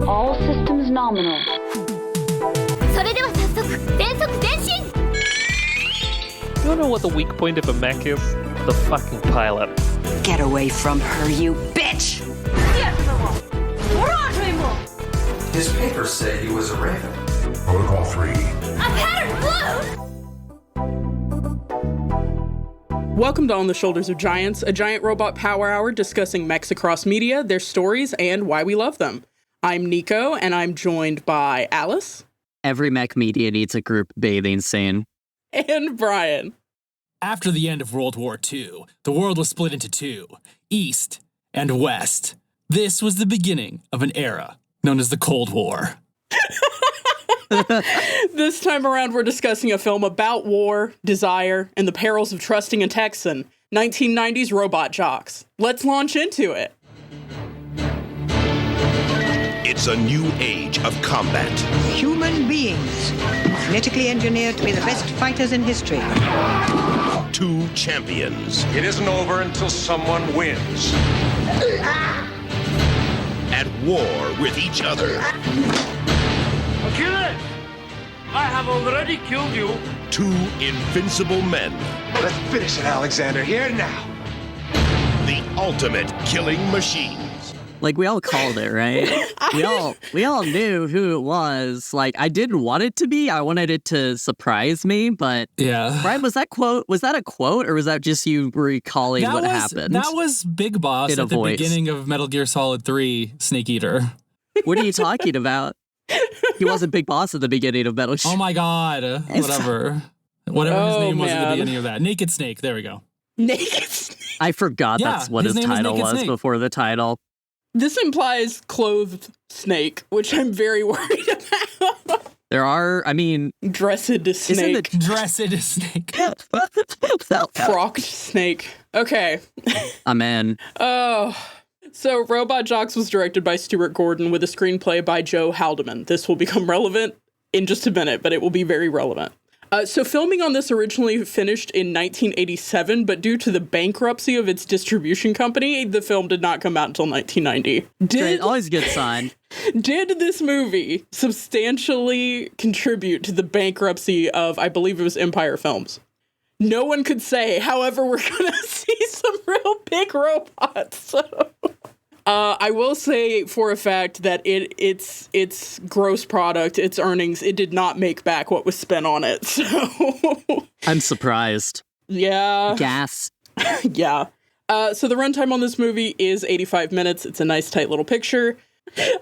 All systems nominal. You wanna know what the weak point of a mech is? The fucking pilot. Get away from her, you bitch! His papers say he was a raven. Protocol 3. Welcome to On the Shoulders of Giants, a giant robot power hour discussing mechs across media, their stories, and why we love them. I'm Nico, and I'm joined by Alice. Every mech media needs a group bathing scene. And Brian. After the end of World War II, the world was split into two, East and West. This was the beginning of an era known as the Cold War. This time around, we're discussing a film about war, desire, and the perils of trusting a Texan, 1990's Robot Jox. Let's launch into it. It's a new age of combat. Human beings, genetically engineered to be the best fighters in history. Two champions It isn't over until someone wins. at war with each other. Kill it! I have already killed you. Two invincible men. Let's finish it, Alexander, here and now. The ultimate killing machines. Like, we all called it, right? we all knew who it was. Like, I didn't want it to be. I wanted it to surprise me, but Yeah. Brian, was that a quote, or was that just you recalling what happened? That was Big Boss In a at the voice. beginning of Metal Gear Solid 3, Snake Eater. What are you talking about? He wasn't Big Boss at the beginning of Metal Gear. Oh my god. Whatever. Whatever his name was at the man. beginning of that. Naked Snake, there we go. Naked Snake. I forgot Yeah, that's what his his name was title Naked was Snake. before the title. This implies clothed snake, which I'm very worried about. There are, I mean... Dressed snake. Isn't Dressed snake. Frocked snake. Okay. I'm in. Oh. So Robot Jox was directed by Stuart Gordon with a screenplay by Joe Haldeman. This will become relevant in just a minute, but it will be very relevant. So filming on this originally finished in 1987, but due to the bankruptcy of its distribution company, the film did not come out until 1990. Great, always a good sign. Did this movie substantially contribute to the bankruptcy of, I believe it was Empire Films? No one could say. However, we're going to see some real big robots. So. I will say for a fact that its gross product, its earnings, it did not make back what was spent on it. So I'm surprised. yeah. Gas. Yeah. So the runtime on this movie is 85 minutes. It's a nice, tight little picture.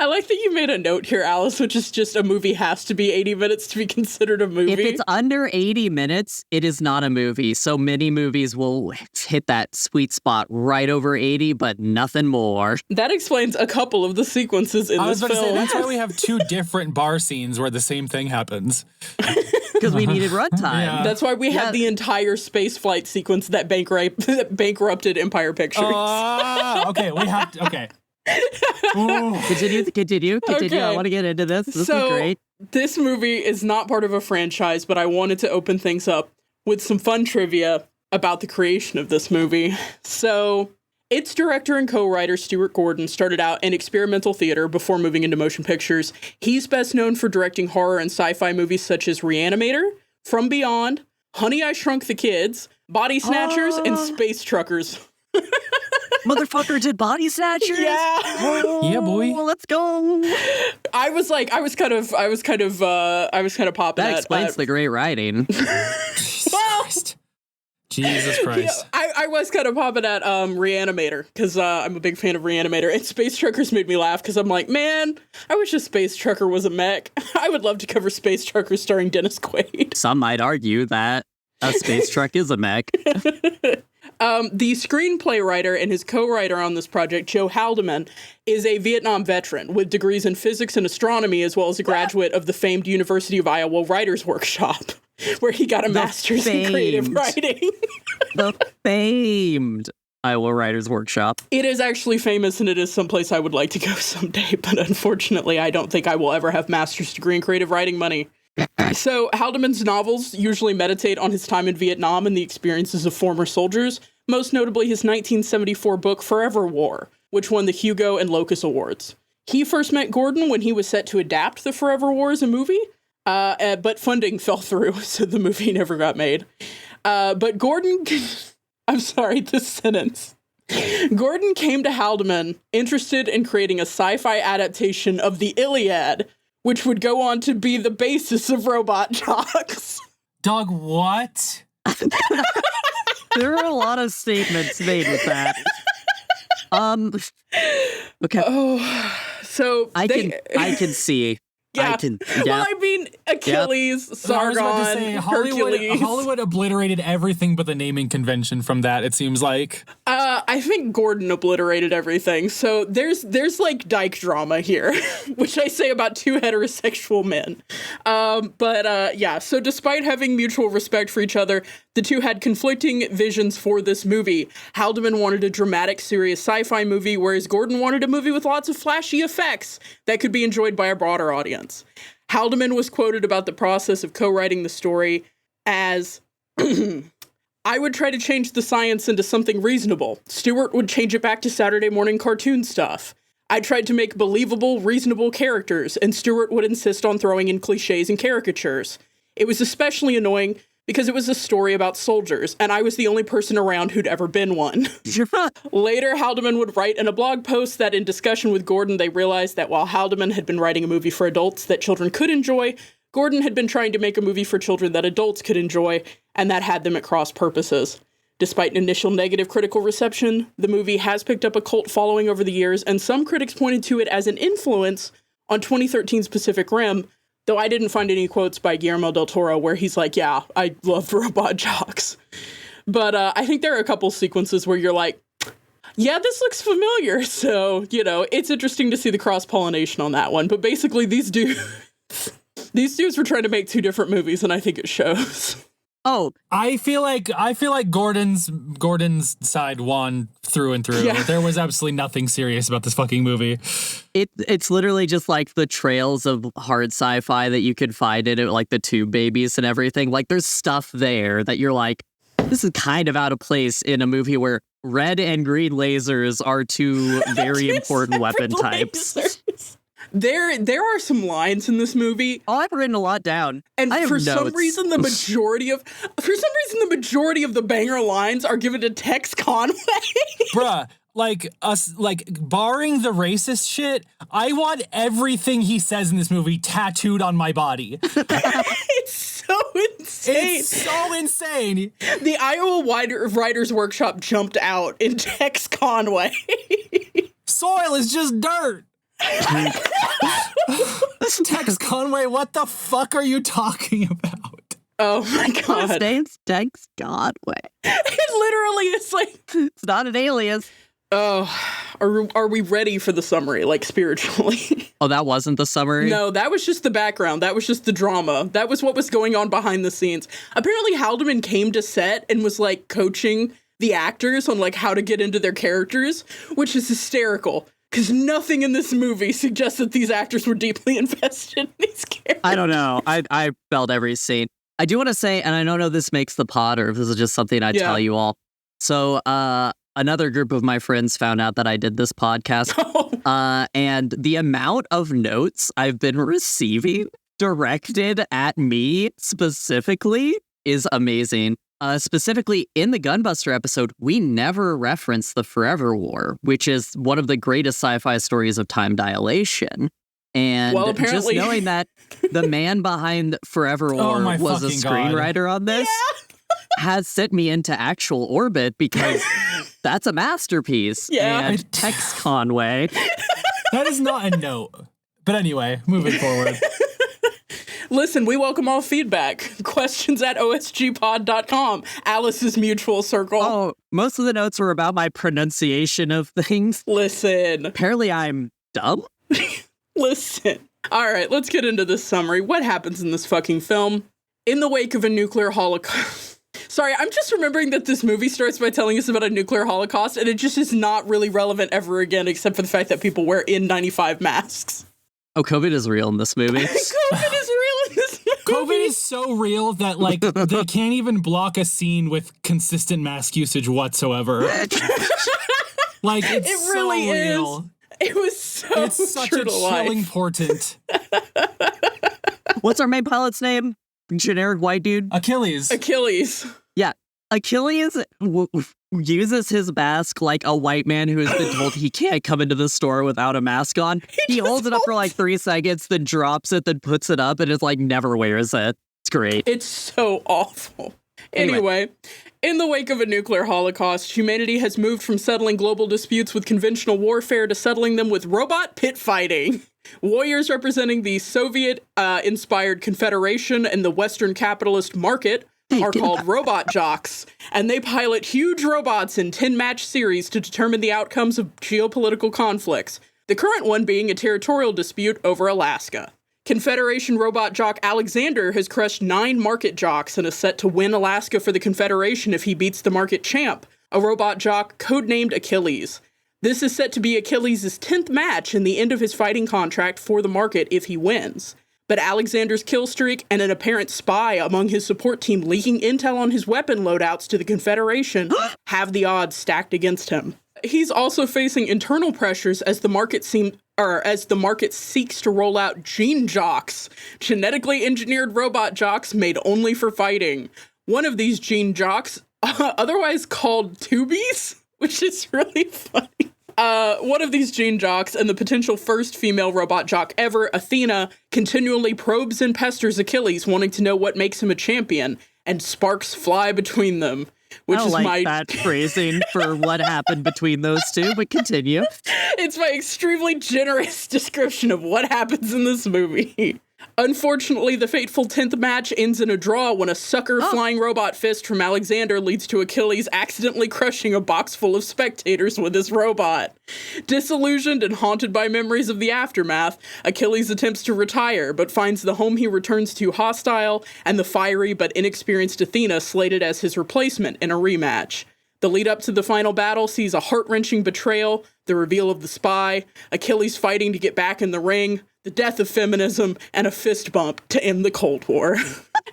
I like that you made a note here, Alice, which is just a movie has to be 80 minutes to be considered a movie. If it's under 80 minutes, it is not a movie. So many movies will hit that sweet spot right over 80, but nothing more. That explains a couple of the sequences in I this was about to say, film. that's why we have two different bar scenes where the same thing happens. Because we needed runtime. Yeah. That's why we had the entire space flight sequence that bankrupted Empire Pictures. Okay, we have to, okay. Ooh. Continue. Okay. I want to get into this. This So, is great. This movie is not part of a franchise, but I wanted to open things up with some fun trivia about the creation of this movie. So, its director and co-writer Stuart Gordon started out in experimental theater before moving into motion pictures. He's best known for directing horror and sci-fi movies such as Reanimator, From Beyond, Honey, I Shrunk the Kids, Body Snatchers, and Space Truckers. Motherfucker did Body Snatchers? Yeah. Oh, Yeah, boy. Let's go. I was kind of popping That at, explains the great writing. Jesus Christ. I was kind of popping at Reanimator because I'm a big fan of Reanimator, and Space Truckers made me laugh because I'm like, man, I wish a Space Trucker was a mech. I would love to cover Space Truckers starring Dennis Quaid. Some might argue that a space truck is a mech. The screenplay writer and his co-writer on this project, Joe Haldeman, is a Vietnam veteran with degrees in physics and astronomy, as well as a graduate of the famed University of Iowa Writers' Workshop, where he got a master's in creative writing. The famed Iowa Writers' Workshop. It is actually famous, and it is someplace I would like to go someday, but unfortunately, I don't think I will ever have master's degree in creative writing money. So Haldeman's novels usually meditate on his time in Vietnam and the experiences of former soldiers. most notably his 1974 book Forever War, which won the Hugo and Locus Awards. He first met Gordon when he was set to adapt the Forever War as a movie, but funding fell through, so the movie never got made. But Gordon... I'm sorry, this sentence. Gordon came to Haldeman interested in creating a sci-fi adaptation of the Iliad, which would go on to be the basis of Robot Jox. Dog, what? There are a lot of statements made with that. Okay. Oh, so I can see. Yeah. Well, I mean, Achilles, Sargon, I was about to say, Hercules. Hollywood obliterated everything but the naming convention from that, it seems like. I think Gordon obliterated everything. So there's like dyke drama here, which I say about two heterosexual men. Yeah, so despite having mutual respect for each other, the two had conflicting visions for this movie. Haldeman wanted a dramatic, serious sci-fi movie, whereas Gordon wanted a movie with lots of flashy effects that could be enjoyed by a broader audience. Haldeman was quoted about the process of co-writing the story as, I would try to change the science into something reasonable. Stewart would change it back to Saturday morning cartoon stuff. I tried to make believable, reasonable characters, and Stewart would insist on throwing in cliches and caricatures. It was especially annoying because it was a story about soldiers, and I was the only person around who'd ever been one. Later, Haldeman would write in a blog post that in discussion with Gordon, they realized that while Haldeman had been writing a movie for adults that children could enjoy, Gordon had been trying to make a movie for children that adults could enjoy, and that had them at cross purposes. Despite an initial negative critical reception, the movie has picked up a cult following over the years, and some critics pointed to it as an influence on 2013's Pacific Rim, though I didn't find any quotes by Guillermo del Toro where he's like, yeah, I love Robot Jox. But I think there are a couple sequences where you're like, yeah, this looks familiar. So, it's interesting to see the cross-pollination on that one. But basically, these dudes were trying to make two different movies, and I think it shows. Oh, I feel like Gordon's side won through and through. Yeah. There was absolutely nothing serious about this fucking movie. It's literally just like the trails of hard sci-fi that you could find in it, like the Tube Babies and everything. Like there's stuff there that you're like, this is kind of out of place in a movie where red and green lasers are two very important weapon types. There are some lines in this movie. Oh, I've written a lot down. And for some reason, the majority of the banger lines are given to Tex Conway. Bruh, barring the racist shit, I want everything he says in this movie tattooed on my body. It's so insane. It's so insane. The Iowa Writers Workshop jumped out in Tex Conway. Soil is just dirt. Tex Conway, what the fuck are you talking about? Oh my god. His name's Tex Conway. It literally is like... It's not an alias. Oh, are we ready for the summary, like spiritually? Oh, that wasn't the summary? No, that was just the background. That was just the drama. That was what was going on behind the scenes. Apparently Haldeman came to set and was like coaching the actors on like how to get into their characters, which is hysterical. Because nothing in this movie suggests that these actors were deeply invested in these characters. I don't know. I felt every scene. I do want to say, and I don't know if this makes the pod or if this is just something I tell you all. So another group of my friends found out that I did this podcast. And the amount of notes I've been receiving directed at me specifically is amazing. Specifically, in the Gunbuster episode, we never referenced the Forever War, which is one of the greatest sci-fi stories of time dilation. And just knowing that the man behind Forever War was a screenwriter on this has sent me into actual orbit because that's a masterpiece. Yeah. And Tex Conway. That is not a note. But anyway, moving forward. Listen, we welcome all feedback. Questions at osgpod.com. Alice's mutual circle. Oh, most of the notes were about my pronunciation of things. Listen. Apparently I'm dumb. Listen. All right, let's get into this summary. What happens in this fucking film? In the wake of a nuclear holocaust. Sorry, I'm just remembering that this movie starts by telling us about a nuclear holocaust, and it just is not really relevant ever again, except for the fact that people wear N95 masks. Oh, COVID is real in this movie. COVID is real in this movie. COVID is so real that, like, they can't even block a scene with consistent mask usage whatsoever. Like, it's It really so is. real. It was so It's such true a to chilling life. portent. What's our main pilot's name? Generic white dude? Achilles. Yeah. Achilles uses his mask like a white man who has been told he can't come into the store without a mask on. He holds it up for like 3 seconds, then drops it, then puts it up, and it's like never wears it. It's great. It's so awful. Anyway, in the wake of a nuclear holocaust, humanity has moved from settling global disputes with conventional warfare to settling them with robot pit fighting. Warriors representing the Soviet-inspired Confederation and the Western capitalist market are called Robot Jox, and they pilot huge robots in 10-match series to determine the outcomes of geopolitical conflicts, the current one being a territorial dispute over Alaska. Confederation robot jock Alexander has crushed 9 market jocks and is set to win Alaska for the Confederation if he beats the market champ, a robot jock codenamed Achilles. This is set to be Achilles' 10th match and the end of his fighting contract for the market if he wins. But Alexander's kill streak and an apparent spy among his support team leaking intel on his weapon loadouts to the Confederation have the odds stacked against him. He's also facing internal pressures as the market seeks to roll out gene jocks, genetically engineered robot jocks made only for fighting. One of these gene jocks, otherwise called tubies, which is really funny. One of these gene jocks and the potential first female robot jock ever, Athena, continually probes and pesters Achilles, wanting to know what makes him a champion, and sparks fly between them. Which is like that phrasing for what happened between those two, but continue. It's my extremely generous description of what happens in this movie. Unfortunately, the fateful 10th match ends in a draw when a sucker flying robot fist from Alexander leads to Achilles accidentally crushing a box full of spectators with his robot. Disillusioned and haunted by memories of the aftermath, Achilles attempts to retire, but finds the home he returns to hostile and the fiery but inexperienced Athena slated as his replacement in a rematch. The lead up to the final battle sees a heart-wrenching betrayal, the reveal of the spy, Achilles fighting to get back in the ring, the death of feminism, and a fist bump to end the Cold War.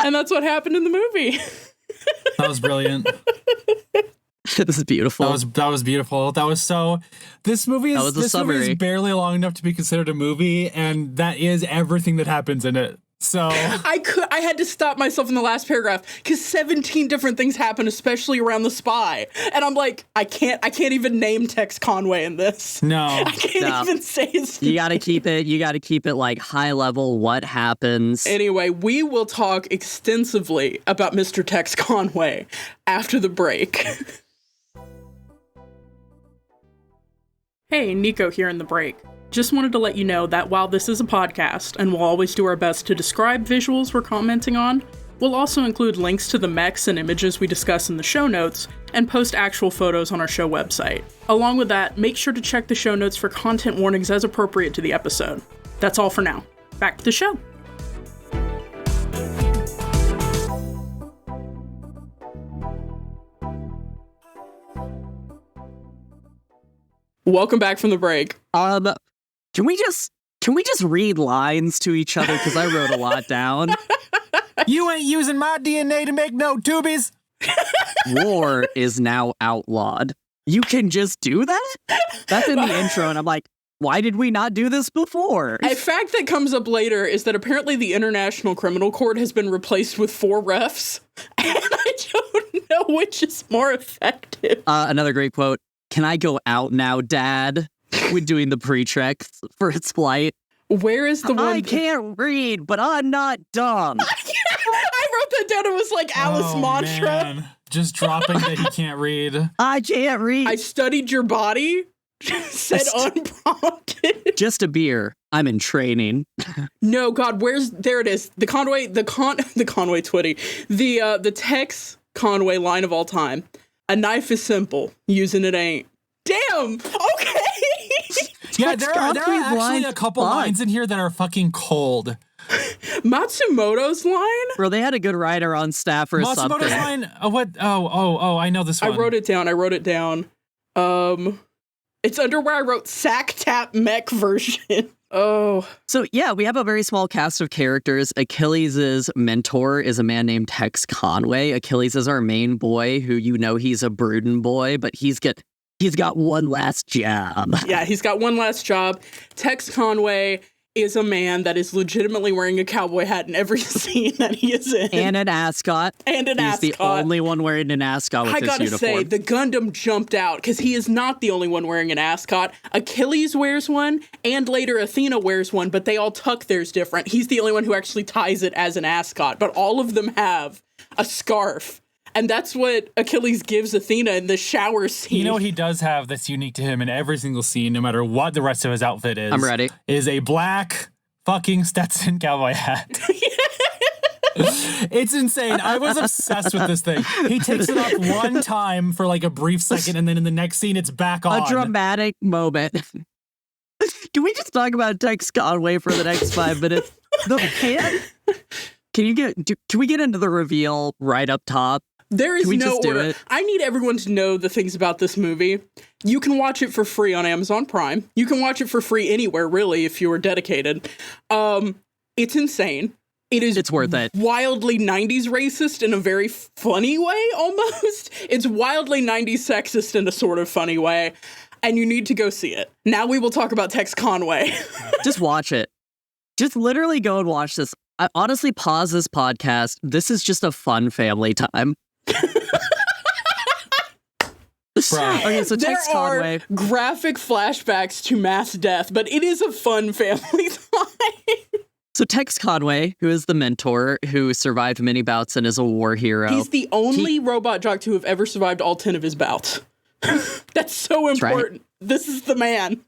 And that's what happened in the movie. That was brilliant. This is beautiful. That was beautiful. That was so. This movie is barely long enough to be considered a movie, and that is everything that happens in it. So I had to stop myself in the last paragraph because 17 different things happen, especially around the spy. And I'm like, I can't even name Tex Conway in this. No. I can't even say his name. You gotta keep it like high level, what happens. Anyway, we will talk extensively about Mr. Tex Conway after the break. Hey, Nico here in the break. Just wanted to let you know that while this is a podcast, and we'll always do our best to describe visuals we're commenting on, we'll also include links to the mechs and images we discuss in the show notes, and post actual photos on our show website. Along with that, make sure to check the show notes for content warnings as appropriate to the episode. That's all for now. Back to the show. Welcome back from the break. Can we just read lines to each other? Because I wrote a lot down. You ain't using my DNA to make no tubies. War is now outlawed. You can just do that? That's in the intro, and I'm like, why did we not do this before? A fact that comes up later is that apparently the International Criminal Court has been replaced with 4 refs, and I don't know which is more effective. Another great quote. Can I go out now, Dad? When doing the pre-check for its flight. Where is the one? I can't read, but I'm not dumb. I wrote that down. It was like Alice mantra. Man. Just dropping that he can't read. I can't read. I studied your body. Said unprompted. Just a beer. I'm in training. No, God, there it is. The Conway Twitty. The Tex Conway line of all time. A knife is simple. Using it ain't. Damn. Okay. Yeah, there are actually a couple lines in here that are fucking cold. Matsumoto's line? Bro, they had a good writer on staff or something. Matsumoto's line? What? Oh, I know this one. I wrote it down. It's under where I wrote sack tap mech version. Oh. So yeah, we have a very small cast of characters. Achilles' mentor is a man named Tex Conway. Achilles is our main boy, who he's a Bruden boy, but he's got one last job. Yeah, he's got one last job. Tex Conway is a man that is legitimately wearing a cowboy hat in every scene that he is in. And an ascot. He's the only one wearing an ascot with his uniform. I gotta say, the Gundam jumped out because he is not the only one wearing an ascot. Achilles wears one, and later Athena wears one, but they all tuck theirs different. He's the only one who actually ties it as an ascot, but all of them have a scarf. And that's what Achilles gives Athena in the shower scene. You know what he does have that's unique to him in every single scene, no matter what the rest of his outfit is? I'm ready. Is a black fucking Stetson cowboy hat. It's insane. I was obsessed with this thing. He takes it off one time for like a brief second, and then in the next scene, it's back on. A dramatic moment. Can we just talk about Tex Conway for the next 5 minutes? The hand? Can we get into the reveal right up top? There is no order. I need everyone to know the things about this movie. You can watch it for free on Amazon Prime. You can watch it for free anywhere, really, if you are dedicated. It's insane. It's worth it. Wildly 90s racist in a very funny way, almost. It's wildly 90s sexist in a sort of funny way. And you need to go see it. Now we will talk about Tex Conway. Just watch it. Just literally go and watch this. I honestly pause this podcast. This is just a fun family time. Okay, so there Tex Conway. Are graphic flashbacks to mass death, but it is a fun family time. So Tex Conway, who is the mentor, who survived many bouts and is a war hero. He's the only Robot Jox to have ever survived all 10 of his bouts. That's so important. Right. This is the man.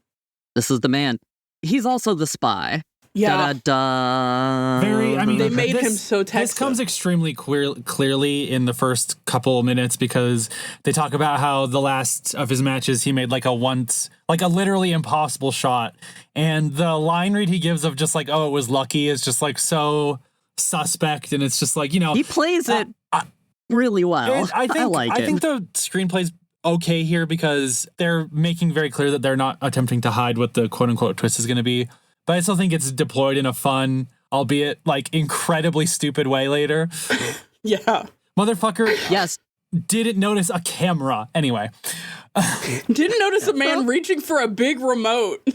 This is the man. He's also the spy. Yeah. They made him so Texan. This comes extremely clearly in the first couple minutes because they talk about how the last of his matches he made like a literally impossible shot. And the line read he gives of just like, oh, it was lucky is just like so suspect. And it's just like, he plays it really well. I think the screenplay's okay here because they're making very clear that they're not attempting to hide what the quote unquote twist is going to be. But I still think it's deployed in a fun, albeit like incredibly stupid way later. Yeah. Motherfucker. Yes. Didn't notice a camera. Anyway. Didn't notice a man reaching for a big remote.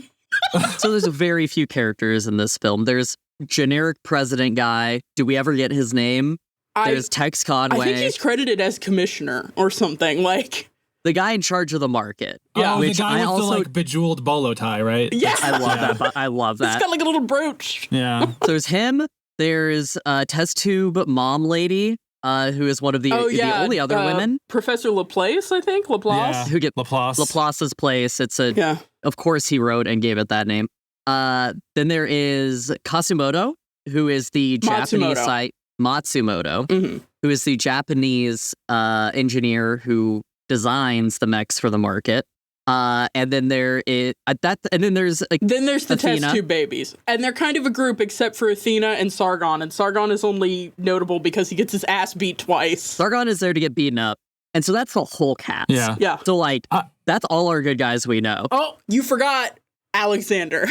So there's very few characters in this film. There's generic president guy. Do we ever get his name? There's Tex Conway. I think he's credited as commissioner or something like. The guy in charge of the market. Yeah, the guy with the like bejeweled bolo tie, right? Yeah, I love that. But I love that. It's got like a little brooch. Yeah. So there's him. There's test tube mom lady, who is one of the only other women. Professor Laplace, I think. Laplace. Yeah. Who get Laplace. Laplace's place. It's of course he wrote and gave it that name. Then there is Kasumoto, who is the Japanese site Matsumoto, who is the Japanese engineer who designs the mechs for the market. And then there's the test tube babies. And they're kind of a group except for Athena and Sargon. And Sargon is only notable because he gets his ass beat twice. Sargon is there to get beaten up. And so that's the whole cast. Yeah. So that's all our good guys we know. Oh, you forgot Alexander.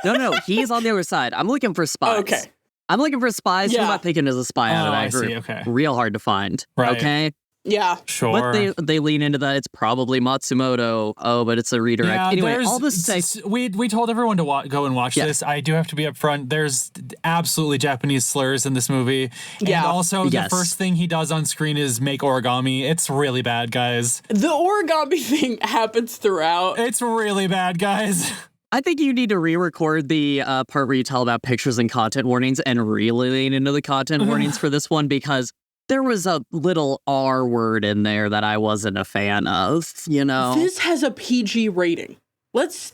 No, he's on the other side. I'm looking for spies. Okay. I'm looking for spies. Who am I thinking is a spy out of that group? See, okay. Real hard to find. Right. Okay. Yeah. Sure. But they lean into that. It's probably Matsumoto. Oh, but it's a redirect. Yeah, anyway, all this to say. We told everyone to go and watch this. I do have to be upfront. There's absolutely Japanese slurs in this movie. Yeah. And also, the first thing he does on screen is make origami. It's really bad, guys. The origami thing happens throughout. It's really bad, guys. I think you need to re-record the part where you tell about pictures and content warnings and really lean into the content warnings for this one because there was a little R word in there that I wasn't a fan of, This has a PG rating. Let's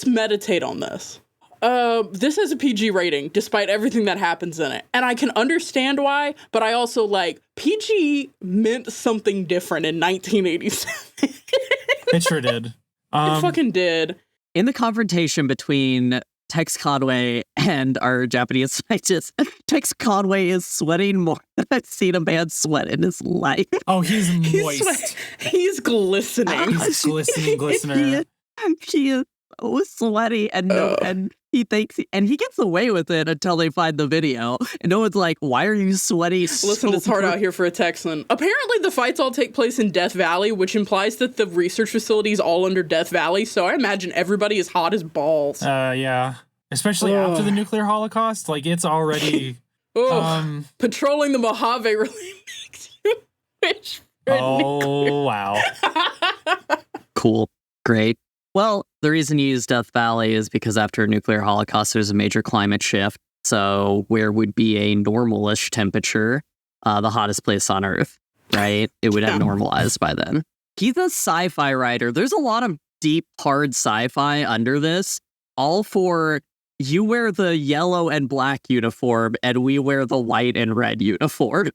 meditate on this. This has a PG rating despite everything that happens in it. And I can understand why, but I also PG meant something different in 1987. It sure did. It fucking did. In the confrontation between Tex Conway and our Japanese scientist, Tex Conway is sweating more than I've seen a man sweat in his life. Oh, he's moist. He's glistening. He's glistener. He is. so sweaty, and he thinks, and he gets away with it until they find the video, and no one's like, "Why are you sweaty?" Listen, it's hard out here for a Texan. Apparently, the fights all take place in Death Valley, which implies that the research facility is all under Death Valley. So I imagine everybody is hot as balls. Yeah, especially after the nuclear holocaust. Like, it's already. Patrolling the Mojave really makes you wish for nuclear. Wow. Cool. Great. Well, the reason you use Death Valley is because after a nuclear holocaust, there's a major climate shift. So where would be a normalish temperature, the hottest place on Earth, right? It would have normalized by then. He's a sci-fi writer. There's a lot of deep, hard sci-fi under this, all for you wear the yellow and black uniform, and we wear the white and red uniform.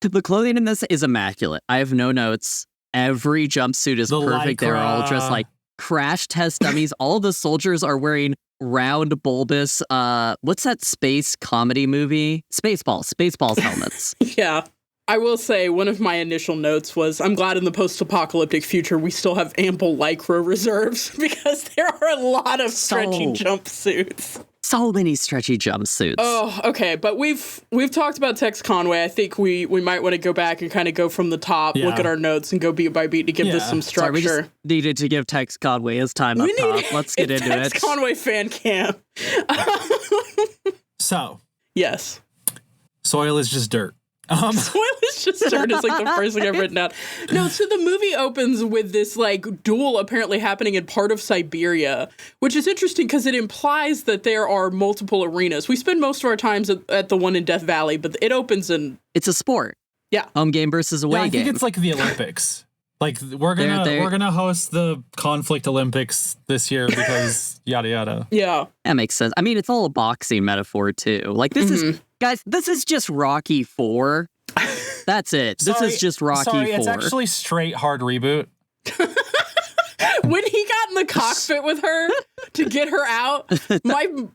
The clothing in this is immaculate. I have no notes. Every jumpsuit is perfect. They're all dressed like crash test dummies. All the soldiers are wearing round, bulbous, what's that space comedy movie? Spaceballs helmets. Yeah. I will say one of my initial notes was, I'm glad in the post-apocalyptic future we still have ample Lycra reserves because there are a lot of stretchy jumpsuits. So many stretchy jumpsuits. Oh, okay. But we've talked about Tex Conway. I think we might want to go back and kind of go from the top, look at our notes, and go beat by beat to give this some structure. Sorry, we just needed to give Tex Conway his time up top. Let's get into Tex Conway fan cam. So. Yes. Soil is just dirt. Soil is just dirt is like the first thing I've written down. No, so the movie opens with this like duel apparently happening in part of Siberia, which is interesting because it implies that there are multiple arenas. We spend most of our times at the one in Death Valley, but it opens in... It's a sport. Yeah. Home game versus away game. I think it's like the Olympics. Like we're gonna host the conflict Olympics this year because yada yada. Yeah. That makes sense. I mean, it's all a boxing metaphor too. Like this is... Guys, this is just Rocky 4. That's it. This is just Rocky 4. It's actually straight hard reboot. When he got in the cockpit with her to get her out,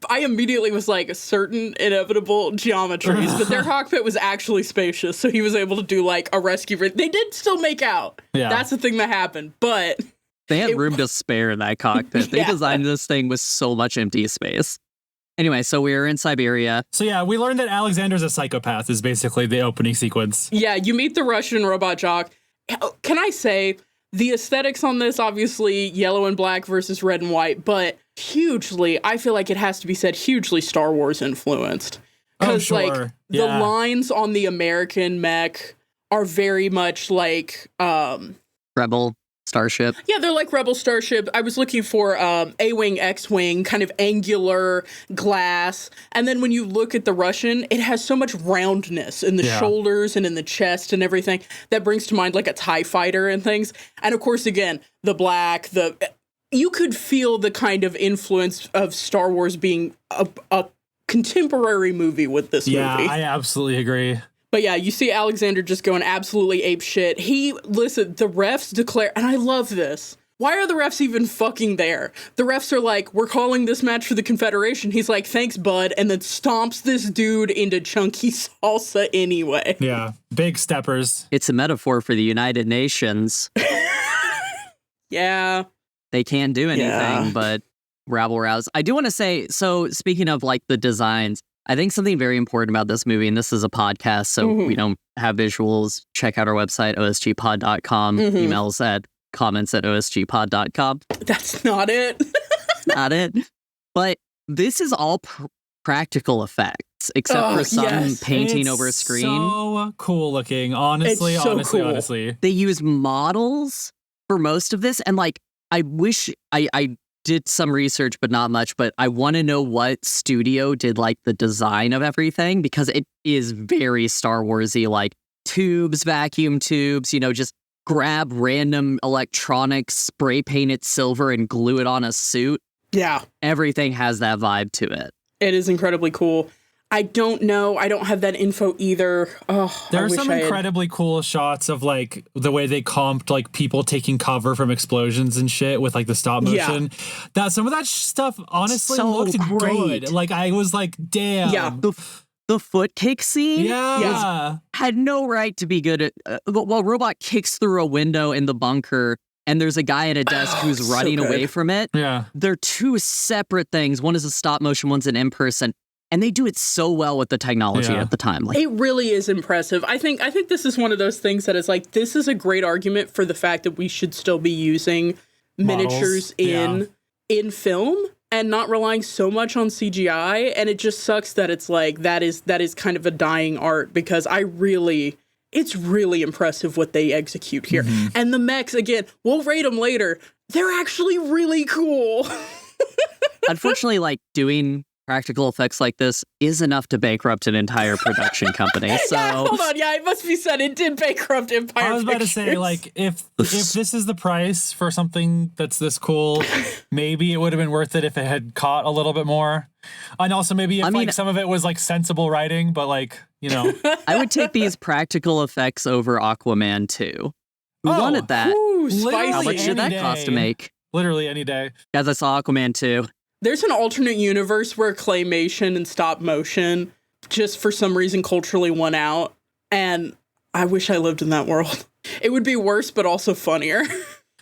I immediately was like, certain inevitable geometries, but their cockpit was actually spacious, so he was able to do like a rescue. They did still make out. Yeah. That's the thing that happened, but... They had room to spare in that cockpit. They designed this thing with so much empty space. Anyway, so we were in Siberia. So yeah, we learned that Alexander's a psychopath is basically the opening sequence. Yeah, you meet the Russian Robot Jox. Can I say, the aesthetics on this, obviously yellow and black versus red and white, but hugely, I feel like it has to be said, hugely Star Wars influenced. Because like the lines on the American mech are very much like... Rebel Starship. Yeah, they're like Rebel Starship. I was looking for A-Wing, X-Wing, kind of angular glass. And then when you look at the Russian, it has so much roundness in the shoulders and in the chest and everything that brings to mind like a TIE fighter and things. And of course, again, the black, you could feel the kind of influence of Star Wars being a contemporary movie with this movie. Yeah, I absolutely agree. But yeah, you see Alexander just going absolutely ape shit. Listen, the refs declare, and I love this. Why are the refs even fucking there? The refs are like, we're calling this match for the Confederation. He's like, thanks, bud, and then stomps this dude into chunky salsa anyway. Yeah, big steppers. It's a metaphor for the United Nations. Yeah. They can't do anything but rabble rouse. I do want to say, so speaking of like the designs, I think something very important about this movie, and this is a podcast, so we don't have visuals. Check out our website, osgpod.com. Emails at comments@osgpod.com. That's not it. Not it. But this is all practical effects, except for some painting over a screen. So cool looking, honestly, it's so honestly, cool. honestly. They use models for most of this, and like, I wish I did some research, but not much, but I want to know what studio did like the design of everything, because it is very Star Wars-y, like tubes, vacuum tubes, just grab random electronics, spray paint it silver and glue it on a suit. Yeah. Everything has that vibe to it. It is incredibly cool. I don't know. I don't have that info either. Oh, there are some incredibly cool shots of like the way they comped like people taking cover from explosions and shit with like the stop motion. That some of that stuff honestly looked good. Like I was like, damn. Yeah. The foot kick scene had no right to be good at. While Robot kicks through a window in the bunker and there's a guy at a desk who's running away from it. Yeah. They're two separate things. One is a stop motion, one's an in-person. And they do it so well with the technology at the time. Like, it really is impressive. I think this is one of those things that is like, this is a great argument for the fact that we should still be using miniatures in film and not relying so much on CGI. And it just sucks that it's like that is kind of a dying art, because it's really impressive what they execute here. And the mechs, again, we'll rate them later. They're actually really cool. unfortunately, like, doing practical effects like this is enough to bankrupt an entire production company. So hold on, it must be said, it did bankrupt Empire. I was about Pictures. to say, like, if this is the price for something that's this cool, maybe it would have been worth it if it had caught a little bit more. And also maybe if like some of it was like sensible writing, but like, you know. I would take these practical effects over Aquaman 2. Who wanted that? Ooh, spicy. How much did that cost to make? Literally any day. Guys, I saw Aquaman 2. There's an alternate universe where claymation and stop motion just for some reason culturally won out. And I wish I lived in that world. It would be worse, but also funnier.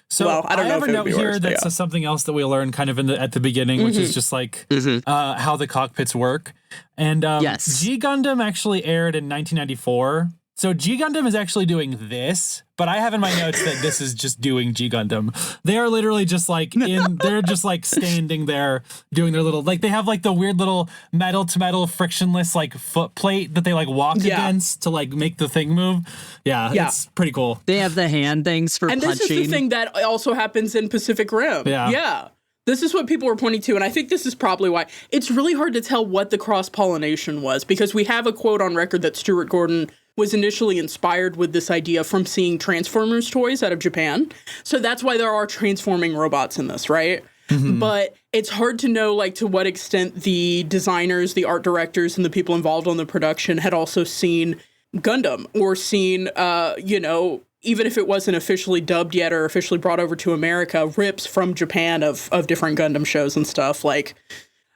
So well, I don't know if it would be here worse, that's something else that we learned kind of at the beginning, which is just like how the cockpits work. And G Gundam actually aired in 1994. So G Gundam is actually doing this, but I have in my notes that this is just doing G Gundam. They are literally just like they're just like standing there doing their little, like they have like the weird little metal to metal frictionless like foot plate that they like walk against to like make the thing move. Yeah, it's pretty cool. They have the hand things for punching. And this is the thing that also happens in Pacific Rim. Yeah. This is what people were pointing to, and I think this is probably why. It's really hard to tell what the cross-pollination was, because we have a quote on record that Stuart Gordon was initially inspired with this idea from seeing Transformers toys out of Japan. So that's why there are transforming robots in this, right? But it's hard to know, like, to what extent the designers, the art directors, and the people involved on the production had also seen Gundam or seen, even if it wasn't officially dubbed yet or officially brought over to America, rips from Japan of different Gundam shows and stuff. Like,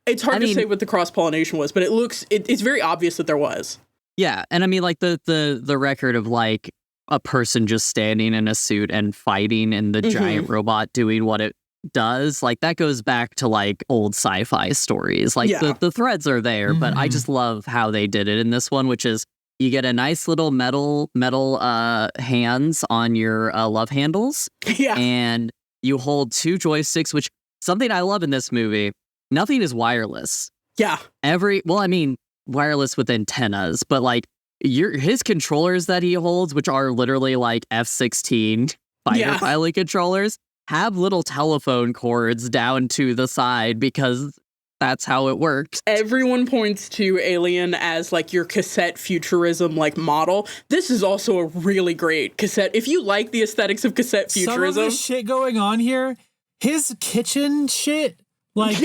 it's hard to say what the cross-pollination was, but it's very obvious that there was. Yeah, and I mean, like, the record of, like, a person just standing in a suit and fighting and the giant robot doing what it does, like, that goes back to, like, old sci-fi stories. Like, the threads are there, but I just love how they did it in this one, which is you get a nice little metal hands on your love handles. Yeah. And you hold two joysticks, which something I love in this movie, nothing is wireless. Yeah. Wireless with antennas, but like his controllers that he holds, which are literally like F-16 fighter pilot controllers, have little telephone cords down to the side because that's how it works. Everyone points to Alien as like your cassette futurism like model. This is also a really great cassette. If you like the aesthetics of cassette futurism. Some of the shit going on here, his kitchen shit, like,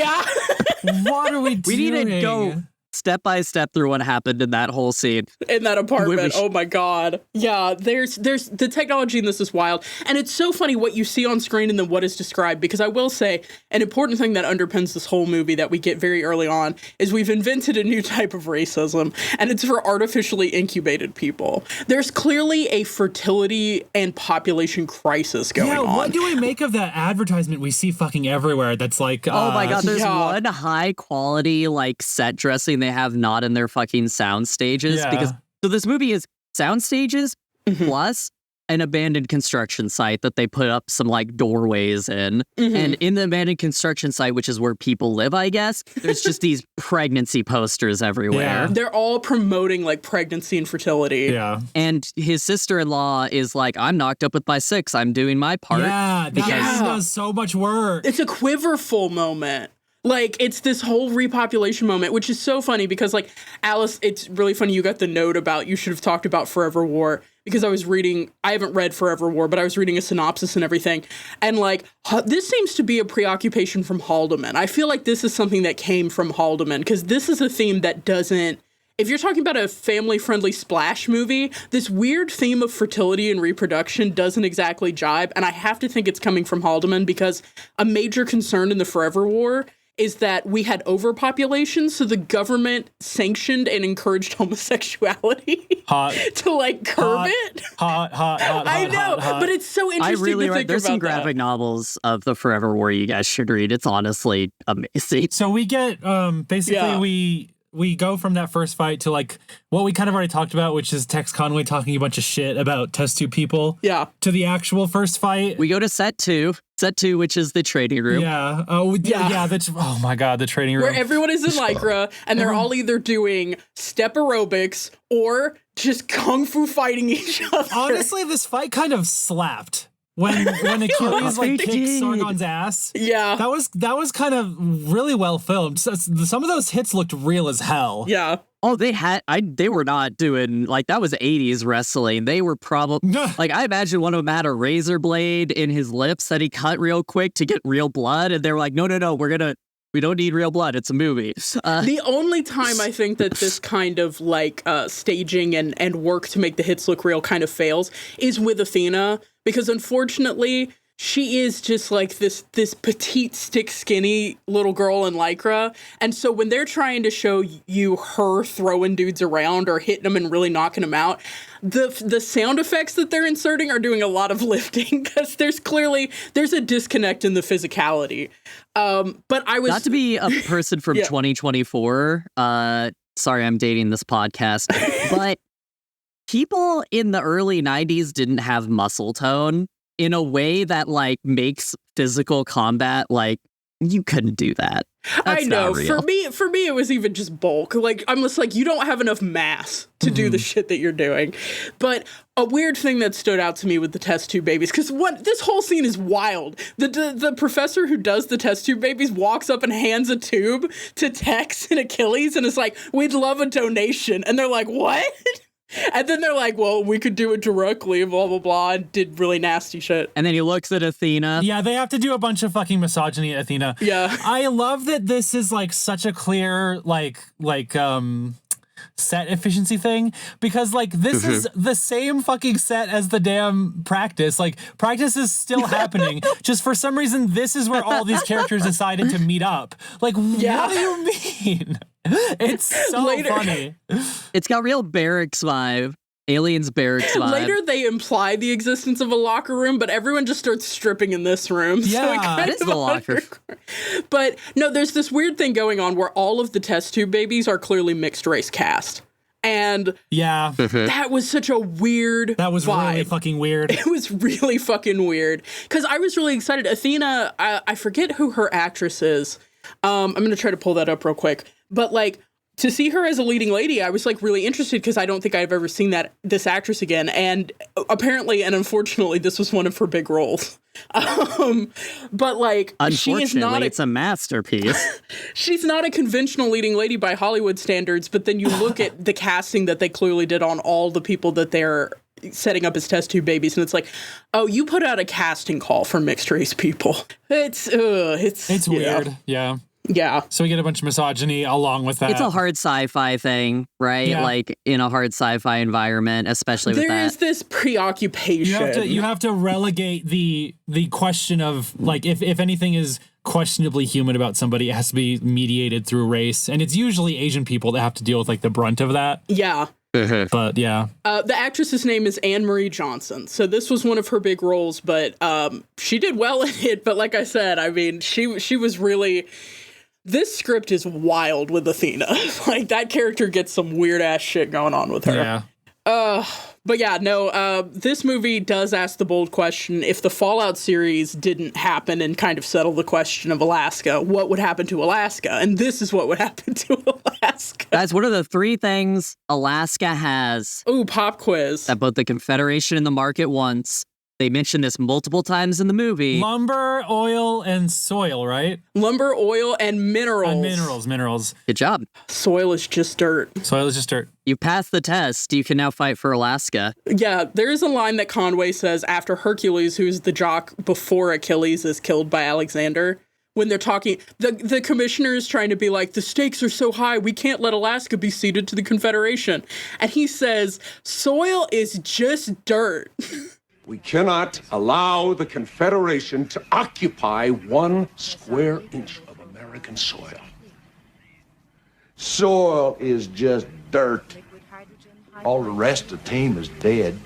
what are we doing? We need to go step by step through what happened in that whole scene. In that apartment. Oh my God. Yeah, there's the technology in this is wild. And it's so funny what you see on screen and then what is described, because I will say an important thing that underpins this whole movie that we get very early on is we've invented a new type of racism, and it's for artificially incubated people. There's clearly a fertility and population crisis going on. Yeah, what do we make of that advertisement we see fucking everywhere that's like, oh my God, there's one high quality like set dressing they have not in their fucking sound stages, because so this movie is sound stages plus an abandoned construction site that they put up some like doorways in. And in the abandoned construction site, which is where people live, I guess, there's just these pregnancy posters everywhere. They're all promoting like pregnancy and fertility. Yeah. And his sister-in-law is like, I'm knocked up with my 6. I'm doing my part. Yeah, that does so much work. It's a quiverful moment. Like, it's this whole repopulation moment, which is so funny because, like, Alice, it's really funny you got the note about you should have talked about Forever War, because I haven't read Forever War, but I was reading a synopsis and everything. And, like, this seems to be a preoccupation from Haldeman. I feel like this is something that came from Haldeman, because this is a theme that doesn't, if you're talking about a family-friendly splash movie, this weird theme of fertility and reproduction doesn't exactly jibe. And I have to think it's coming from Haldeman, because a major concern in the Forever War is that we had overpopulation, so the government sanctioned and encouraged homosexuality to like curb it. I know, but it's so interesting to think there's about some graphic novels of the Forever War you guys should read. It's honestly amazing. So we get basically we go from that first fight to like what we kind of already talked about, which is Tex Conway talking a bunch of shit about test tube people. Yeah. To the actual first fight. We go to set two, which is the training room. Yeah. Oh, yeah. Oh my God, the training room. Where everyone is in Lycra and they're all either doing step aerobics or just kung fu fighting each other. Honestly, this fight kind of slapped. When Achilles like kicks Sargon's ass, yeah, that was kind of really well filmed. So some of those hits looked real as hell. Yeah. Oh, they were not doing like that was 80s wrestling. They were probably like I imagine one of them had a razor blade in his lips that he cut real quick to get real blood, and they were like, no, we don't need real blood. It's a movie. The only time I think that this kind of like staging and work to make the hits look real kind of fails is with Athena, because unfortunately she is just like this petite, stick skinny little girl in Lycra. And so when they're trying to show you her throwing dudes around or hitting them and really knocking them out, the sound effects that they're inserting are doing a lot of lifting because there's a disconnect in the physicality. But I was not to be a person from 2024. Sorry, I'm dating this podcast, but people in the early 90s didn't have muscle tone in a way that like makes physical combat like you couldn't do that. That's I know. Not real. For me, it was even just bulk. Like I'm just like, you don't have enough mass to do the shit that you're doing. But a weird thing that stood out to me with the test tube babies, because this whole scene is wild. The professor who does the test tube babies walks up and hands a tube to Tex and Achilles and is like, "We'd love a donation," and they're like, "What?" And then they're like, well, we could do it directly, blah, blah, blah, and did really nasty shit. And then he looks at Athena. Yeah, they have to do a bunch of fucking misogyny at Athena. Yeah. I love that this is like such a clear, set efficiency thing, because like this is the same fucking set as the damn practice. Like practice is still happening. Just for some reason, this is where all these characters decided to meet up. Like, what do you mean? It's so funny. It's got real barracks vibe. Aliens barracks vibe. Later, they imply the existence of a locker room, but everyone just starts stripping in this room. Yeah, it is the locker. But no, there's this weird thing going on where all of the test tube babies are clearly mixed race cast. And that was such a weird That was vibe. really fucking weird. It was really fucking weird. Because I was really excited. Athena, I forget who her actress is. I'm going to try to pull that up real quick. But like, to see her as a leading lady, I was like really interested because I don't think I've ever seen this actress again. And apparently and unfortunately, this was one of her big roles. But like, she is not it's a masterpiece. She's not a conventional leading lady by Hollywood standards. But then you look at the casting that they clearly did on all the people that they're setting up as test tube babies, and it's like, oh, you put out a casting call for mixed race people. It's weird. Yeah. Yeah. So we get a bunch of misogyny along with that. It's a hard sci-fi thing, right? Yeah. Like in a hard sci-fi environment, especially with that. There is this preoccupation. You have to relegate the question of like if anything is questionably human about somebody, it has to be mediated through race, and it's usually Asian people that have to deal with like the brunt of that. Yeah. But yeah. The actress's name is Anne Marie Johnson. So this was one of her big roles, but she did well in it. But like I said, I mean, she was really... This script is wild with Athena. Like, that character gets some weird-ass shit going on with her. Yeah. But yeah, no, this movie does ask the bold question, if the Fallout series didn't happen and kind of settle the question of Alaska, what would happen to Alaska? And this is what would happen to Alaska. That's one of the three things Alaska has. Ooh, pop quiz. That both the Confederation and the market wants. They mention this multiple times in the movie. Lumber, oil, and soil, right? Lumber, oil, and minerals. Minerals. Good job. Soil is just dirt. Soil is just dirt. You passed the test. You can now fight for Alaska. Yeah, there is a line that Conway says after Hercules, who's the jock before Achilles is killed by Alexander. When they're talking, the commissioner is trying to be like, the stakes are so high, we can't let Alaska be ceded to the Confederation. And he says, soil is just dirt. We cannot allow the Confederation to occupy 1 square inch of America. American soil. Soil is just dirt. All the rest of the team is dead.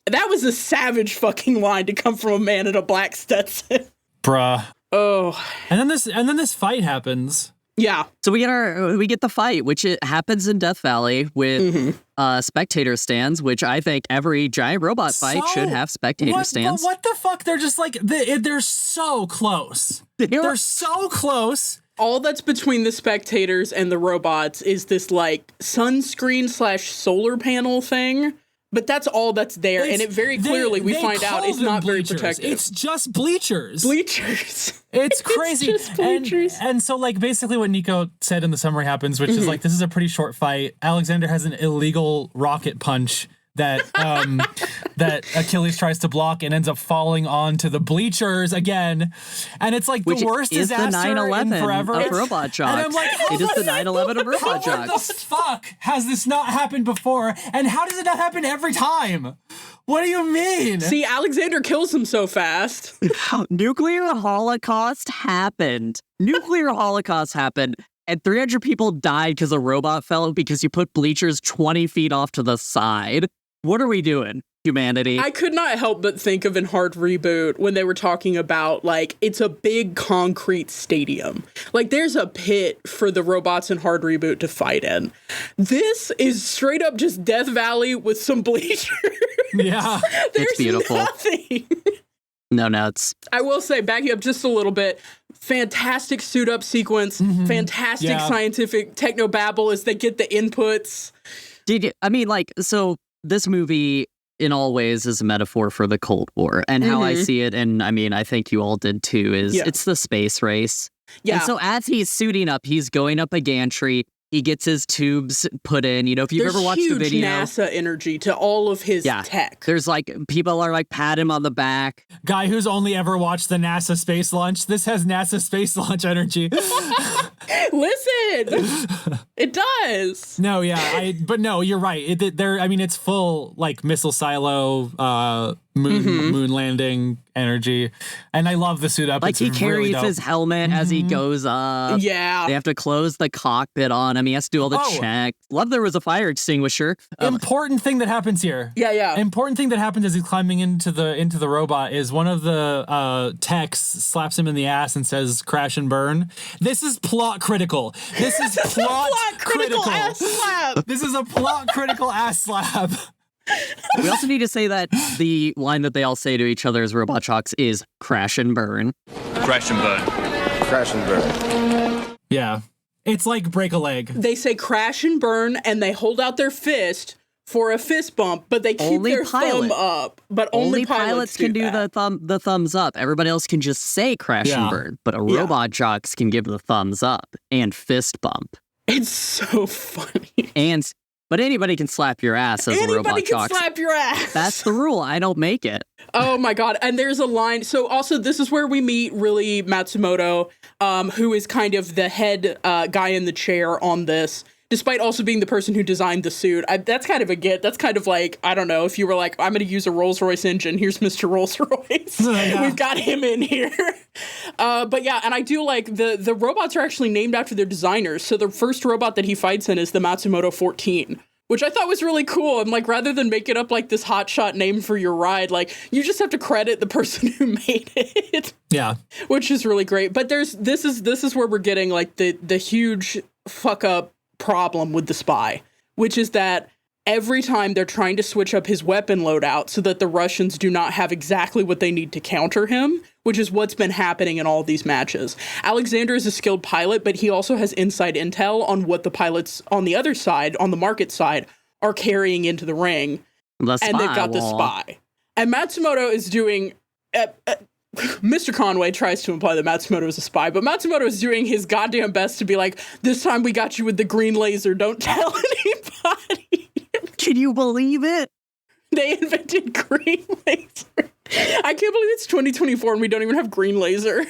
That was a savage fucking line to come from a man in a black Stetson. Bruh. Oh. And then this fight happens. Yeah. So we get the fight, which it happens in Death Valley with spectator stands, which I think every giant robot fight should have spectator stands. What the fuck? They're just like they're so close. They're so close. All that's between the spectators and the robots is this like sunscreen / solar panel thing. But that's all that's there, and it very clearly we find out it's not very protective. It's just bleachers. Bleachers. It's crazy. It's just bleachers. And so, like, basically what Nico said in the summary happens, which is like, this is a pretty short fight. Alexander has an illegal rocket punch that that Achilles tries to block and ends up falling onto the bleachers again. And it's like the worst disaster the 9/11 in forever. of Robot Jox. And I'm like, it is the 9/11 of Robot How Jox. the fuck has this not happened before? And how does it not happen every time? What do you mean? See, Alexander kills him so fast. Nuclear holocaust happened. And 300 people died because a robot fell because you put bleachers 20 feet off to the side. What are we doing, humanity? I could not help but think of in Hard Reboot when they were talking about, like, it's a big concrete stadium. Like, there's a pit for the robots in Hard Reboot to fight in. This is straight up just Death Valley with some bleachers. Yeah. It's beautiful. Nothing. No nuts. I will say, back you up just a little bit, fantastic suit up sequence, fantastic scientific technobabble as they get the inputs. So this movie in all ways is a metaphor for the Cold War, and how I see it, and I mean, I think you all did too, is it's the space race. Yeah. And so as he's suiting up, he's going up a gantry. He gets his tubes put in. You know, if you've ever watched the video, NASA energy to all of his tech. There's like people are like pat him on the back. Guy who's only ever watched the NASA space launch. This has NASA space launch energy. Listen, it does. No, yeah, but no, you're right. It's full like missile silo, moon landing energy, and I love the suit up. Like it's he carries really dope. his helmet as he goes up. Yeah, they have to close the cockpit on him. He has to do all the checks. Love there was a fire extinguisher. Important thing that happens here. Yeah. Important thing that happens as he's climbing into the robot is one of the techs slaps him in the ass and says, "Crash and burn." This is plot critical. This is plot critical ass slap. This is a plot critical ass slap. We also need to say that the line that they all say to each other as Robot Jox is "crash and burn." Crash and burn. Crash and burn. Yeah. It's like break a leg. They say crash and burn, and they hold out their fist for a fist bump, but they keep their thumb up. But only pilots can do the thumbs up. Everybody else can just say crash and burn, but a Robot Jox can give the thumbs up and fist bump. It's so funny. But anybody can slap your ass as a Robot Jox. Anybody can slap your ass. That's the rule. I don't make it. Oh my God. And there's a line. So also this is where we meet really Matsumoto, who is kind of the head guy in the chair on this, despite also being the person who designed the suit. That's kind of a get. That's kind of like, I don't know, if you were like, I'm going to use a Rolls-Royce engine. Here's Mr. Rolls-Royce. We've got him in here. But yeah, and I do like the robots are actually named after their designers. So the first robot that he fights in is the Matsumoto 14. Which I thought was really cool. I'm like, rather than make it up like this hotshot name for your ride, like you just have to credit the person who made it. Yeah. Which is really great. But this is where we're getting like the huge fuck up problem with the spy, which is that every time they're trying to switch up his weapon loadout so that the Russians do not have exactly what they need to counter him, which is what's been happening in all of these matches. Alexander is a skilled pilot, but he also has inside intel on what the pilots on the other side, on the market side, are carrying into the ring. And they've got the spy. And Matsumoto is doing... Mr. Conway tries to imply that Matsumoto is a spy, but Matsumoto is doing his goddamn best to be like, this time we got you with the green laser, don't tell anybody. Can you believe it? They invented green laser. I can't believe it's 2024 and we don't even have green laser.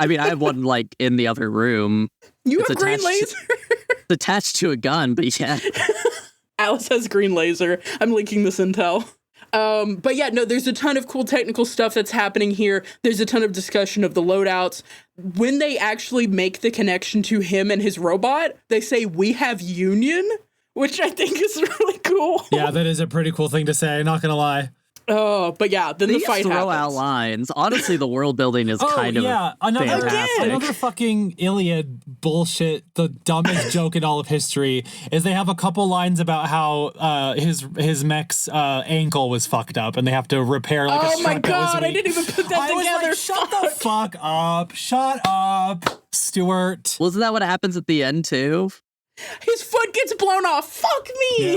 I mean, I have one like in the other room. You have green laser? It's attached to a gun, but yeah. Alice has green laser. I'm leaking this intel. But yeah, no, there's a ton of cool technical stuff that's happening here. There's a ton of discussion of the loadouts. When they actually make the connection to him and his robot, they say, "We have union," which I think is really cool. Yeah, that is a pretty cool thing to say, not gonna lie. Oh, but yeah, then they the fight throw happens. out lines. Honestly, the world building is kind of fantastic. Another fucking Iliad bullshit. The dumbest joke in all of history is they have a couple lines about how his mech's ankle was fucked up and they have to repair like a strut my that was god, weak. I didn't even put that together. Was like, shut the fuck up. Shut up, Stuart. Wasn't that what happens at the end too? His foot gets blown off. Fuck me.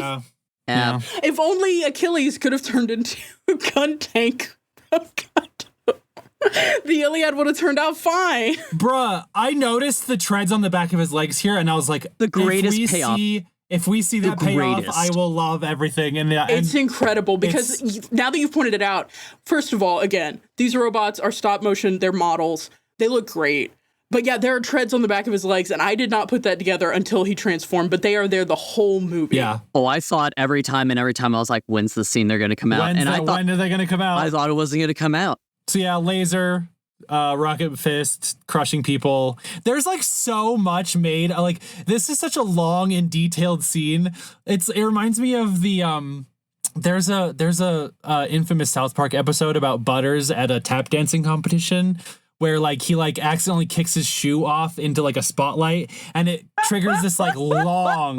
Yeah. If only Achilles could have turned into a gun tank. The Iliad would have turned out fine. Bruh, I noticed the treads on the back of his legs here, and I was like, the greatest payoff. If we see that payoff, I will love everything. And it's incredible because now that you've pointed it out, first of all, again, these robots are stop motion. They're models. They look great. But yeah, there are treads on the back of his legs, and I did not put that together until he transformed, but they are there the whole movie. Yeah. Oh, I saw it every time, and every time I was like, when's the scene they're going to come out? When are they going to come out? I thought it wasn't going to come out. So yeah, laser, rocket fist, crushing people. There's like so much made. Like, this is such a long and detailed scene. It reminds me of the there's a infamous South Park episode about Butters at a tap dancing competition, where like he like accidentally kicks his shoe off into like a spotlight and it triggers this like long,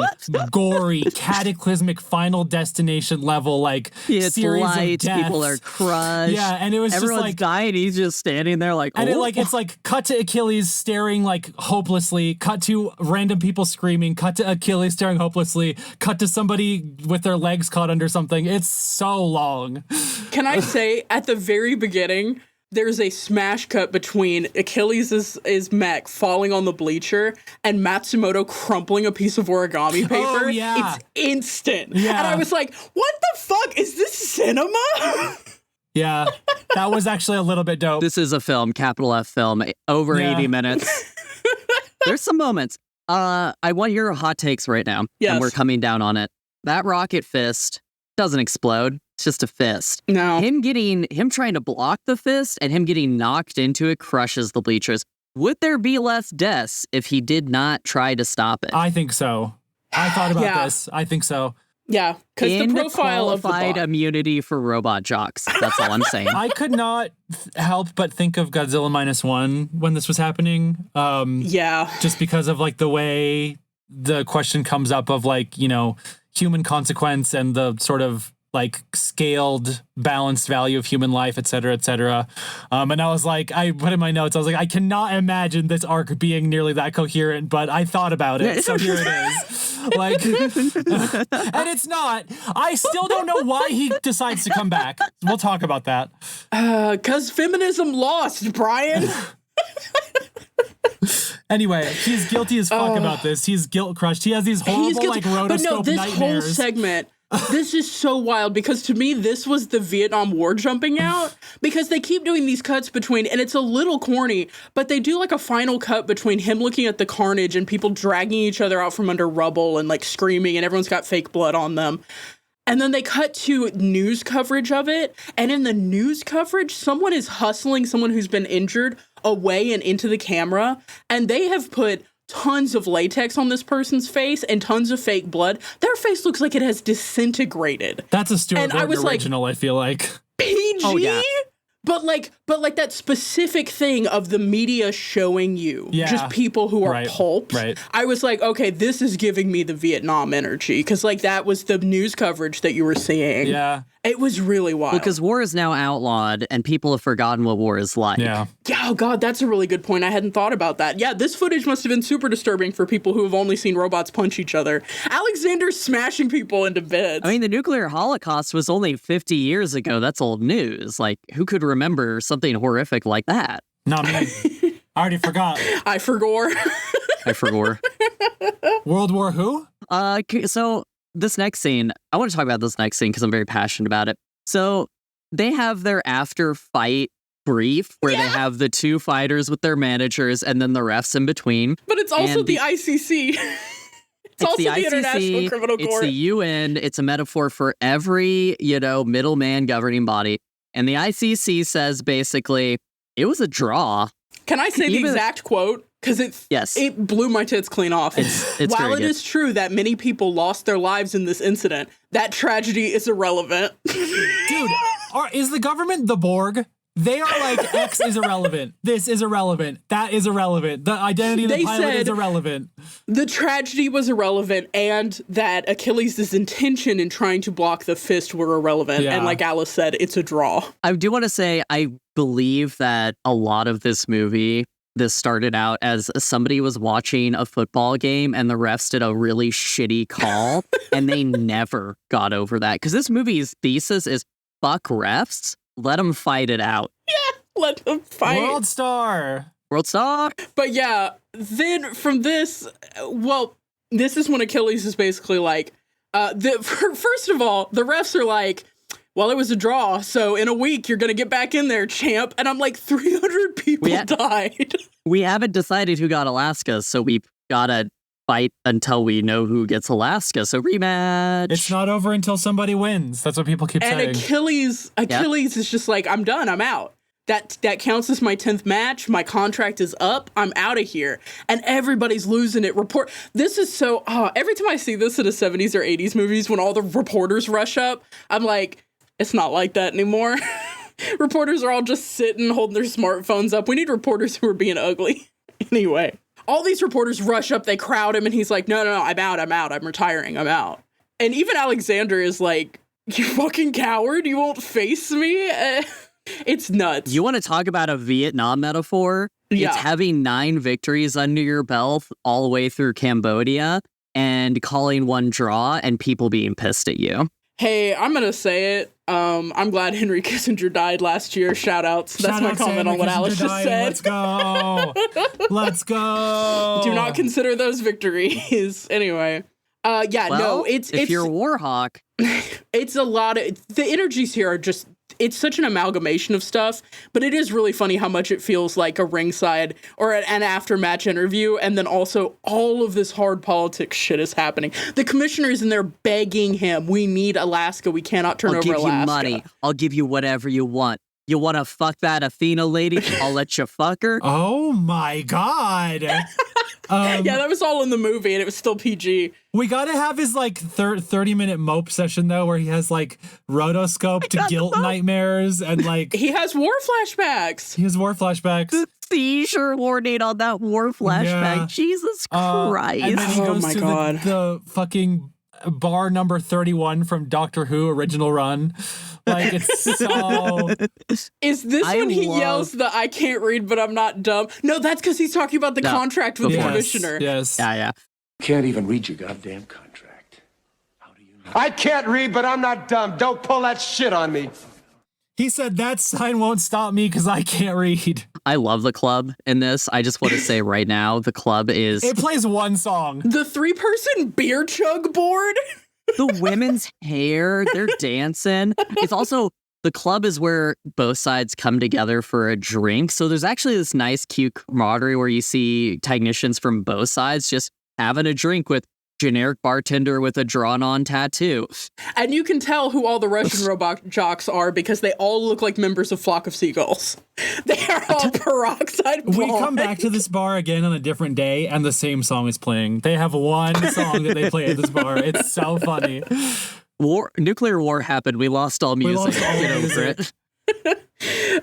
gory, cataclysmic Final Destination level like it's series lights, of deaths. people are crushed. Yeah, and it was everyone's just like dying. He's just standing there like, and it's like cut to Achilles staring like hopelessly, cut to random people screaming, cut to Achilles staring hopelessly, cut to somebody with their legs caught under something. It's so long. Can I say at the very beginning, there's a smash cut between Achilles' mech falling on the bleacher and Matsumoto crumpling a piece of origami paper. Oh, yeah. It's instant. Yeah. And I was like, what the fuck? Is this cinema? Yeah, that was actually a little bit dope. This is a film, capital F film, over 80 minutes. There's some moments. I want your hot takes right now. Yes. And we're coming down on it. That rocket fist doesn't explode. It's just a fist. No. Him trying to block the fist and him getting knocked into it crushes the bleachers. Would there be less deaths if he did not try to stop it? I think so. I thought about this. I think so. Yeah, because the profile of the bot. Immunity for Robot Jox. That's all I'm saying. I could not help but think of Godzilla -1 when this was happening. Yeah. Just because of like the way the question comes up of like, you know, human consequence and the sort of like scaled, balanced value of human life, et cetera, et cetera. And I was like, I put in my notes, I was like, I cannot imagine this arc being nearly that coherent, but I thought about it, so here it is. Like, and it's not. I still don't know why he decides to come back. We'll talk about that. 'Cause feminism lost, Brian. Anyway, he's guilty as fuck about this. He's guilt crushed. He has these horrible like rotoscope but no, this nightmares. whole segment, this is so wild because to me, this was the Vietnam War jumping out because they keep doing these cuts between, and it's a little corny, but they do like a final cut between him looking at the carnage and people dragging each other out from under rubble and like screaming and everyone's got fake blood on them. And then they cut to news coverage of it. And in the news coverage, someone is hustling someone who's been injured away and into the camera. And they have put tons of latex on this person's face and tons of fake blood. Their face looks like it has disintegrated. That's a Stuart Gordon original, like, I feel like. PG? Oh, yeah. But like that specific thing of the media showing you just people who are pulped. Right. I was like, okay, this is giving me the Vietnam energy because like that was the news coverage that you were seeing. Yeah. It was really wild. Because war is now outlawed and people have forgotten what war is like. Yeah. Yeah, oh God, that's a really good point. I hadn't thought about that. Yeah, this footage must have been super disturbing for people who have only seen robots punch each other. Alexander's smashing people into beds. I mean, the nuclear holocaust was only 50 years ago. That's old news. Like, who could remember something horrific like that? Not me. I already forgot. I forgot. I forgot. World War who? So this next scene, I want to talk about this next scene because I'm very passionate about it. So they have their after fight brief where they have the two fighters with their managers and then the refs in between. But it's also the ICC. It's also the the International Criminal It's Court. the UN. It's a metaphor for every, middleman governing body. And the ICC says basically, it was a draw. Can I say the exact quote? Because it blew my tits clean off. It's While it is true that many people lost their lives in this incident, that tragedy is irrelevant. Dude, is the government the Borg? They are like, X is irrelevant. This is irrelevant. That is irrelevant. The identity of the pilot is irrelevant. The tragedy was irrelevant, and that Achilles' intention in trying to block the fist were irrelevant. Yeah. And like Alice said, it's a draw. I do want to say, I believe that a lot of this movie, this started out as somebody was watching a football game and the refs did a really shitty call, and they never got over that. Because this movie's thesis is, fuck refs. Let them fight it out. Yeah, let them fight. World star. But yeah, then from this, this is when Achilles is basically like, first of all, the refs are like, well, it was a draw, so in a week, you're going to get back in there, champ. And I'm like, 300 people died. We haven't decided who got Alaska, so we've got to fight until we know who gets Alaska. So rematch. It's not over until somebody wins. That's what people keep saying. And Achilles is just like, I'm done. I'm out. That counts as my 10th match. My contract is up. I'm out of here. And everybody's losing it. This is so, every time I see this in the 70s or 80s movies, when all the reporters rush up, I'm like, it's not like that anymore. Reporters are all just sitting, holding their smartphones up. We need reporters who are being ugly. Anyway. All these reporters rush up, they crowd him, and he's like, no, I'm out, I'm retiring, I'm out. And even Alexander is like, you fucking coward, you won't face me? It's nuts. You want to talk about a Vietnam metaphor? Yeah. It's having 9 victories under your belt all the way through Cambodia and calling one draw and people being pissed at you. Hey, I'm going to say it. I'm glad Henry Kissinger died last year. Shout outs. That's my comment on what Alice just said. Let's go. Let's go. Do not consider those victories. Anyway. If you're a Warhawk. It's a lot of, the energies here are just, it's such an amalgamation of stuff, but it is really funny how much it feels like a ringside or an after-match interview, and then also all of this hard politics shit is happening. The commissioner is in there begging him, we need Alaska, we cannot turn over Alaska. I'll give you money, I'll give you whatever you want. You want to fuck that Athena lady? I'll let you fuck her. Oh my God. Yeah, that was all in the movie and it was still PG. We got to have his like 30-minute mope session though, where he has like rotoscope to guilt nightmares and like... He has war flashbacks. The seizure warning on that war flashback. Yeah. Jesus Christ. And then he goes to the fucking bar number 31 from Doctor Who original run. Like, it's so... Is this when he yells the I can't read, but I'm not dumb? No, that's because he's talking about the contract with the commissioner. Yes. Yeah. Can't even read your goddamn contract. How do you know? I can't read, but I'm not dumb. Don't pull that shit on me. He said that sign won't stop me because I can't read. I love the club in this. I just want to say right now, the club is... It plays one song. The 3-person beer chug board? The women's hair, they're dancing. It's also, the club is where both sides come together for a drink. So there's actually this nice, cute camaraderie where you see technicians from both sides just having a drink with generic bartender with a drawn-on tattoo. And you can tell who all the Russian Robot Jox are because they all look like members of Flock of Seagulls. They are all peroxide blonde. We come back to this bar again on a different day, and the same song is playing. They have one song that they play at this bar. It's so funny. Nuclear war happened. We lost all music. Get over it.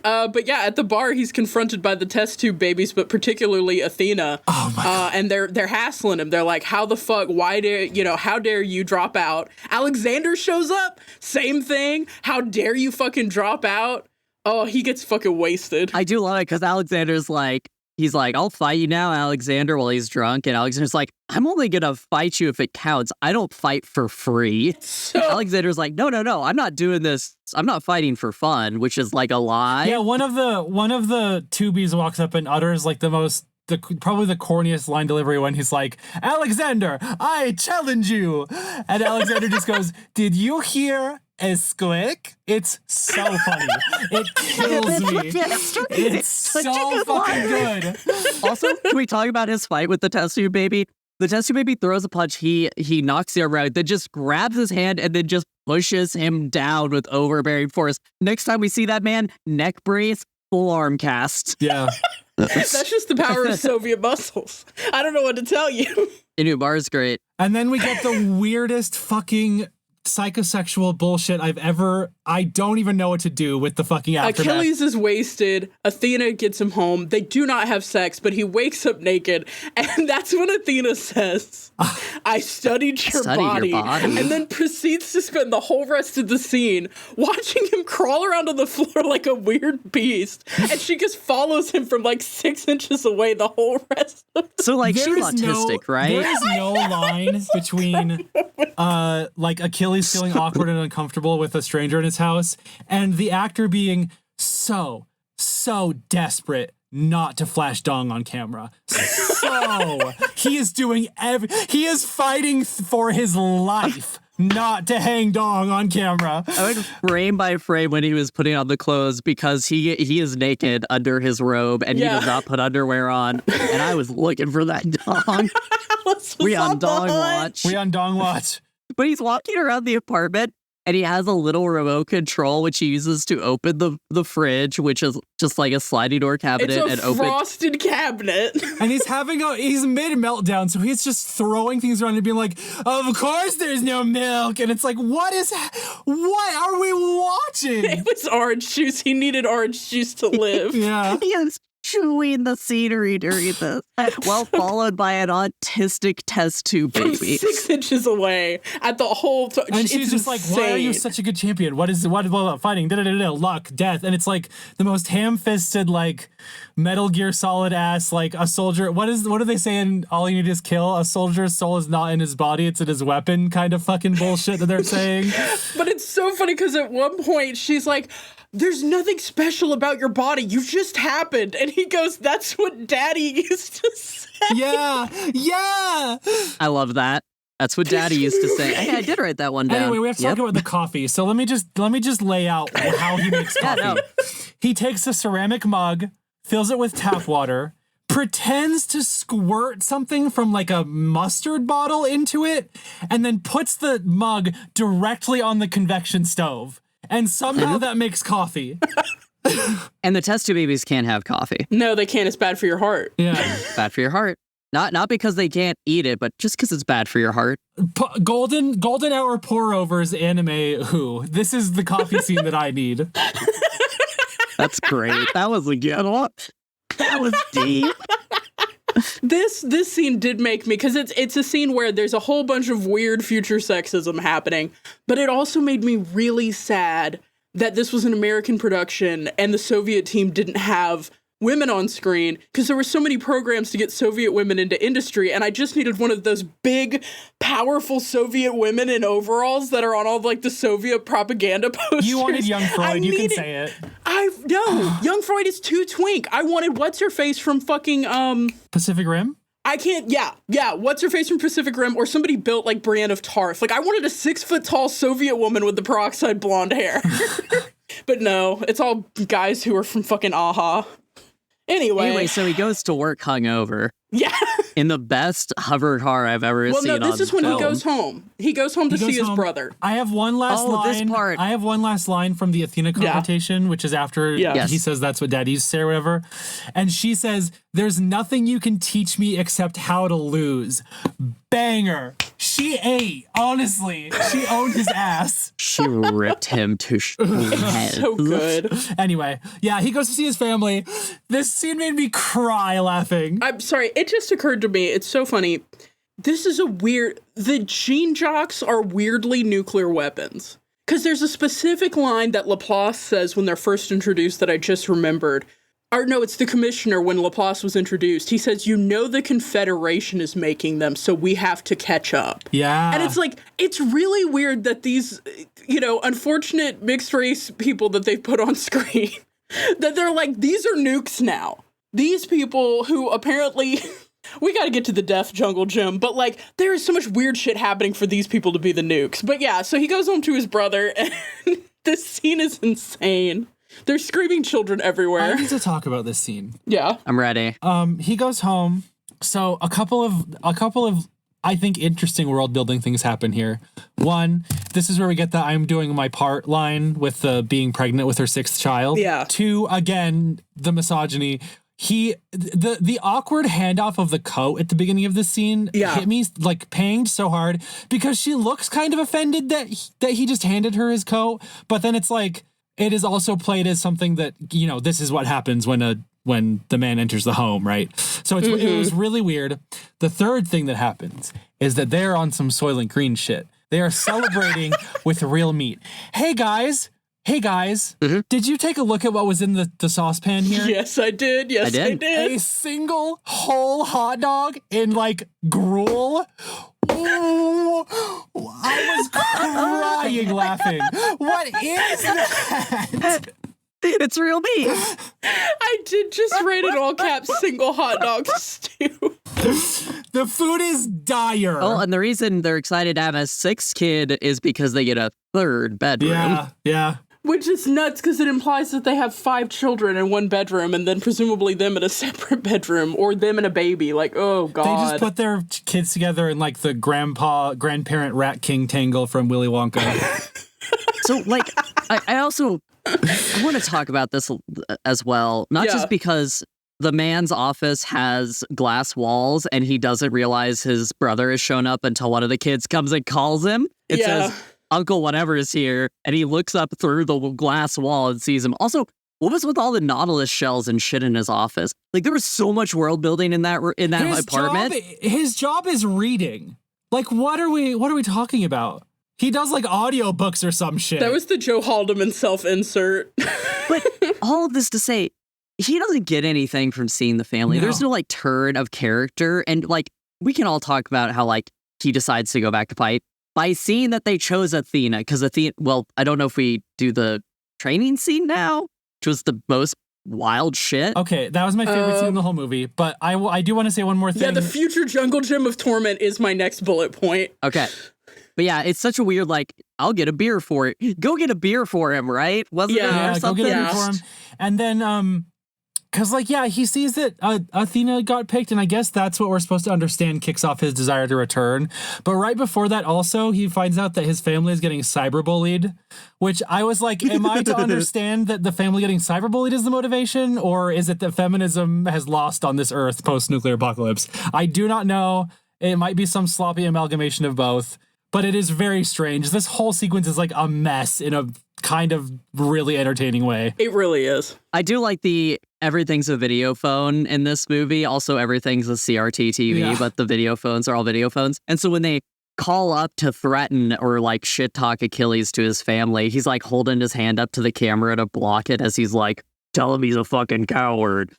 But yeah, at the bar, he's confronted by the test tube babies, but particularly Athena. Oh my God. And they're hassling him. They're like, how the fuck, how dare you drop out? Alexander shows up, same thing. How dare you fucking drop out? Oh, he gets fucking wasted. I do love it because Alexander's like, he's like, I'll fight you now, Alexander, while he's drunk. And Alexander's like, I'm only going to fight you if it counts. I don't fight for free. So Alexander's like, no, I'm not doing this. I'm not fighting for fun, which is like a lie. Yeah, one of the tubies walks up and utters like probably the corniest line delivery when he's like, Alexander, I challenge you. And Alexander just goes, did you hear a squeak? It's so funny. It kills me. It's so fucking good. Also, can we talk about his fight with the test tube baby? The test tube baby throws a punch. He knocks the arm out, then just grabs his hand and then just pushes him down with overbearing force. Next time we see that man, neck brace, full arm cast. Yeah. That's just the power of Soviet muscles. I don't know what to tell you. Inubar's great. And then we get the weirdest fucking psychosexual bullshit I don't even know what to do with the fucking aftermath. Achilles is wasted. Athena gets him home. They do not have sex, but he wakes up naked. And that's when Athena says, I studied your body. And then proceeds to spend the whole rest of the scene watching him crawl around on the floor like a weird beast. And she just follows him from like 6 inches away the whole rest of the So like she's autistic, right? There is no line between like Achilles feeling awkward and uncomfortable with a stranger in his house and the actor being so desperate not to flash dong on camera. So he is doing he is fighting for his life not to hang dong on camera. I went frame by frame when he was putting on the clothes because he is naked under his robe and he does not put underwear on. And I was looking for that dong. We on dong watch. But he's walking around the apartment and he has a little remote control which he uses to open the fridge, which is just like a sliding door cabinet. It's a frosted cabinet. And he's mid meltdown, so he's just throwing things around and being like, of course there's no milk. And it's like, what are we watching? It was orange juice. He needed orange juice to live. Yeah. He is chewing the scenery during this, well followed by an autistic test tube baby. From 6 inches away at the whole time. And she's just like, why are you such a good champion? What about fighting? Luck, death. And it's like the most ham-fisted, like Metal Gear Solid ass, like a soldier. What do they say in All You Need Is Kill? A soldier's soul is not in his body, it's in his weapon kind of fucking bullshit that they're saying. But it's so funny because at one point she's like, there's nothing special about your body. You just happened. And he goes, that's what Daddy used to say. Yeah. I love that. That's what Daddy used to say. Hey, I did write that one down. Anyway, we have to talk about the coffee. So let me just lay out how he makes coffee. He takes a ceramic mug, fills it with tap water, pretends to squirt something from like a mustard bottle into it, and then puts the mug directly on the convection stove. And somehow that makes coffee. And the test tube babies can't have coffee. No, they can't. It's bad for your heart. Yeah. Bad for your heart. Not because they can't eat it, but just because it's bad for your heart. Golden Hour pour-overs anime who. This is the coffee scene that I need. That's great. That was a good one. That was deep. This scene did make me, because it's a scene where there's a whole bunch of weird future sexism happening, but it also made me really sad that this was an American production and the Soviet team didn't have women on screen, because there were so many programs to get Soviet women into industry, and I just needed one of those big, powerful Soviet women in overalls that are on all like the Soviet propaganda posters. You wanted Young Freud, you can say it. No, Young Freud is too twink. I wanted what's her face from fucking Pacific Rim? I can't, yeah. What's her face from Pacific Rim, or somebody built like Brienne of Tarth. Like I wanted a 6 foot tall Soviet woman with the peroxide blonde hair. But no, it's all guys who are from fucking AHA. Anyway, so he goes to work hungover. Yeah. In the best hover car I've ever seen. Well, no, this is when film. he goes home. He goes home to see his brother. I have one last line. This part. I have one last line from the Athena confrontation, which is after he says that's what Daddy used to say or whatever. And she says, there's nothing you can teach me except how to lose. Banger. She ate. Honestly, she owned his ass. She ripped him to shreds. So good. Anyway, he goes to see his family. This scene made me cry laughing. I'm sorry. It just occurred to me. It's so funny. This is the Gene Jox are weirdly nuclear weapons. Because there's a specific line that Laplace says when they're first introduced that I just remembered. Or no, it's the commissioner when Laplace was introduced. He says, the Confederation is making them, so we have to catch up. Yeah. And it's like, it's really weird that these, unfortunate mixed race people that they've put on screen, that they're like, these are nukes now. These people who apparently, we got to get to the death jungle, Jim, but like, there is so much weird shit happening for these people to be the nukes. But yeah, so he goes home to his brother, and this scene is insane. There's screaming children everywhere. I need to talk about this scene. Yeah. I'm ready. He goes home. So a couple of I think, interesting world building things happen here. One, this is where we get the I'm doing my part line with the being pregnant with her 6th child. Yeah. Two, again, the misogyny. The awkward handoff of the coat at the beginning of the scene hit me, like, panged so hard because she looks kind of offended that he just handed her his coat. But then it's like, it is also played as something that, you know, this is what happens when the man enters the home, right? So it was really weird. The third thing that happens is that they're on some Soylent Green shit. They are celebrating with real meat. Hey guys, did you take a look at what was in the saucepan here? Yes, I did. Yes, I did. A single whole hot dog in, like, gruel. Ooh, I was crying laughing. What is that? It's real meat. I did just write in all caps single hot dog stew. The food is dire. Oh, and the reason they're excited to have a 6th kid is because they get a 3rd bedroom. Yeah. Which is nuts because it implies that they have 5 children in one bedroom and then presumably them in a separate bedroom or them and a baby. Like, oh, God. They just put their kids together in, like, the grandparent rat king tangle from Willy Wonka. So, like, I also want to talk about this as well. Not just because the man's office has glass walls and he doesn't realize his brother has shown up until one of the kids comes and calls him. It says, Uncle whatever is here, and he looks up through the glass wall and sees him. Also, what was with all the Nautilus shells and shit in his office? Like, there was so much world building in that apartment. His job is reading. Like, what are we talking about? He does, like, audiobooks or some shit. That was the Joe Haldeman self-insert. But all of this to say, he doesn't get anything from seeing the family. No. There's no, like, turn of character. And, like, we can all talk about how, like, he decides to go back to fight. By seeing that they chose Athena, because well, I don't know if we do the training scene now, which was the most wild shit. Okay, that was my favorite scene in the whole movie, but I do want to say one more thing. Yeah, the future jungle gym of torment is my next bullet point. Okay. But yeah, it's such a weird, like, I'll get a beer for it. Go get a beer for him, right? Wasn't it or something? Go get a beer for him. And then, because, like, yeah, he sees that Athena got picked, and I guess that's what we're supposed to understand kicks off his desire to return. But right before that, also, he finds out that his family is getting cyberbullied, which I was like, am I to understand that the family getting cyberbullied is the motivation, or is it that feminism has lost on this earth post-nuclear apocalypse? I do not know. It might be some sloppy amalgamation of both, but it is very strange. This whole sequence is like a mess in a kind of really entertaining way. It really is. I do like the everything's a video phone in this movie. Also, everything's a CRT TV, but the video phones are all video phones. And so when they call up to threaten or like shit talk Achilles to his family, he's like holding his hand up to the camera to block it as he's like, tell him he's a fucking coward.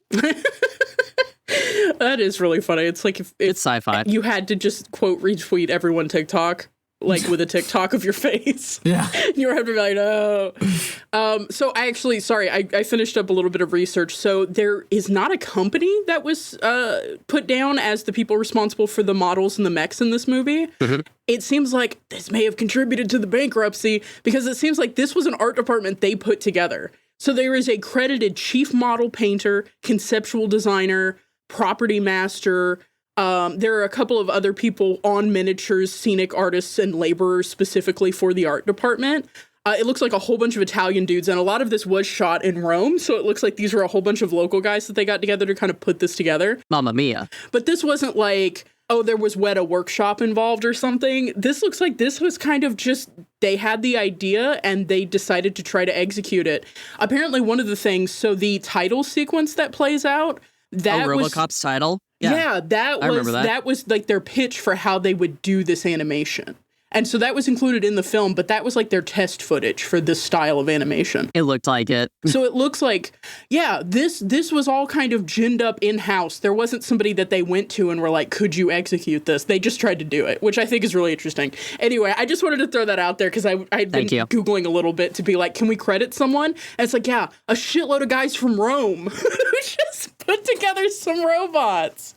That is really funny. It's like if it's sci-fi. You had to just quote retweet everyone TikTok. Like with a TikTok of your face. Yeah. You were having to be like, no. So I actually, sorry, I finished up a little bit of research. So there is not a company that was put down as the people responsible for the models and the mechs in this movie. Mm-hmm. It seems like this may have contributed to the bankruptcy because it seems like this was an art department they put together. So there is a credited chief model painter, conceptual designer, property master. There are a couple of other people on miniatures, scenic artists, and laborers specifically for the art department. It looks like a whole bunch of Italian dudes, and a lot of this was shot in Rome, so it looks like these were a whole bunch of local guys that they got together to kind of put this together. Mamma mia. But this wasn't like, oh, there was Weta Workshop involved or something. This looks like this was kind of just, they had the idea and they decided to try to execute it. Apparently one of the things, so the title sequence that plays out, that was RoboCop's title? Yeah, that was like their pitch for how they would do this animation. And so that was included in the film, but that was like their test footage for this style of animation. It looked like it. So it looks like, yeah, this was all kind of ginned up in-house. There wasn't somebody that they went to and were like, could you execute this? They just tried to do it, which I think is really interesting. Anyway, I just wanted to throw that out there because I'd been Googling a little bit to be like, can we credit someone? And it's like, yeah, a shitload of guys from Rome who just put together some robots.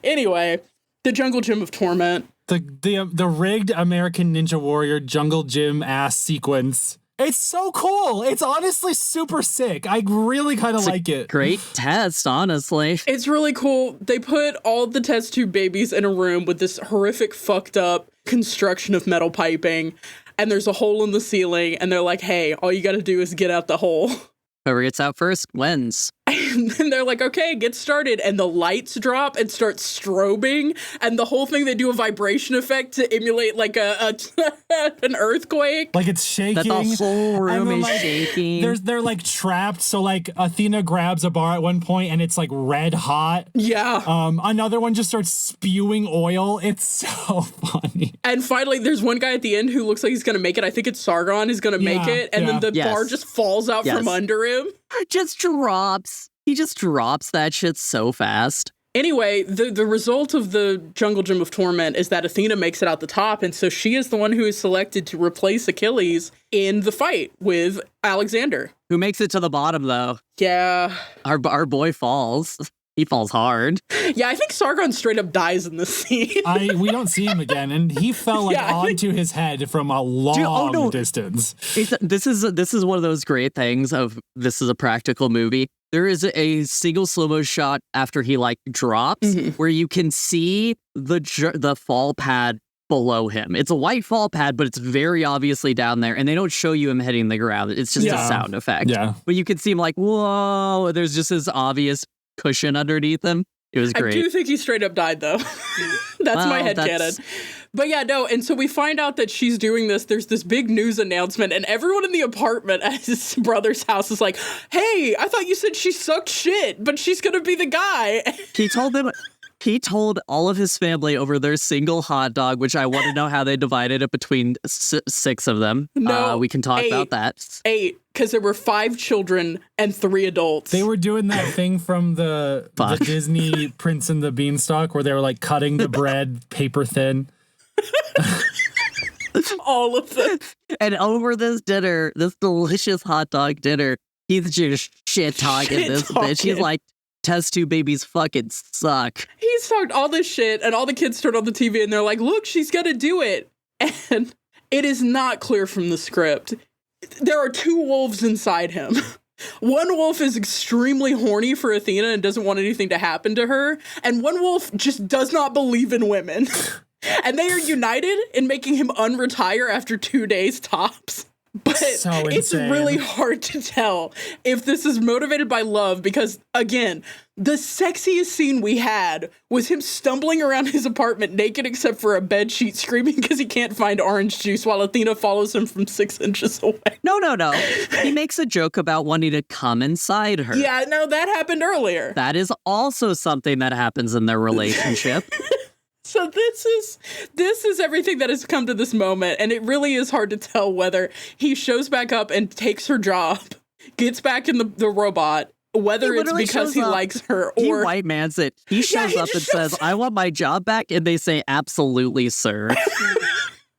Anyway, the Jungle Gym of Torment. The rigged American Ninja Warrior jungle gym ass sequence It's so cool. It's honestly super sick. I really kind of like it. Great test, honestly. It's really cool. They put all the test tube babies in a room with this horrific, fucked up construction of metal piping. And there's a hole in the ceiling. And they're like, hey, all you got to do is get out the hole. Whoever gets out first wins. And then they're like, okay, get started. And the lights drop and start strobing. And the whole thing, they do a vibration effect to emulate like an earthquake. Like it's shaking. That the whole room is shaking. They're like trapped. So like Athena grabs a bar at one point and it's like red hot. Yeah. Another one just starts spewing oil. It's so funny. And finally, there's one guy at the end who looks like he's going to make it. I think it's Sargon is going to make it. And then the bar just falls out from under him. Just drops. He just drops that shit so fast. Anyway, the result of the Jungle Gym of Torment is that Athena makes it out the top, and so she is the one who is selected to replace Achilles in the fight with Alexander. Who makes it to the bottom, though. Yeah. Our boy falls. He falls hard. Yeah, I think Sargon straight up dies in this scene. We don't see him again, and he fell like onto his head from a long distance. This is one of those great things of this is a practical movie. There is a single slow-mo shot after he like drops where you can see the fall pad below him. It's a white fall pad, but it's very obviously down there, and they don't show you him hitting the ground. It's just a sound effect. Yeah. But you can see him like, whoa, there's just this obvious cushion underneath him. It was great. I do think he straight up died, though. That's my headcanon. But yeah, no, and so we find out that she's doing this. There's this big news announcement, and everyone in the apartment at his brother's house is like, hey, I thought you said she sucked shit, but she's going to be the guy. He told all of his family over their single hot dog, which I want to know how they divided it between six of them. No, we can talk about that. 8, because there were 5 children and 3 adults. They were doing that thing from the Disney Prince and the Beanstalk where they were like cutting the bread paper thin. All of them. And over this dinner, this delicious hot dog dinner, he's just shit talking this bitch. He's like, test tube babies fucking suck. He's talked all this shit, and all the kids turn on the TV and they're like, look, she's gonna do it. And it is not clear from the script. There are 2 wolves inside him. One wolf is extremely horny for Athena and doesn't want anything to happen to her. And one wolf just does not believe in women. And they are united in making him unretire after 2 days tops. But it's really hard to tell if this is motivated by love because, again, the sexiest scene we had was him stumbling around his apartment naked except for a bedsheet screaming because he can't find orange juice while Athena follows him from 6 inches away. No. He makes a joke about wanting to come inside her. Yeah, no, that happened earlier. That is also something that happens in their relationship. So this is everything that has come to this moment, and it really is hard to tell whether he shows back up and takes her job, gets back in the robot, whether it's because he likes her or... He white mans it. He shows up and says, I want my job back, and they say, absolutely, sir.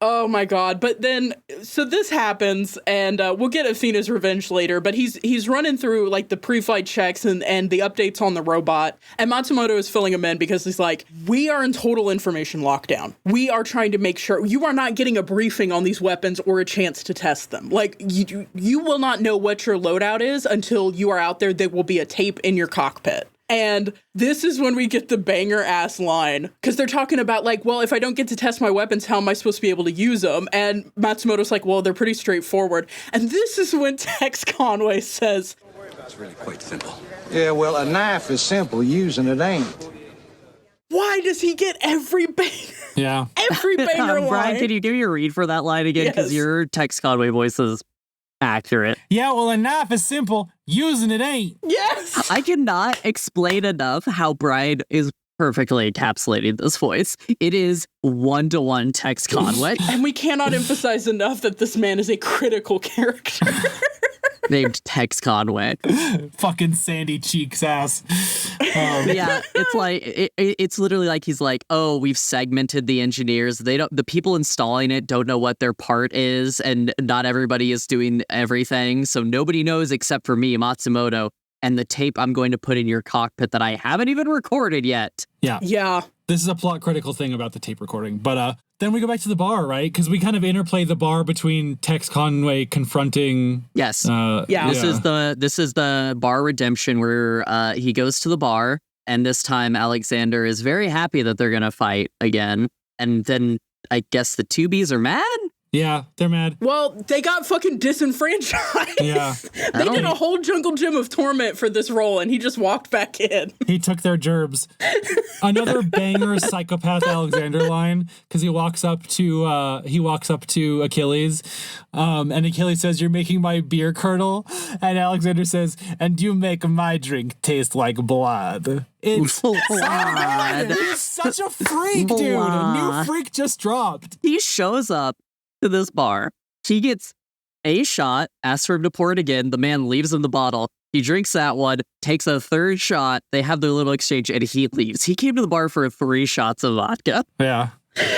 Oh my God. But then, so this happens, and we'll get Athena's revenge later, but he's running through like the pre-flight checks and the updates on the robot, and Matsumoto is filling him in because he's like, we are in total information lockdown. We are trying to make sure you are not getting a briefing on these weapons or a chance to test them. Like, you will not know what your loadout is until you are out there. There will be a tape in your cockpit. And this is when we get the banger ass line because they're talking about like, well, if I don't get to test my weapons, how am I supposed to be able to use them? And Matsumoto's like, well, they're pretty straightforward. And this is when Tex Conway says, it's really quite simple. Yeah, well, a knife is simple. Using it ain't. Why does he get every banger? Yeah. Every banger line. Brian, can you do your read for that line again? Because your Tex Conway voice is accurate. Yeah, well, a knife is simple. Using it ain't. Yes. I cannot explain enough how Brian is perfectly encapsulating this voice. It is 1-to-1 Tex Conway. And we cannot emphasize enough that this man is a critical character. Named Tex Conway. Fucking Sandy Cheeks ass. Yeah, it's like it's literally like he's like, oh, we've segmented the engineers. The people installing it don't know what their part is, and not everybody is doing everything. So nobody knows except for me, Matsumoto, and the tape I'm going to put in your cockpit that I haven't even recorded yet. Yeah. Yeah. This is a plot critical thing about the tape recording. But then we go back to the bar, right? Because we kind of interplay the bar between Tex Conway confronting. Yes. This is the bar redemption where he goes to the bar, and this time Alexander is very happy that they're gonna fight again. And then I guess the Tubies are mad. Yeah, they're mad. Well, they got fucking disenfranchised. Yeah. They did a whole jungle gym of torment for this role, and he just walked back in. He took their gerbs. Another banger psychopath Alexander line, because he walks up to Achilles, and Achilles says, "You're making my beer curdle," and Alexander says, "And you make my drink taste like blood." It's blood. He's such a freak, dude. A new freak just dropped. He shows up to this bar. He gets a shot, asks for him to pour it again. The man leaves him the bottle. He drinks that one, takes a third shot. They have their little exchange, and he leaves. He came to the bar for 3 shots of vodka. Yeah.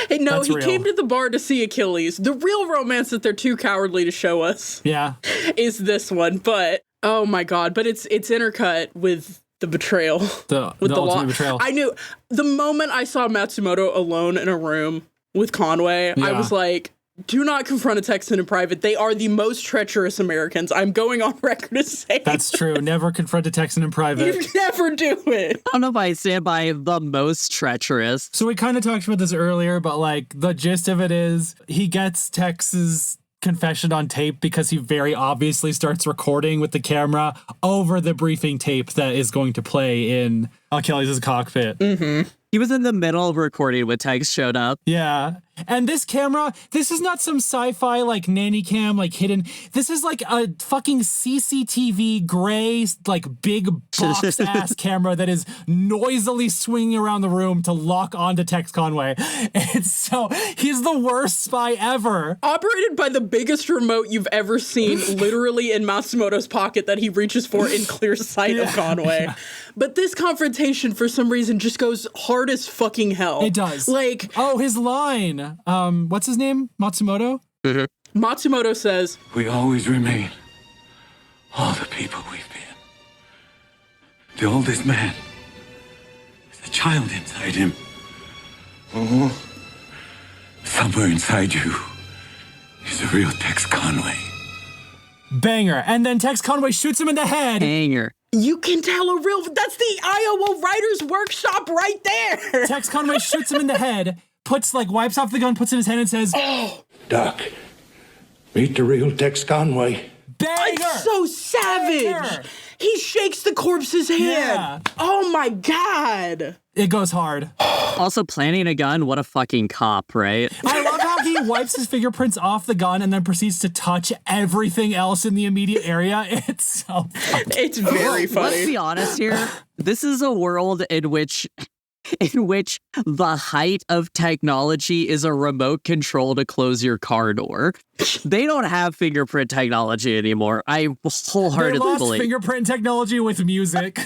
Hey, no, he came to the bar to see Achilles. The real romance that they're too cowardly to show us. Yeah. Is this one. But, oh my God. But it's intercut with the betrayal. The ultimate betrayal. I knew the moment I saw Matsumoto alone in a room with Conway, I was like, do not confront a Texan in private. They are the most treacherous Americans. I'm going on record to say that's true. Never confront a Texan in private. You never do it. I don't know if I stand by the most treacherous. So we kind of talked about this earlier, but like the gist of it is he gets Tex's confession on tape because he very obviously starts recording with the camera over the briefing tape that is going to play in Achilles' cockpit. Mm-hmm. He was in the middle of recording when Tex showed up. Yeah. And this camera, this is not some sci-fi like nanny cam, like hidden. This is like a fucking CCTV gray, like big box ass camera that is noisily swinging around the room to lock onto Tex Conway. And so he's the worst spy ever. Operated by the biggest remote you've ever seen, literally in Matsumoto's pocket that he reaches for in clear sight of Conway. Yeah. But this confrontation, for some reason, just goes hard as fucking hell. It does. Like, oh, his line. What's his name? Matsumoto? Mm-hmm. Matsumoto says, "We always remain all the people we've been. The oldest man, the child inside him. Oh, somewhere inside you is a real Tex Conway." Banger. And then Tex Conway shoots him in the head. Banger. You can tell a real... That's the Iowa Writers Workshop right there. Tex Conway shoots him in the head, wipes off the gun, puts it in his hand and says, "Oh, Doc, meet the real Tex Conway." Banger! It's so savage. Banger. He shakes the corpse's hand. Yeah. Oh my God. It goes hard. Also, planting a gun, what a fucking cop, right? I love how he wipes his fingerprints off the gun and then proceeds to touch everything else in the immediate area. It's so funny. It's very funny. Let's be honest here. This is a world in which the height of technology is a remote control to close your car door. They don't have fingerprint technology anymore. I wholeheartedly they lost believe. Fingerprint technology with music.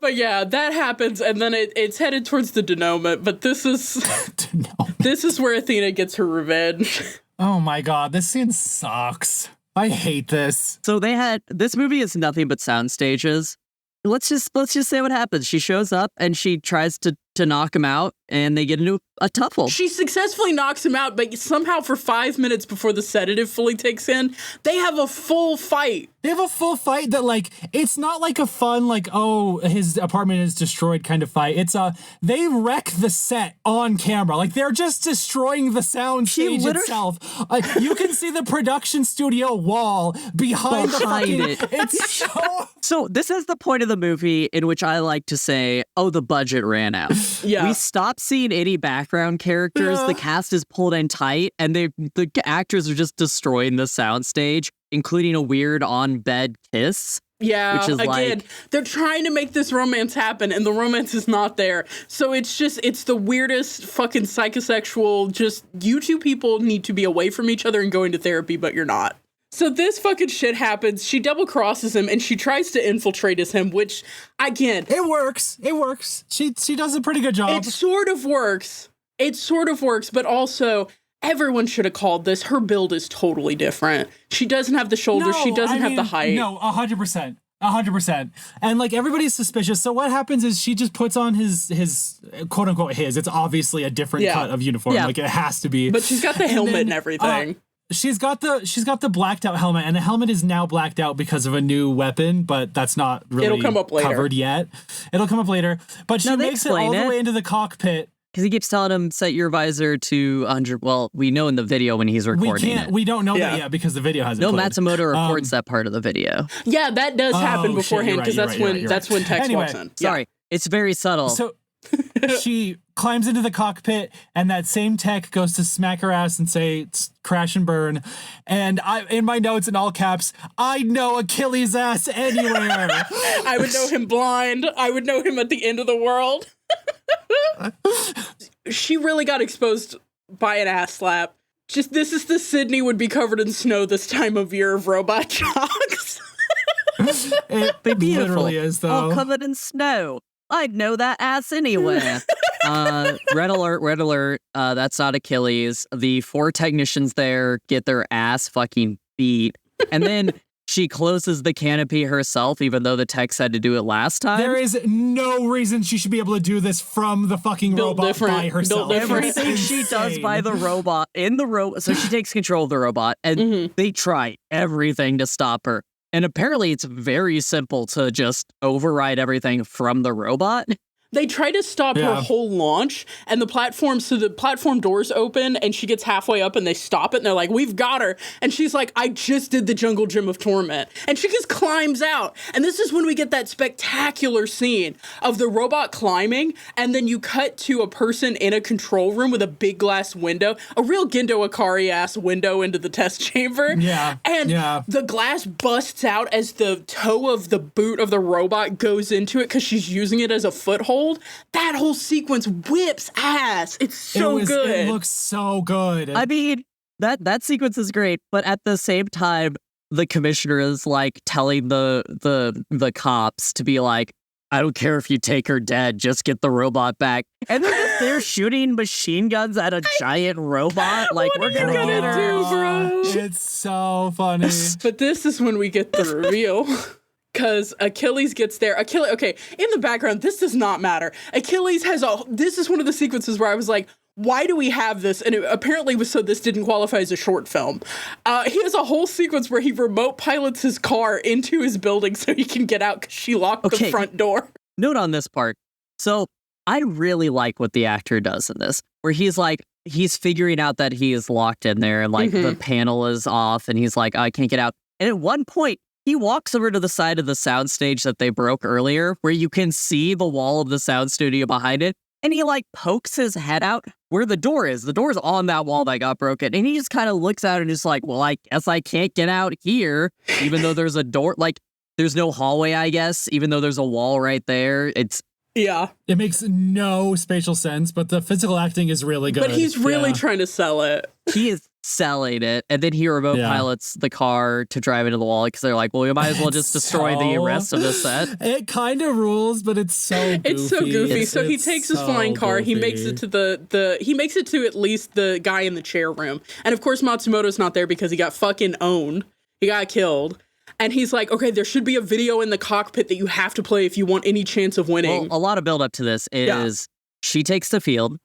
But yeah, that happens, and then it's headed towards the denouement. But this is where Athena gets her revenge. Oh my God, this scene sucks. I hate this. So this movie is nothing but sound stages. Let's just say what happens. She shows up and she tries to knock him out, and they get into a tuffle. She successfully knocks him out, but somehow for 5 minutes before the sedative fully takes in, they have a full fight. They have a full fight that, like, it's not like a fun, like, oh, his apartment is destroyed kind of fight. It's they wreck the set on camera. Like, they're just destroying the sound stage itself. You can see the production studio wall behind it. It's So this is the point of the movie in which I like to say, oh, the budget ran out. Yeah. We stopped seeing any background characters. Yeah. The cast is pulled in tight, and the actors are just destroying the soundstage, including a weird on-bed kiss. Yeah, which is again, they're trying to make this romance happen, and the romance is not there. So it's the weirdest fucking psychosexual, just you two people need to be away from each other and go into therapy, but you're not. So this fucking shit happens. She double crosses him and she tries to infiltrate him, which, again... It works. She does a pretty good job. It sort of works, but also... Everyone should have called this. Her build is totally different. She doesn't have the shoulders. She doesn't have the height. No, 100%. 100%. And like everybody's suspicious. So what happens is she just puts on his quote unquote his. It's obviously a different cut of uniform. Like it has to be. But she's got the helmet and everything. She's got the blacked out helmet, and the helmet is now blacked out because of a new weapon, but that's not really covered yet. It'll come up later. But she makes it all the way into the cockpit. Because he keeps telling him, set your visor to 100. Well, we know in the video when he's recording it. We don't know that yet because the video hasn't played. Matsumoto records that part of the video. Yeah, that does happen beforehand because that's when Tex walks in. Sorry, it's very subtle. So she climbs into the cockpit, and that same tech goes to smack her ass and say, crash and burn. And in my notes in all caps, I know Achilles' ass anywhere. I would know him blind. I would know him at the end of the world. She really got exposed by an ass slap. This is the Sydney would be covered in snow this time of year of Robot Jox. It literally is, though. All covered in snow. I'd know that ass anywhere. Red alert. That's not Achilles. The 4 technicians there get their ass fucking beat. And then she closes the canopy herself, even though the techs had to do it last time. There is no reason she should be able to do this from the fucking robot by herself. Everything she does by the robot, so she takes control of the robot, and they try everything to stop her. And apparently it's very simple to just override everything from the robot. They try to stop her whole launch, and the platform doors open, and she gets halfway up, and they stop it, and they're like, we've got her. And she's like, I just did the Jungle Gym of Torment. And she just climbs out. And this is when we get that spectacular scene of the robot climbing, and then you cut to a person in a control room with a big glass window, a real Gendo Ikari-ass window into the test chamber. And the glass busts out as the toe of the boot of the robot goes into it because she's using it as a foothold. That whole sequence whips ass. It's so good. It looks so good. I mean, that sequence is great, but at the same time, the commissioner is like telling the cops to be like, I don't care if you take her dead, just get the robot back. And they're shooting machine guns at a giant robot. Like, we're gonna get her. Do, bro? It's so funny. But this is when we get the reveal. Because Achilles gets there. Okay, in the background, this does not matter. Achilles this is one of the sequences where I was like, why do we have this? And it apparently was so this didn't qualify as a short film. He has a whole sequence where he remote pilots his car into his building so he can get out because she locked the front door. Note on this part. So I really like what the actor does in this, where he's figuring out that he is locked in there and the panel is off and he's like, I can't get out. And at one point, he walks over to the side of the soundstage that they broke earlier, where you can see the wall of the sound studio behind it, and he pokes his head out where the door is. The door's on that wall that got broken, and he just kind of looks out and is like, well, I guess I can't get out here, even though there's a door. There's no hallway, I guess, even though there's a wall right there. It makes no spatial sense, but the physical acting is really good. But he's really trying to sell it. He is selling it, and then he remote pilots the car to drive into the wall because they're like, well, we might as well just destroy the rest of the set. It kind of rules, but it's so goofy. It's so goofy. So he takes his flying car, he makes it to he makes it to at least the guy in the chair room. And of course Matsumoto's not there because he got fucking owned. He got killed. And he's like, okay, there should be a video in the cockpit that you have to play if you want any chance of winning. Well, a lot of build up to this is she takes the field.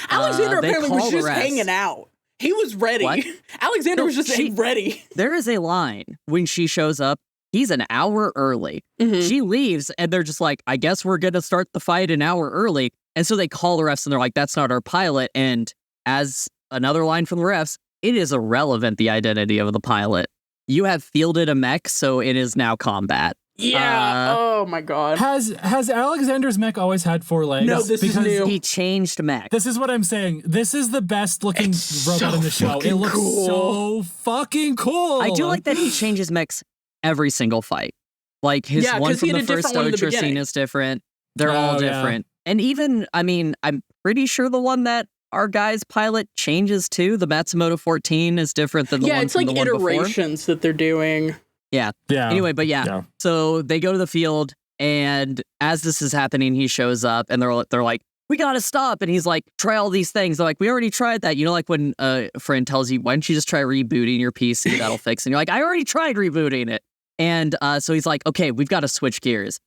Alexander apparently was just hanging out. He was ready. What? Alexander was just ready. There is a line when she shows up. He's an hour early. She leaves, and they're just like, I guess we're going to start the fight an hour early. And so they call the refs, and they're like, that's not our pilot. And as another line from the refs, it is irrelevant, the identity of the pilot. You have fielded a mech, so it is now combat. Yeah. Oh my god. Has Alexander's mech always had 4 legs? No, this is new. He changed mech. This is what I'm saying. This is the best looking robot in the show. It looks so fucking cool. I do like that he changes mechs every single fight. Like his one from the first Ultra scene is different. They're all different. And even, I mean, I'm pretty sure the one that our guy's pilot changes too. The Matsumoto 14 is different than the one from the one before. Yeah, it's like iterations that they're doing. Yeah. Anyway, but so they go to the field, and as this is happening, he shows up, and they're like, we gotta stop. And he's like, try all these things. They're like, we already tried that. You know, like when a friend tells you, why don't you just try rebooting your PC? That'll fix it. And you're like, I already tried rebooting it. And so he's like, okay, we've got to switch gears.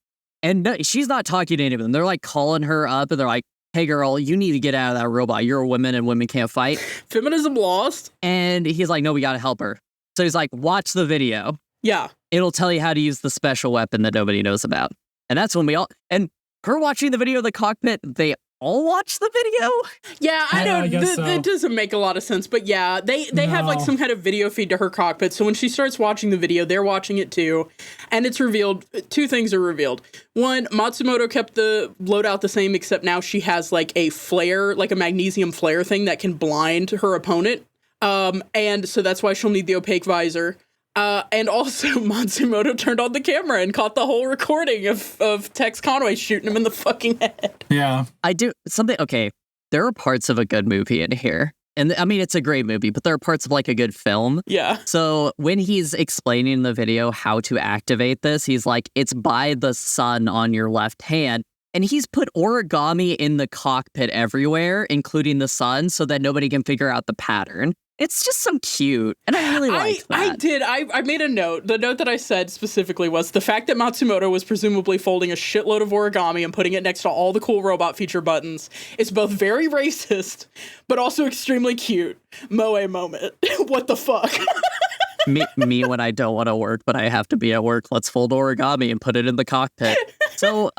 And no, she's not talking to any of them. They're like calling her up and they're like, hey girl, you need to get out of that robot. You're a woman and women can't fight. Feminism lost. And he's like, no, we got to help her. So he's like, watch the video. Yeah. It'll tell you how to use the special weapon that nobody knows about. And that's when and her watching the video of the cockpit, they all watch the video? Yeah, I know. I guess so. That doesn't make a lot of sense. But yeah, they have like some kind of video feed to her cockpit. So when she starts watching the video, they're watching it too. And it's revealed, two things are revealed. One, Matsumoto kept the loadout the same, except now she has like a flare, like a magnesium flare thing that can blind her opponent. And so that's why she'll need the opaque visor. And also Matsumoto turned on the camera and caught the whole recording of Tex Conway shooting him in the fucking head. Yeah. I do something. Okay. There are parts of a good movie in here. And I mean, it's a great movie, but there are parts of like a good film. Yeah. So when he's explaining in the video how to activate this, he's like, it's by the sun on your left hand. And he's put origami in the cockpit everywhere, including the sun, so that nobody can figure out the pattern. It's just so cute, and I really liked that. I made a note. The note that I said specifically was the fact that Matsumoto was presumably folding a shitload of origami and putting it next to all the cool robot feature buttons is both very racist, but also extremely cute. Moe moment. What the fuck? me when I don't want to work, but I have to be at work. Let's fold origami and put it in the cockpit. So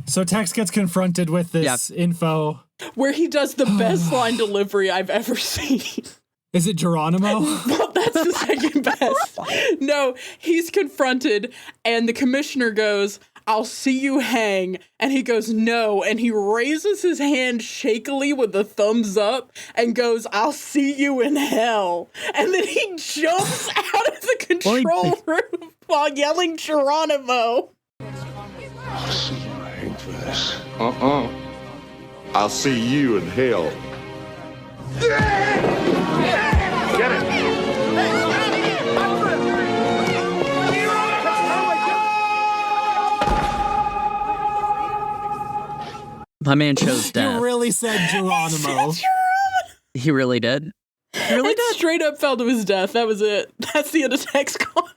Tex gets confronted with this info. Where he does the best line delivery I've ever seen. Is it Geronimo? Well, that's the second best. No, he's confronted, and the commissioner goes, I'll see you hang. And he goes, no. And he raises his hand shakily with a thumbs up and goes, I'll see you in hell. And then he jumps out of the control room while yelling Geronimo. I'll see you hang for this. I'll see you in hell. Get it! My man chose death. You really said Geronimo. He really did. He really did. Straight up fell to his death. That was it. That's the end of Tex Con.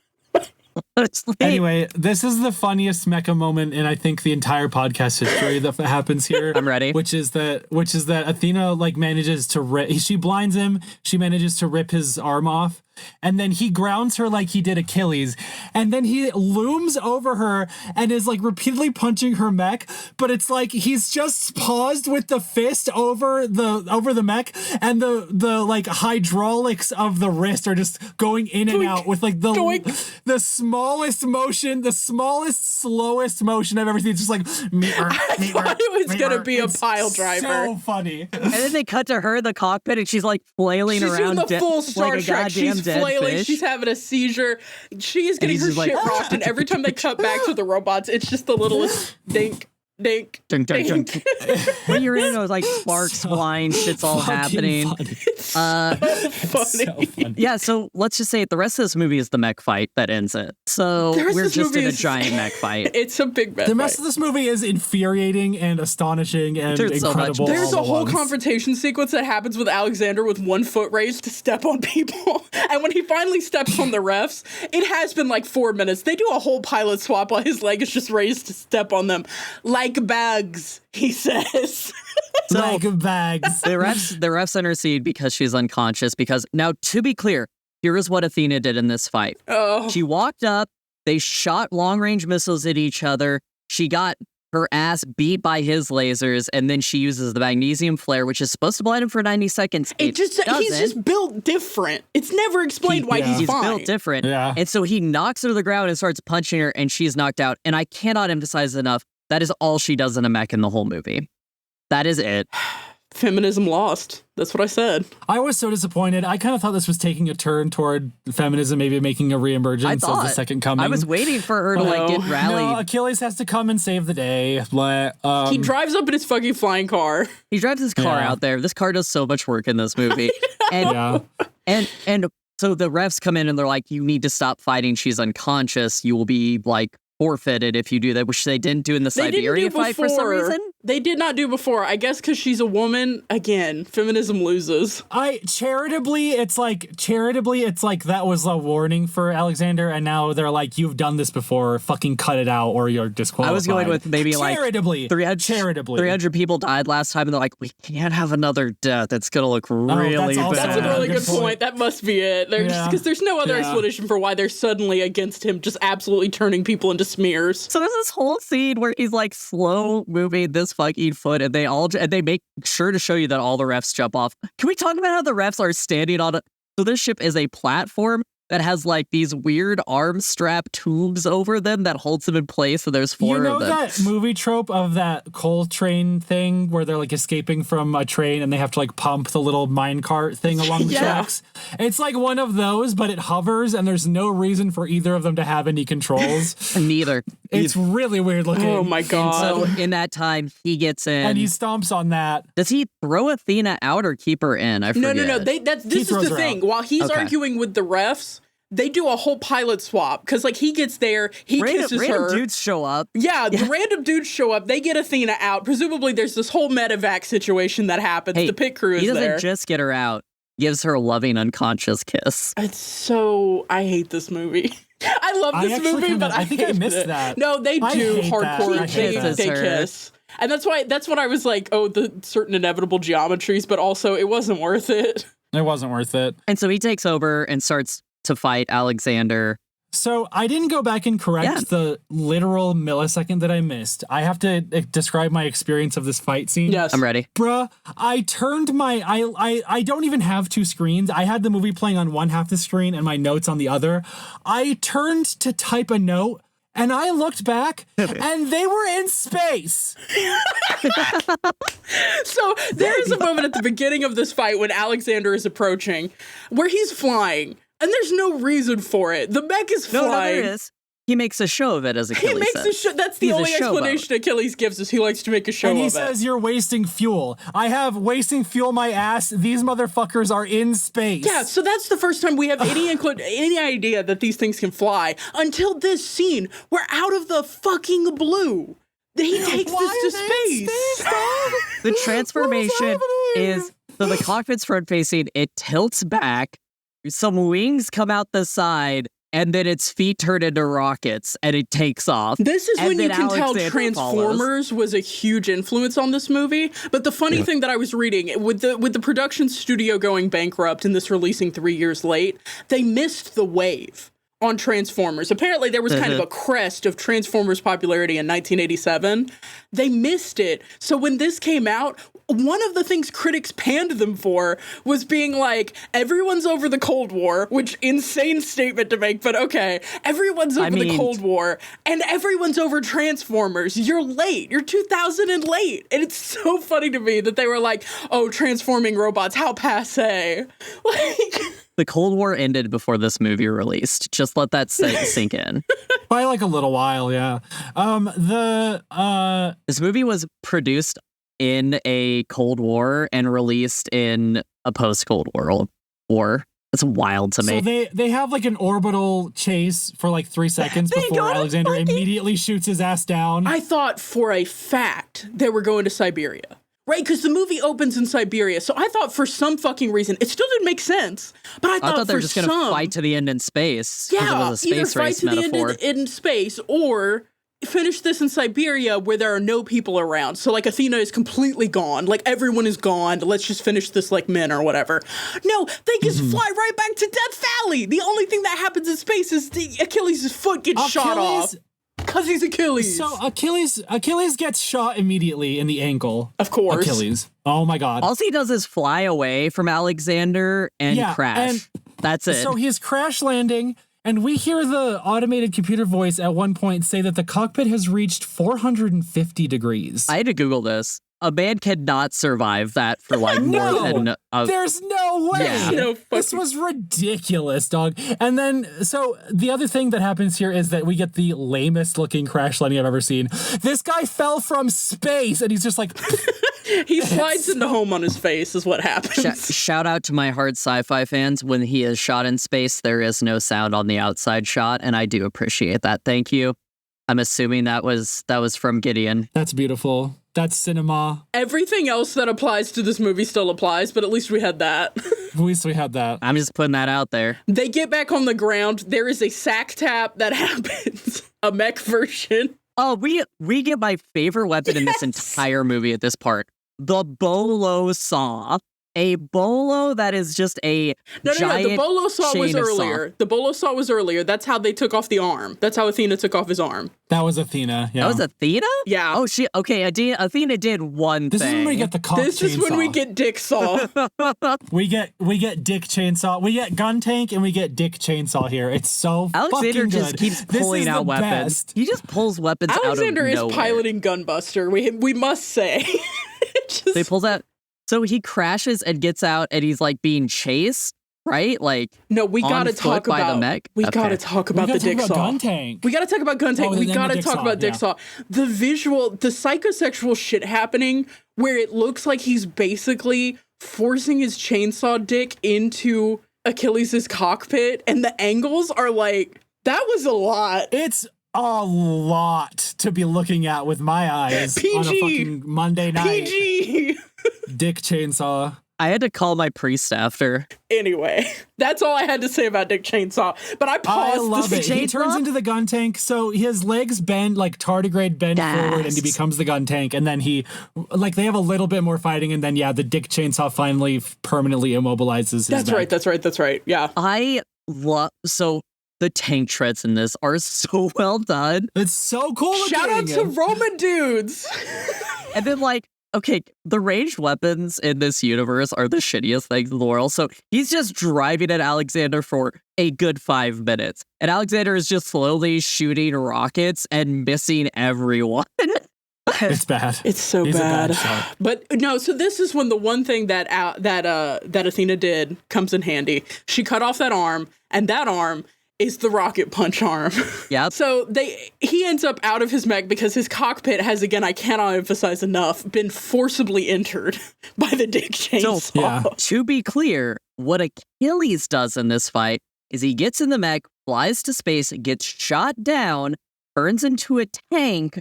Anyway, this is the funniest mecha moment in I think the entire podcast history that happens here. I'm ready. Which is that Athena like manages to she blinds him. She manages to rip his arm off. And then he grounds her like he did Achilles. And then he looms over her and is like repeatedly punching her mech. But it's like he's just paused with the fist over the mech. And the like hydraulics of the wrist are just going in and out with like the smallest motion, the smallest, slowest motion I've ever seen. It's just like, I thought it was going to be a pile driver. So funny. And then they cut to her in the cockpit and she's like flailing around. She's doing the full Star Trek. She's flailing. Fish. She's having a seizure. She is getting her shit rocked. And every time they cut back to the robots, it's just the littlest dink, dink, dink, dink, dink. When you're in, it was like sparks flying, shit's all happening. Funny. So funny. Yeah, so let's just say the rest of this movie is the mech fight that ends it. So we're just in a giant mech fight. It's a big mech The rest of this movie is infuriating and astonishing and incredible. There's a whole confrontation sequence that happens with Alexander with 1 foot raised to step on people. And when he finally steps on the refs, it has been like 4 minutes. They do a whole pilot swap while his leg is just raised to step on them. Like bags, he says. So, like bags. The refs intercede because she's unconscious. Because now, to be clear, here is what Athena did in this fight. Oh. She walked up, they shot long-range missiles at each other. She got her ass beat by his lasers, and then she uses the magnesium flare, which is supposed to blind him for 90 seconds. He's just built different. It's never explained why he's fine. He's built different. Yeah. And so he knocks her to the ground and starts punching her, and she's knocked out. And I cannot emphasize enough, that is all she does in a mech in the whole movie. That is it. Feminism lost. That's what I said. I was so disappointed. I kind of thought this was taking a turn toward feminism, maybe making a reemergence of the second coming. I was waiting for her to get rallied. No, Achilles has to come and save the day. He drives up in his fucking flying car. He drives his car out there. This car does so much work in this movie. And so the refs come in and they're like, you need to stop fighting. She's unconscious. You will be like forfeited if you do that, which they didn't do in the Siberia fight for some reason. They did not do before. I guess because she's a woman. Again, feminism loses. Charitably, it's like that was a warning for Alexander, and now they're like, you've done this before, fucking cut it out or you're disqualified. I was going with maybe charitably. 300 people died last time, and they're like, we can't have another death. It's going to look really bad. That's a really good point. That must be it. Because there's no other explanation for why they're suddenly against him, just absolutely turning people into smears. So there's this whole scene where he's like slow moving this fucking foot, and they make sure to show you that all the refs jump off. Can we talk about how the refs are standing on it? So this ship is a platform that has like these weird arm strap tubes over them that holds them in place. So there's four of them. You know that movie trope of that coal train thing where they're like escaping from a train and they have to like pump the little minecart thing along the tracks? It's like one of those, but it hovers and there's no reason for either of them to have any controls. Neither. It's really weird looking. Oh my God. And so in that time, he gets in. And he stomps on that. Does he throw Athena out or keep her in? I forget. No. This is the thing. While he's arguing with the refs, they do a whole pilot swap because, like, he gets there, kisses her. Random dudes show up. Yeah, the random dudes show up. They get Athena out. Presumably, there's this whole medevac situation that happens. The pit crew is there. He doesn't just get her out. Gives her a loving, unconscious kiss. It's so... I hate this movie. I love this movie, but I think I missed that. No, they do hardcore. They kiss. And that's when I was like, oh, the certain inevitable geometries, but also it wasn't worth it. It wasn't worth it. And so he takes over and starts to fight Alexander. So I didn't go back and correct the literal millisecond that I missed. I have to describe my experience of this fight scene. Yes. I'm ready. Bruh, I turned I don't even have two screens. I had the movie playing on one half the screen and my notes on the other. I turned to type a note and I looked back and they were in space. So there is a moment at the beginning of this fight when Alexander is approaching where he's flying. And there's no reason for it. The mech is flying. No, there is. He makes a show of it, as Achilles makes says. a show. That's the only explanation Achilles gives us. He likes to make a show of it. And he says, you're wasting fuel. I have wasting fuel my ass. These motherfuckers are in space. Yeah, so that's the first time we have any idea that these things can fly until this scene where out of the fucking blue, he takes this to space. The transformation is, so the cockpit's front facing, it tilts back, some wings come out the side, and then its feet turn into rockets, and it takes off. This is when you can tell Transformers was a huge influence on this movie. But the funny thing that I was reading, with the production studio going bankrupt and this releasing 3 years late, they missed the wave on Transformers. Apparently, there was kind of a crest of Transformers popularity in 1987. They missed it. So when this came out, one of the things critics panned them for was being like, everyone's over the Cold War, which insane statement to make, but okay. Everyone's over the Cold War, and everyone's over Transformers. You're late. You're 2000 and late. And it's so funny to me that they were like, oh, transforming robots, how passé. Like... The Cold War ended before this movie released. Just let that sink in. By like a little while, yeah. This movie was produced in a Cold War and released in a post-Cold War. It's wild to me. So they have like an orbital chase for like 3 seconds before Alexander immediately shoots his ass down. I thought for a fact they were going to Siberia. Right, because the movie opens in Siberia. So I thought for some fucking reason, it still didn't make sense. But I thought they were just going to fight to the end in space. Yeah, it was a space either fight race to metaphor. the end in space or finish this in Siberia where there are no people around. So like Athena is completely gone. Like everyone is gone. Let's just finish this like men or whatever. No, they just fly right back to Death Valley. The only thing that happens in space is Achilles' foot gets shot off. Because he's Achilles. So Achilles gets shot immediately in the ankle. Of course. Achilles. Oh my God. All he does is fly away from Alexander and crash. And that's it. So he's crash landing, and we hear the automated computer voice at one point say that the cockpit has reached 450 degrees. I had to Google this. A man cannot survive that for like more than there's no way. Yeah. This was ridiculous, dog. And then, so the other thing that happens here is that we get the lamest looking crash landing I've ever seen. This guy fell from space, and he's just like... He slides into home on his face is what happens. Shout out to my hard sci-fi fans. When he is shot in space, there is no sound on the outside shot, and I do appreciate that. Thank you. I'm assuming that was from Gideon. That's beautiful. That's cinema. Everything else that applies to this movie still applies, but at least we had that. At least we had that. I'm just putting that out there. They get back on the ground. There is a sack tap that happens. A mech version. Oh, we get my favorite weapon in this entire movie at this part. The bolo saw. A bolo that is just a giant The bolo saw was earlier. saw. The bolo saw was earlier. That's how they took off the arm. That's how Athena took off his arm. That was Athena. Yeah. That was Athena? Yeah. Oh, okay. Athena did one This thing. is when we get the cock This is when we get Dick Saw. we get Dick Chainsaw. We get Gun Tank and we get Dick Chainsaw here. It's so Alexander fucking just good. keeps This pulling is out the weapons. best. He just pulls weapons Alexander out of is nowhere. piloting Gunbuster. We must say. They pulls out. So he crashes and gets out, and he's like being chased, right? Like no, we gotta on foot talk by about the mech. We Okay. gotta talk about the Dick Saw. Gun Tank. We gotta talk about Gun Tank. Oh, We then gotta the Dick talk Saw, about Dick yeah. Saw. The visual, the psychosexual shit happening, where it looks like he's basically forcing his chainsaw dick into Achilles' cockpit, and the angles are like, that was a lot. It's a lot to be looking at with my eyes PG. on a fucking Monday night. PG. Dick Chainsaw. I had to call my priest after. Anyway, that's all I had to say about Dick Chainsaw. But I paused. I love the it. He turns into the gun tank, so his legs bend like tardigrade bend forward, and he becomes the gun tank. And then they have a little bit more fighting, and then the Dick Chainsaw finally permanently immobilizes his That's back. right. That's right. Yeah. I love the tank treads in this are so well done. It's so cool. Shout out to Roman dudes. And then okay, the ranged weapons in this universe are the shittiest things in the world. So he's just driving at Alexander for a good 5 minutes. And Alexander is just slowly shooting rockets and missing everyone. It's bad. It's so He's bad. A bad shot. But no, so this is when the one thing that Athena did comes in handy. She cut off that arm, and that arm is the rocket punch arm. Yeah. So he ends up out of his mech because his cockpit has, again, I cannot emphasize enough, been forcibly entered by the Dick Chainsaw. So, to be clear, what Achilles does in this fight is he gets in the mech, flies to space, gets shot down, turns into a tank,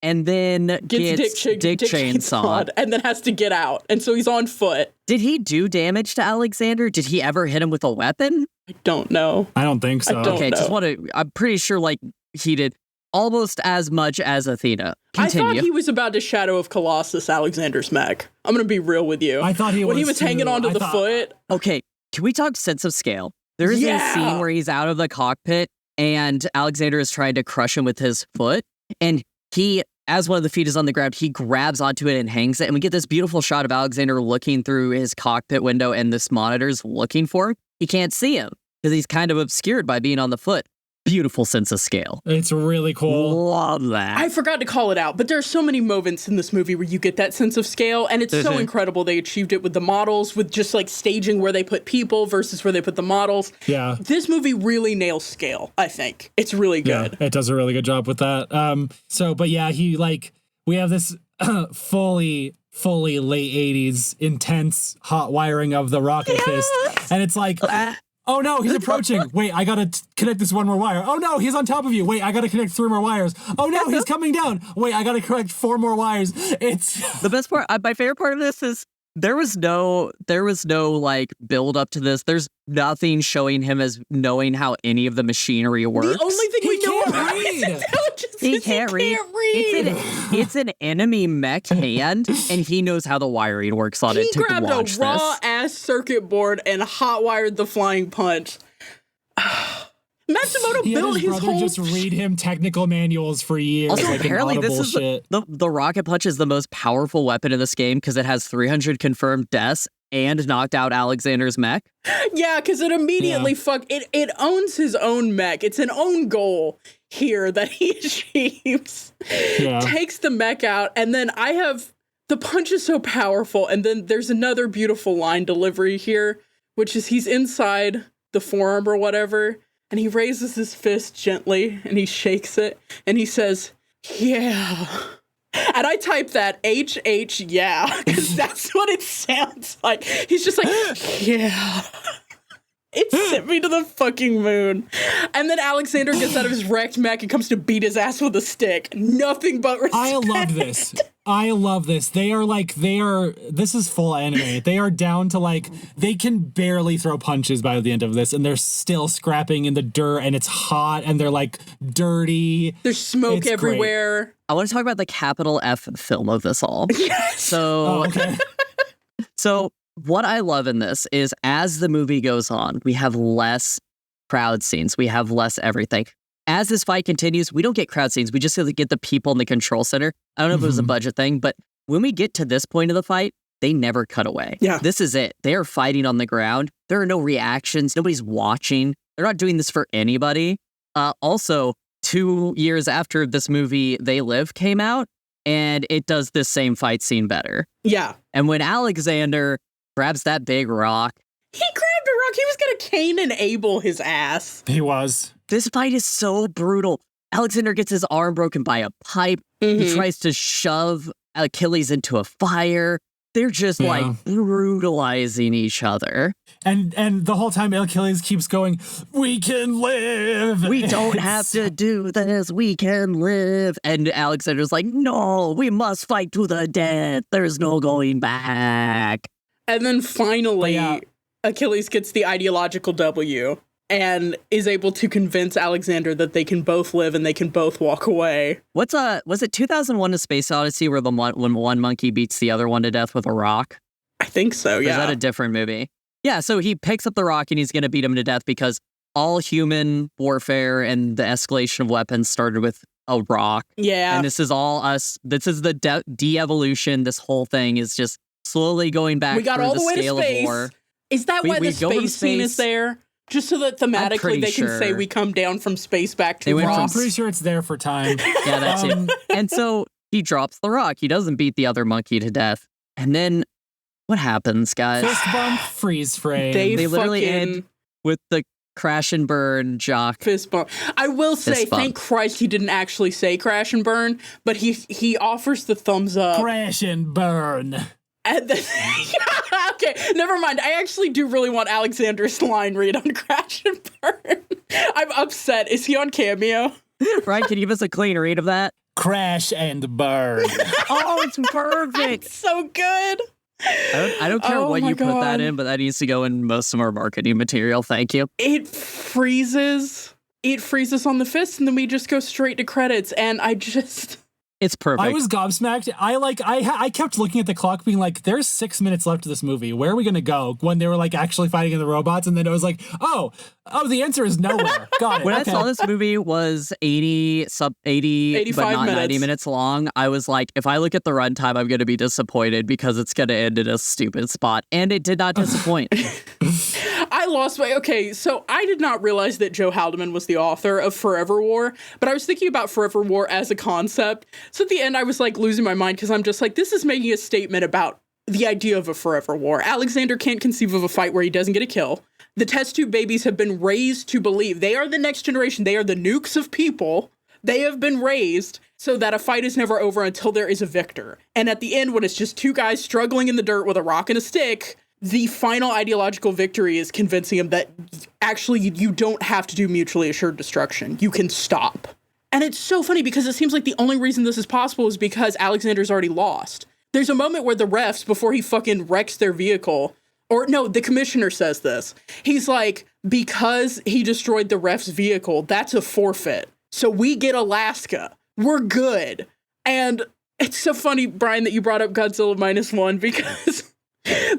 and then gets Dick Chainsawed. And then has to get out. And so he's on foot. Did he do damage to Alexander? Did he ever hit him with a weapon? I don't know. I don't think so. I'm pretty sure he did almost as much as Athena. Continue. I thought he was about to Shadow of Colossus Alexander's mech. I'm going to be real with you. I thought when he was hanging onto the foot. Okay, can we talk sense of scale? There is a scene where he's out of the cockpit and Alexander is trying to crush him with his foot. And he, as one of the feet is on the ground, he grabs onto it and hangs it. And we get this beautiful shot of Alexander looking through his cockpit window and this monitor's looking for him. He can't see him because he's kind of obscured by being on the foot. Beautiful sense of scale. It's really cool. Love that. I forgot to call it out, but there are so many moments in this movie where you get that sense of scale, and it's so incredible. They achieved it with the models, with just staging where they put people versus where they put the models. Yeah. This movie really nails scale, I think. It's really good. Yeah, it does a really good job with that. We have this fully late 80s intense hot wiring of the rocket fist, and it's like, oh no, he's approaching. Wait, I gotta connect this one more wire. Oh no, he's on top of you. Wait, I gotta connect 3 more wires. Oh no, he's coming down. Wait, I gotta connect 4 more wires. It's the best part. My favorite part of this is there was no build up to this. There's nothing showing him as knowing how any of the machinery works. The only thing we know about read. his intelligence He is can't read. It's an enemy mech hand, and he knows how the wiring works on it to launch this. He grabbed a raw-ass circuit board and hot-wired the flying punch. Matsumoto built his brother whole... just read him technical manuals for years. Also, apparently this is the rocket punch is the most powerful weapon in this game because it has 300 confirmed deaths and knocked out Alexander's mech. Yeah, because it immediately it owns his own mech. It's an own goal here that he achieves. Yeah. Takes the mech out, and then the punch is so powerful, and then there's another beautiful line delivery here, which is he's inside the forearm or whatever, and he raises his fist gently, and he shakes it, and he says, yeah. And I type that H, yeah, because that's what it sounds like. He's just like, yeah. It sent me to the fucking moon. And then Alexander gets out of his wrecked mech and comes to beat his ass with a stick. Nothing but respect. I love this. This is full anime. They are down to they can barely throw punches by the end of this, and they're still scrapping in the dirt, and it's hot, and they're dirty. There's smoke everywhere. Great. I want to talk about the capital F film of this all. Yes. So, so what I love in this is as the movie goes on, we have less crowd scenes. We have less everything. As this fight continues, we don't get crowd scenes. We just get the people in the control center. I don't know if it was a budget thing, but when we get to this point of the fight, they never cut away. Yeah. This is it. They are fighting on the ground. There are no reactions. Nobody's watching. They're not doing this for anybody. Also, 2 years after this movie, They Live came out, and it does this same fight scene better. Yeah. And when Alexander grabs that big rock. He grabbed a rock. He was going to Cain and Abel his ass. He was. This fight is so brutal. Alexander gets his arm broken by a pipe. He tries to shove Achilles into a fire. They're just brutalizing each other. And the whole time Achilles keeps going, we can live. We don't have to do this. We can live. And Alexander's like, no, we must fight to the death. There's no going back. And then finally, Achilles gets the ideological W and is able to convince Alexander that they can both live and they can both walk away. Was it 2001: A Space Odyssey where when one monkey beats the other one to death with a rock? I think so, yeah. Or is that a different movie? Yeah, so he picks up the rock and he's going to beat him to death because all human warfare and the escalation of weapons started with a rock. Yeah. And this is all us. This is the de-evolution. This whole thing is just slowly going back we got through all the way scale to space. Of war. Is that why the space scene is there? Just so that thematically they can say we come down from space back to rock. I'm pretty sure it's there for time. Yeah, that's it. And so he drops the rock. He doesn't beat the other monkey to death. And then what happens, guys? Fist bump, freeze frame. They literally end with the crash and burn Jock. Fist bump. I will say, thank Christ he didn't actually say crash and burn, but he offers the thumbs up. Crash and burn. And then, okay, never mind. I actually do really want Alexander's line read on Crash and Burn. I'm upset. Is he on Cameo? Right? Can you give us a clean read of that? Crash and burn. Oh, it's perfect. It's so good. I don't care what you put that in, but that needs to go in most of our marketing material. Thank you. It freezes on the fist, and then we just go straight to credits, and it's perfect. I was gobsmacked. I kept looking at the clock being like, there's 6 minutes left of this movie. Where are we going to go? When they were actually fighting in the robots. And then it was like, oh, the answer is nowhere. Got it. When I saw this movie was 80, but not 90 minutes long, I was like, if I look at the runtime, I'm going to be disappointed because it's going to end in a stupid spot. And it did not disappoint. I lost my... Okay, so I did not realize that Joe Haldeman was the author of Forever War, but I was thinking about Forever War as a concept. So at the end, I was losing my mind because I'm just this is making a statement about the idea of a forever war. Alexander can't conceive of a fight where he doesn't get a kill. The test tube babies have been raised to believe they are the next generation. They are the nukes of people. They have been raised so that a fight is never over until there is a victor. And at the end, when it's just two guys struggling in the dirt with a rock and a stick, the final ideological victory is convincing him that actually you don't have to do mutually assured destruction. You can stop. And it's so funny because it seems like the only reason this is possible is because Alexander's already lost. There's a moment where the refs, before he fucking wrecks their vehicle, or no, the commissioner says this. He's like, because he destroyed the ref's vehicle, that's a forfeit. So we get Alaska. We're good. And it's so funny, Brian, that you brought up Godzilla -1 because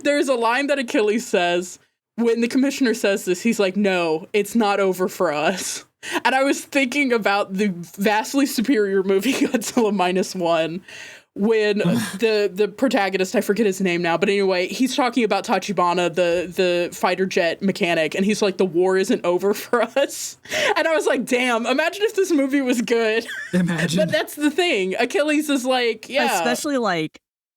there's a line that Achilles says when the commissioner says this. He's like, no, it's not over for us. And I was thinking about the vastly superior movie Godzilla -1 when the protagonist, I forget his name now, but anyway, he's talking about Tachibana, the fighter jet mechanic, and he's like, the war isn't over for us. And I was like, damn, imagine if this movie was good. Imagine. But that's the thing. Achilles is like, yeah. Especially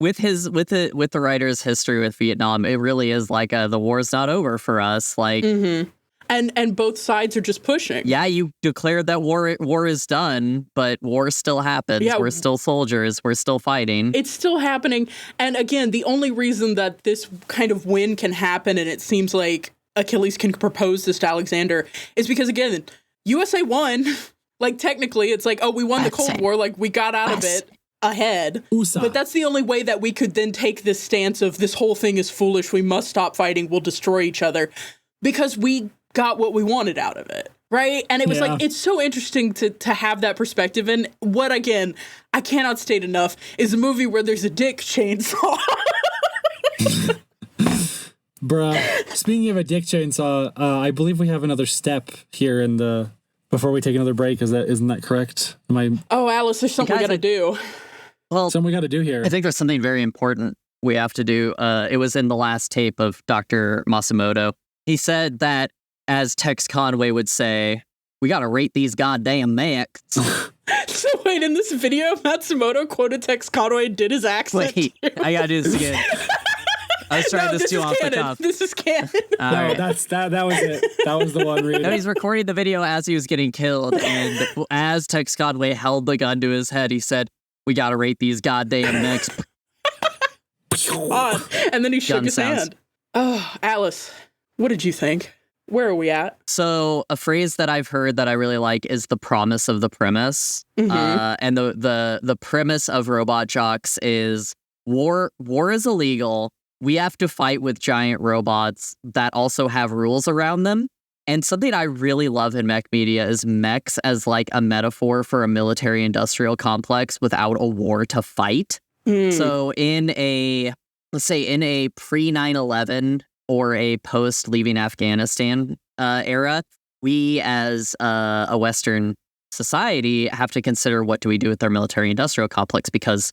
with the writer's history with Vietnam, it really is the war's not over for us. Mm-hmm. And both sides are just pushing. Yeah, you declared that war is done, but war still happens. Yeah, we're still soldiers. We're still fighting. It's still happening. And again, the only reason that this kind of win can happen, and it seems like Achilles can propose this to Alexander is because, again, USA won. Like, technically, it's like, oh, we won the Cold War. Like, we got out of it ahead. But that's the only way that we could then take this stance of this whole thing is foolish. We must stop fighting. We'll destroy each other. Because we got what we wanted out of it. Right? And it was like, it's so interesting to have that perspective. And what, again, I cannot state enough, is a movie where there's a dick chainsaw. Bruh. Speaking of a dick chainsaw, I believe we have another step here before we take another break. Isn't that correct? Oh, Alice, there's something we gotta do. Well, something we gotta do here. I think there's something very important we have to do. It was in the last tape of Dr. Masumoto. He said that, as Tex Conway would say, we gotta rate these goddamn mechs. So wait, in this video, Matsumoto quoted Tex Conway and did his accent. Wait, I gotta do this again. I was trying this too off the cuff. This is canon. No, that was it. That was the one reading. No, he's recording the video as he was getting killed, and as Tex Conway held the gun to his head, he said, "We gotta rate these goddamn mechs." And then he shook his hand. Oh, Alice, what did you think? Where are we at? So a phrase that I've heard that I really like is the promise of the premise. And the premise of Robot Jox is war is illegal. We have to fight with giant robots that also have rules around them. And something I really love in mech media is mechs as like a metaphor for a military industrial complex without a war to fight. So in a pre 9/11 or a post leaving Afghanistan era, we as a Western society have to consider what do we do with our military industrial complex because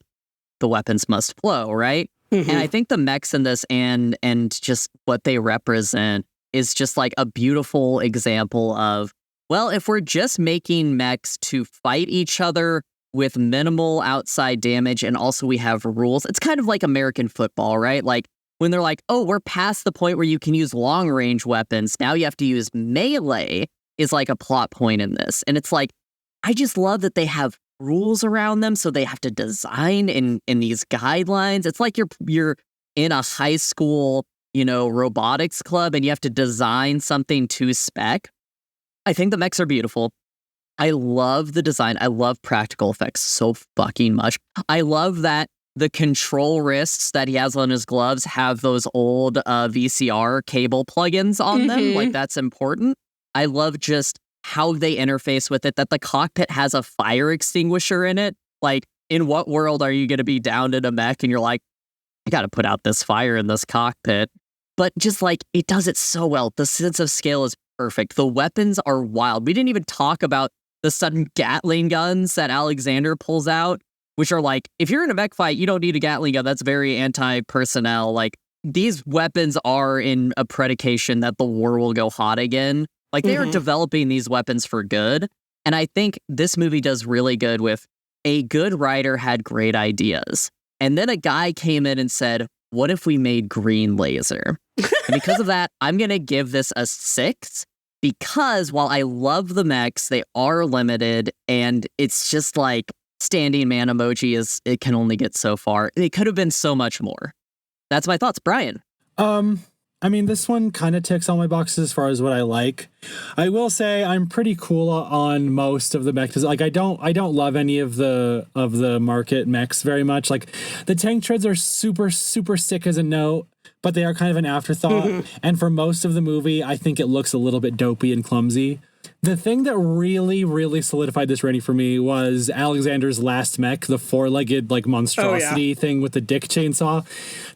the weapons must flow, right? And I think the mechs in this and just what they represent is just like a beautiful example of, well, if we're just making mechs to fight each other with minimal outside damage and also we have rules, it's kind of like American football, right? Like, when they're like, oh, we're past the point where you can use long-range weapons. Now you have to use melee is like a plot point in this. And it's like, I just love that they have rules around them. So they have to design in these guidelines. It's like you're in a high school, robotics club and you have to design something to spec. I think the mechs are beautiful. I love the design. I love practical effects so fucking much. I love that the control wrists that he has on his gloves have those old VCR cable plugins on them. Like, that's important. I love just how they interface with it, that the cockpit has a fire extinguisher in it. Like, in what world are you going to be down in a mech and you're like, I got to put out this fire in this cockpit? But just like, it does it so well. The sense of scale is perfect. The weapons are wild. We didn't even talk about the sudden Gatling guns that Alexander pulls out, which are like, if you're in a mech fight, you don't need a Gatling gun. That's very anti-personnel. Like, these weapons are in a predication that the war will go hot again. Like, they are developing these weapons for good. And I think this movie does really good with a good writer had great ideas. And then a guy came in and said, what if we made green laser? And because of that, I'm going to give this a 6. Because while I love the mechs, they are limited. And it's just like, standing man emoji it can only get so far. It could have been so much more. That's my thoughts. Brian. I mean, this one kind of ticks all my boxes as far as what I like. I will say I'm pretty cool on most of the mechs. Like, I don't love any of the market mechs very much. Like, the tank treads are super, super sick as a note, but they are kind of an afterthought. And for most of the movie, I think it looks a little bit dopey and clumsy. The thing that really, really solidified this rating for me was Alexander's last mech, the 4-legged like monstrosity thing with the dick chainsaw.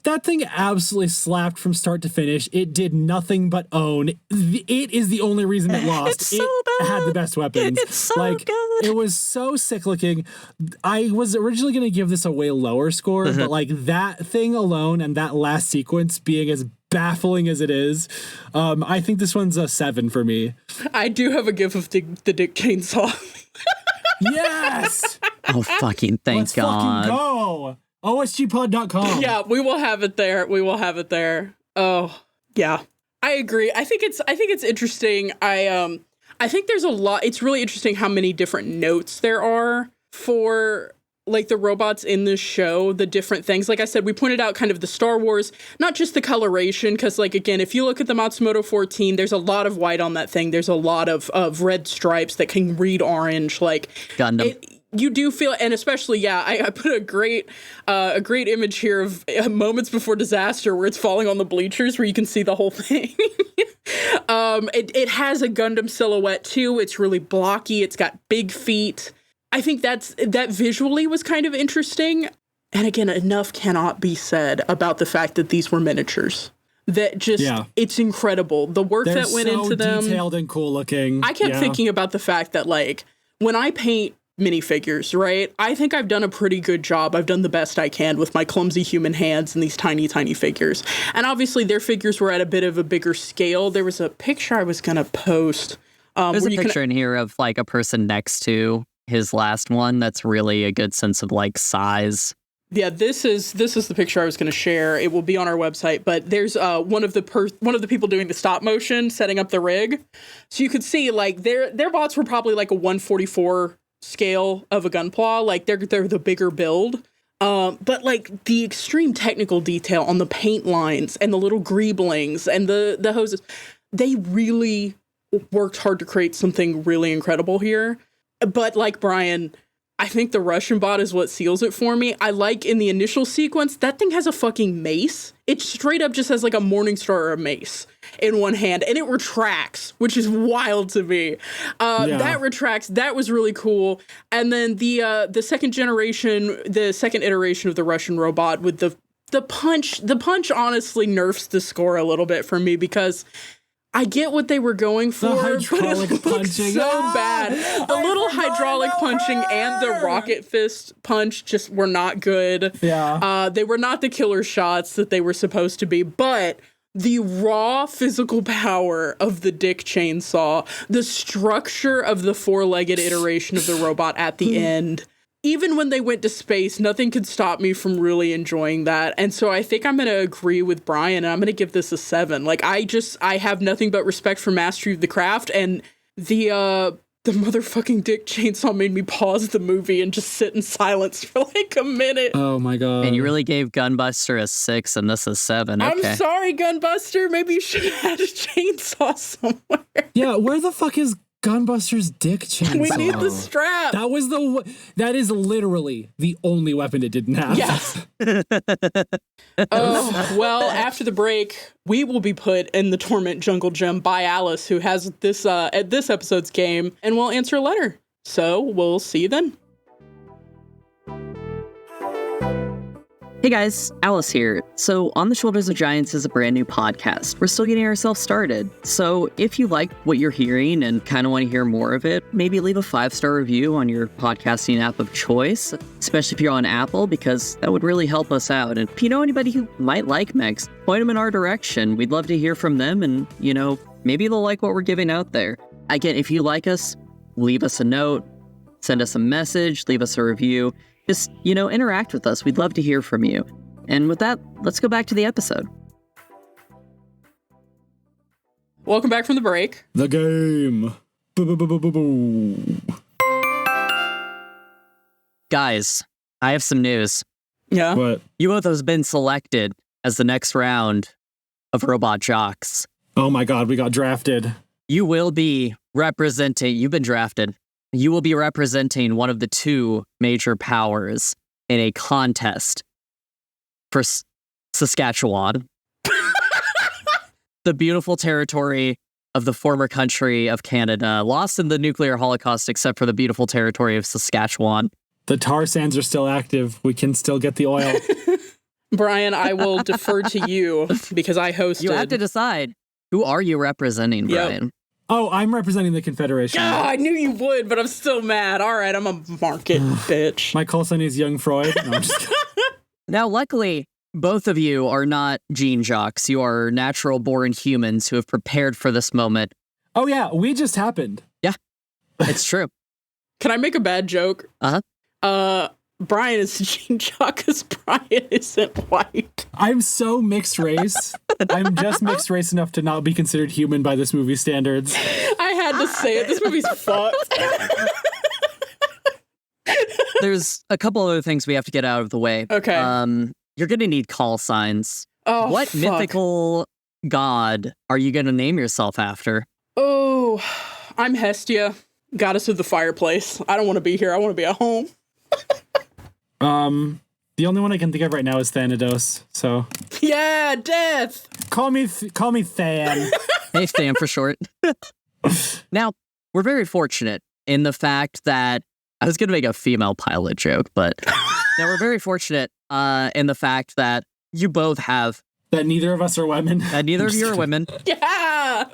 That thing absolutely slapped from start to finish. It did nothing but own. It is the only reason it lost. It's so bad. Had the best weapons. It's so good. It was so sick looking. I was originally going to give this a way lower score, but like that thing alone and that last sequence being as baffling as it is, I think this one's a 7 for me. I do have a gif of the dick chainsaw. Yes! Oh, fucking thank God. Fucking go! OSGpod.com. Yeah, we will have it there. We will have it there. Oh, yeah. I agree. I think it's interesting. I think there's a lot. It's really interesting how many different notes there are for like the robots in this show, the different things. Like I said, we pointed out kind of the Star Wars, not just the coloration, because like, again, if you look at the Matsumoto 14, there's a lot of white on that thing. There's a lot of red stripes that can read orange. Like Gundam. You do feel, and especially, I put a great image here of moments before disaster where it's falling on the bleachers where you can see the whole thing. It has a Gundam silhouette too. It's really blocky. It's got big feet. I think that visually was kind of interesting. And again, enough cannot be said about the fact that these were miniatures. That just, it's incredible. The work that went into them. Detailed and cool looking. I kept thinking about the fact that, like, when I paint minifigures, right? I think I've done a pretty good job. I've done the best I can with my clumsy human hands and these tiny, tiny figures. And obviously their figures were at a bit of a bigger scale. There was a picture I was going to post. There's a picture in here of like a person next to his last one. That's really a good sense of like size. Yeah, this is the picture I was going to share. It will be on our website, but there's one of the people doing the stop motion setting up the rig. So you could see like their bots were probably like a 1/44 scale of a Gunpla. Like they're the bigger build. But like the extreme technical detail on the paint lines and the little greeblings and the hoses, they really worked hard to create something really incredible here. But like Brian, I think the Russian bot is what seals it for me. I like in the initial sequence, that thing has a fucking mace. It straight up just has like a Morningstar or a mace in one hand, and it retracts, which is wild to me. That retracts. That was really cool. And then the second iteration of the Russian robot with the punch honestly nerfs the score a little bit for me because I get what they were going for, but it looks so bad. The little hydraulic punching and the rocket fist punch just were not good. Yeah. They were not the killer shots that they were supposed to be, but the raw physical power of the dick chainsaw, the structure of the four-legged iteration of the robot at the end, even when they went to space, nothing could stop me from really enjoying that. And so I think I'm going to agree with Brian, and I'm going to give this a 7. Like, I have nothing but respect for mastery of the craft, and the motherfucking dick chainsaw made me pause the movie and just sit in silence for like a minute. Oh my God. And you really gave Gunbuster a 6 and this a 7. Okay. I'm sorry, Gunbuster. Maybe you should have had a chainsaw somewhere. Yeah, where the fuck is Gunbuster's dick chainsaw? We need the strap. That is literally the only weapon it didn't have. Yes. Well, after the break, we will be put in the Torment Jungle Gym by Alice, who has this at this episode's game, and we'll answer a letter. So we'll see you then. Hey guys, Alice here. So On the Shoulders of Giants is a brand new podcast. We're still getting ourselves started. So if you like what you're hearing and kind of want to hear more of it, maybe leave a 5-star review on your podcasting app of choice, especially if you're on Apple, because that would really help us out. And if you know anybody who might like mechs, point them in our direction. We'd love to hear from them and, maybe they'll like what we're giving out there. Again, if you like us, leave us a note, send us a message, leave us a review. Just, interact with us. We'd love to hear from you. And with that, let's go back to the episode. Welcome back from the break. The game. Guys, I have some news. Yeah? What? You both have been selected as the next round of Robot Jox. Oh my God, we got drafted. You will be representing, you've been drafted. You will be representing one of the 2 major powers in a contest for Saskatchewan, the beautiful territory of the former country of Canada, lost in the nuclear holocaust except for the beautiful territory of Saskatchewan. The tar sands are still active. We can still get the oil. Brian, I will defer to you because I hosted. You have to decide. Who are you representing, Brian? Yep. Oh, I'm representing the Confederation. Yeah, I knew you would, but I'm still mad. All right, I'm a market bitch. My call sign is Young Freud. No, I'm just Now, luckily, both of you are not gene jocks. You are natural-born humans who have prepared for this moment. Oh, yeah, we just happened. Yeah, it's true. Can I make a bad joke? Uh-huh. Brian is a gene jock because Brian isn't white. I'm so mixed race. I'm just mixed race enough to not be considered human by this movie standards. I had to say it. This movie's fucked. there's a couple other things we have to get out of the way. Okay. You're going to need call signs. Oh, what fuck. mythical god are you going to name yourself after? Oh, I'm Hestia, goddess of the fireplace. I don't want to be here. I want to be at home. The only one I can think of right now is Thanatos. So yeah, death. Call me Than. Hey, Than for short. Now, we're very fortunate in the fact that I was going to make a female pilot joke, but now we're very fortunate in the fact that you both have that neither of us are women. That neither of you are women. Yeah.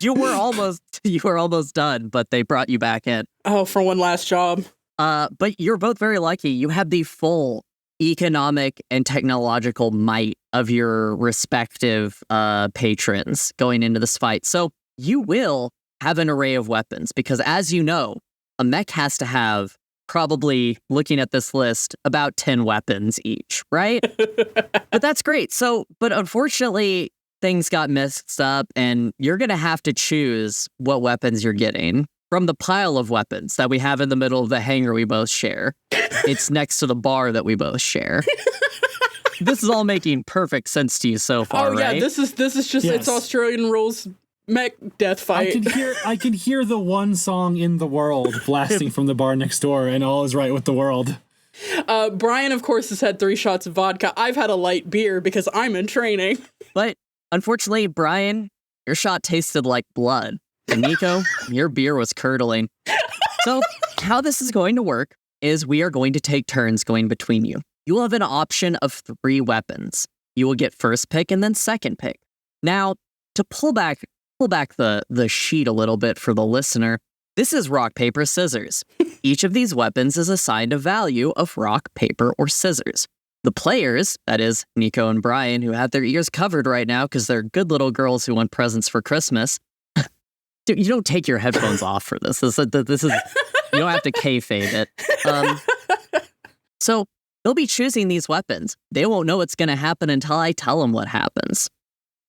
you were almost done, but they brought you back in. Oh, for one last job. But you're both very lucky. You have the full economic and technological might of your respective patrons going into this fight. So you will have an array of weapons because, as you know, a mech has to have, probably looking at this list, about 10 weapons each, right? But that's great. But unfortunately, things got mixed up, and you're going to have to choose what weapons you're getting from the pile of weapons that we have in the middle of the hangar we both share. It's next to the bar that we both share. This is all making perfect sense to you so far, right? Oh, yeah, this is just, Yes. It's Australian rules mech death fight. I can hear the one song in the world blasting from the bar next door, and all is right with the world. Brian, of course, has had 3 shots of vodka. I've had a light beer because I'm in training. But unfortunately, Brian, your shot tasted like blood. And Nico, your beer was curdling. So how this is going to work is we are going to take turns going between you. You will have an option of 3 weapons. You will get first pick and then second pick. Now, to pull back the sheet a little bit for the listener, this is rock, paper, scissors. Each of these weapons is assigned a value of rock, paper, or scissors. The players, that is Nico and Brian, who have their ears covered right now because they're good little girls who want presents for Christmas. Dude, you don't take your headphones off for this. This is you don't have to kayfabe it. So they'll be choosing these weapons. They won't know what's going to happen until I tell them what happens.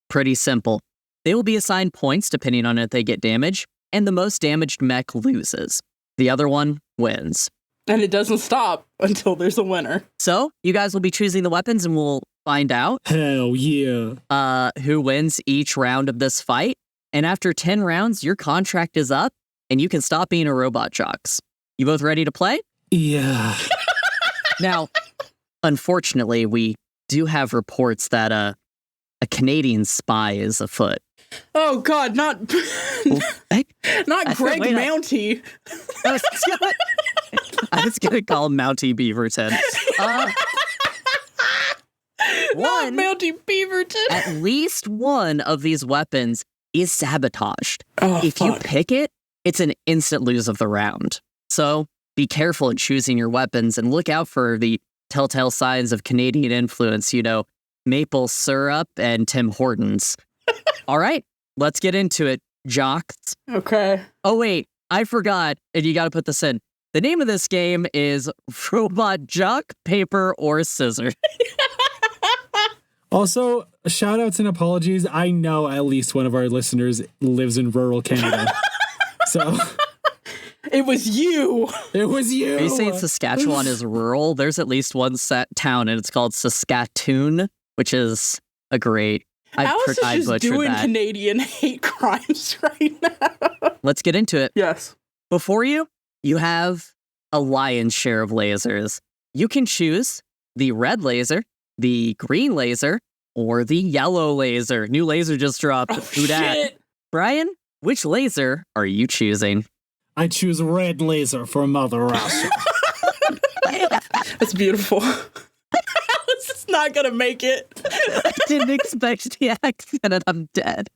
Pretty simple. They will be assigned points depending on if they get damage, and the most damaged mech loses. The other one wins. And it doesn't stop until there's a winner. So you guys will be choosing the weapons, and we'll find out. Hell yeah. Who wins each round of this fight. And after 10 rounds, your contract is up, and you can stop being a Robot Jox. You both ready to play? Yeah. Now, unfortunately, we do have reports that a Canadian spy is afoot. Oh God, not Greg Mountie. I was gonna call him Mountie Beaverton. Not Mountie Beaverton. At least one of these weapons is sabotaged. Oh, if you pick it, it's an instant lose of the round. So be careful in choosing your weapons and look out for the telltale signs of Canadian influence, maple syrup and Tim Hortons. All right, let's get into it, Jox. Okay. Oh, wait, I forgot, and you got to put this in. The name of this game is Robot Jox, Paper, or Scissors. Also, shout outs and apologies. I know at least one of our listeners lives in rural Canada. So it was you. It was you. Are you saying Saskatchewan is rural? There's at least one town, and it's called Saskatoon, which is a great. Alice is just doing Canadian hate crimes right now. Let's get into it. Yes. Before you have a lion's share of lasers. You can choose the red laser, the green laser, or the yellow laser. New laser just dropped. Who dat? Brian, which laser are you choosing? I choose red laser for Mother Russia. That's beautiful. Alice is not gonna make it. I didn't expect the accent and I'm dead.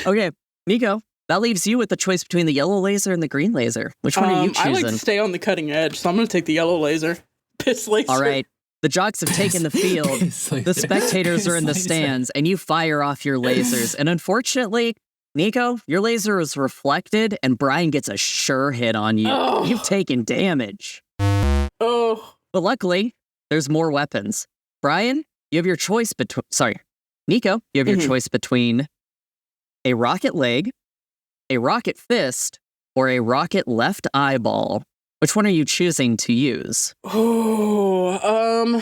Okay, Nico, that leaves you with the choice between the yellow laser and the green laser. Which one are you choosing? I like to stay on the cutting edge, so I'm gonna take the yellow laser. Piss laser. All right. The Jox have taken the field, the spectators are in the stands, and you fire off your lasers. And unfortunately, Nico, your laser is reflected, and Brian gets a sure hit on you. Oh. You've taken damage. Oh. But luckily, there's more weapons. Brian, you have your choice between... Sorry. Nico, you have your choice between a rocket leg, a rocket fist, or a rocket left eyeball. Which one are you choosing to use? Oh,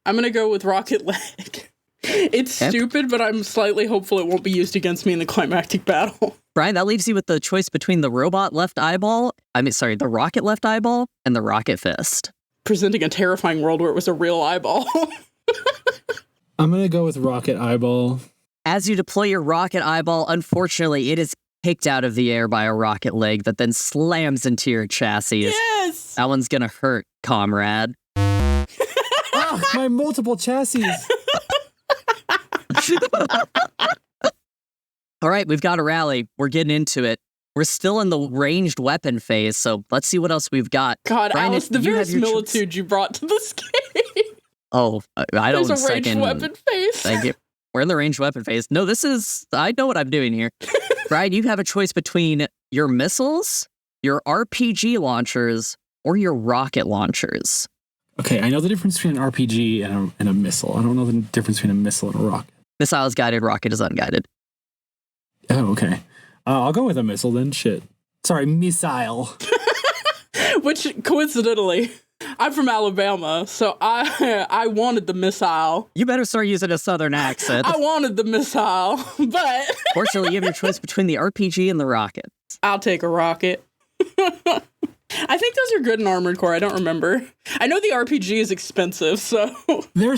I'm gonna go with rocket leg. It's stupid, but I'm slightly hopeful it won't be used against me in the climactic battle. Brian, that leaves you with the choice between the rocket left eyeball and the rocket fist. Presenting a terrifying world where it was a real eyeball. I'm going to go with rocket eyeball. As you deploy your rocket eyeball, unfortunately, it is kicked out of the air by a rocket leg that then slams into your chassis. Yes! That one's going to hurt, comrade. Oh, my multiple chassis. All right, we've got a rally. We're getting into it. We're still in the ranged weapon phase, so let's see what else we've got. God, Brian, Alice, the verisimilitude you brought to this game. Oh, I don't There's a ranged weapon phase. Thank you. We're in the ranged weapon phase. No, I know what I'm doing here. Brian, you have a choice between your missiles, your RPG launchers, or your rocket launchers. Okay, I know the difference between an RPG and a missile. I don't know the difference between a missile and a rocket. Missile is guided, rocket is unguided. Oh, okay. I'll go with a missile then. Shit. Sorry, missile. Which, coincidentally, I'm from Alabama, so I wanted the missile. You better start using a southern accent. I wanted the missile, but... Fortunately, you have your choice between the RPG and the rocket. I'll take a rocket. I think those are good in Armored Core. I don't remember. I know the RPG is expensive, so... They're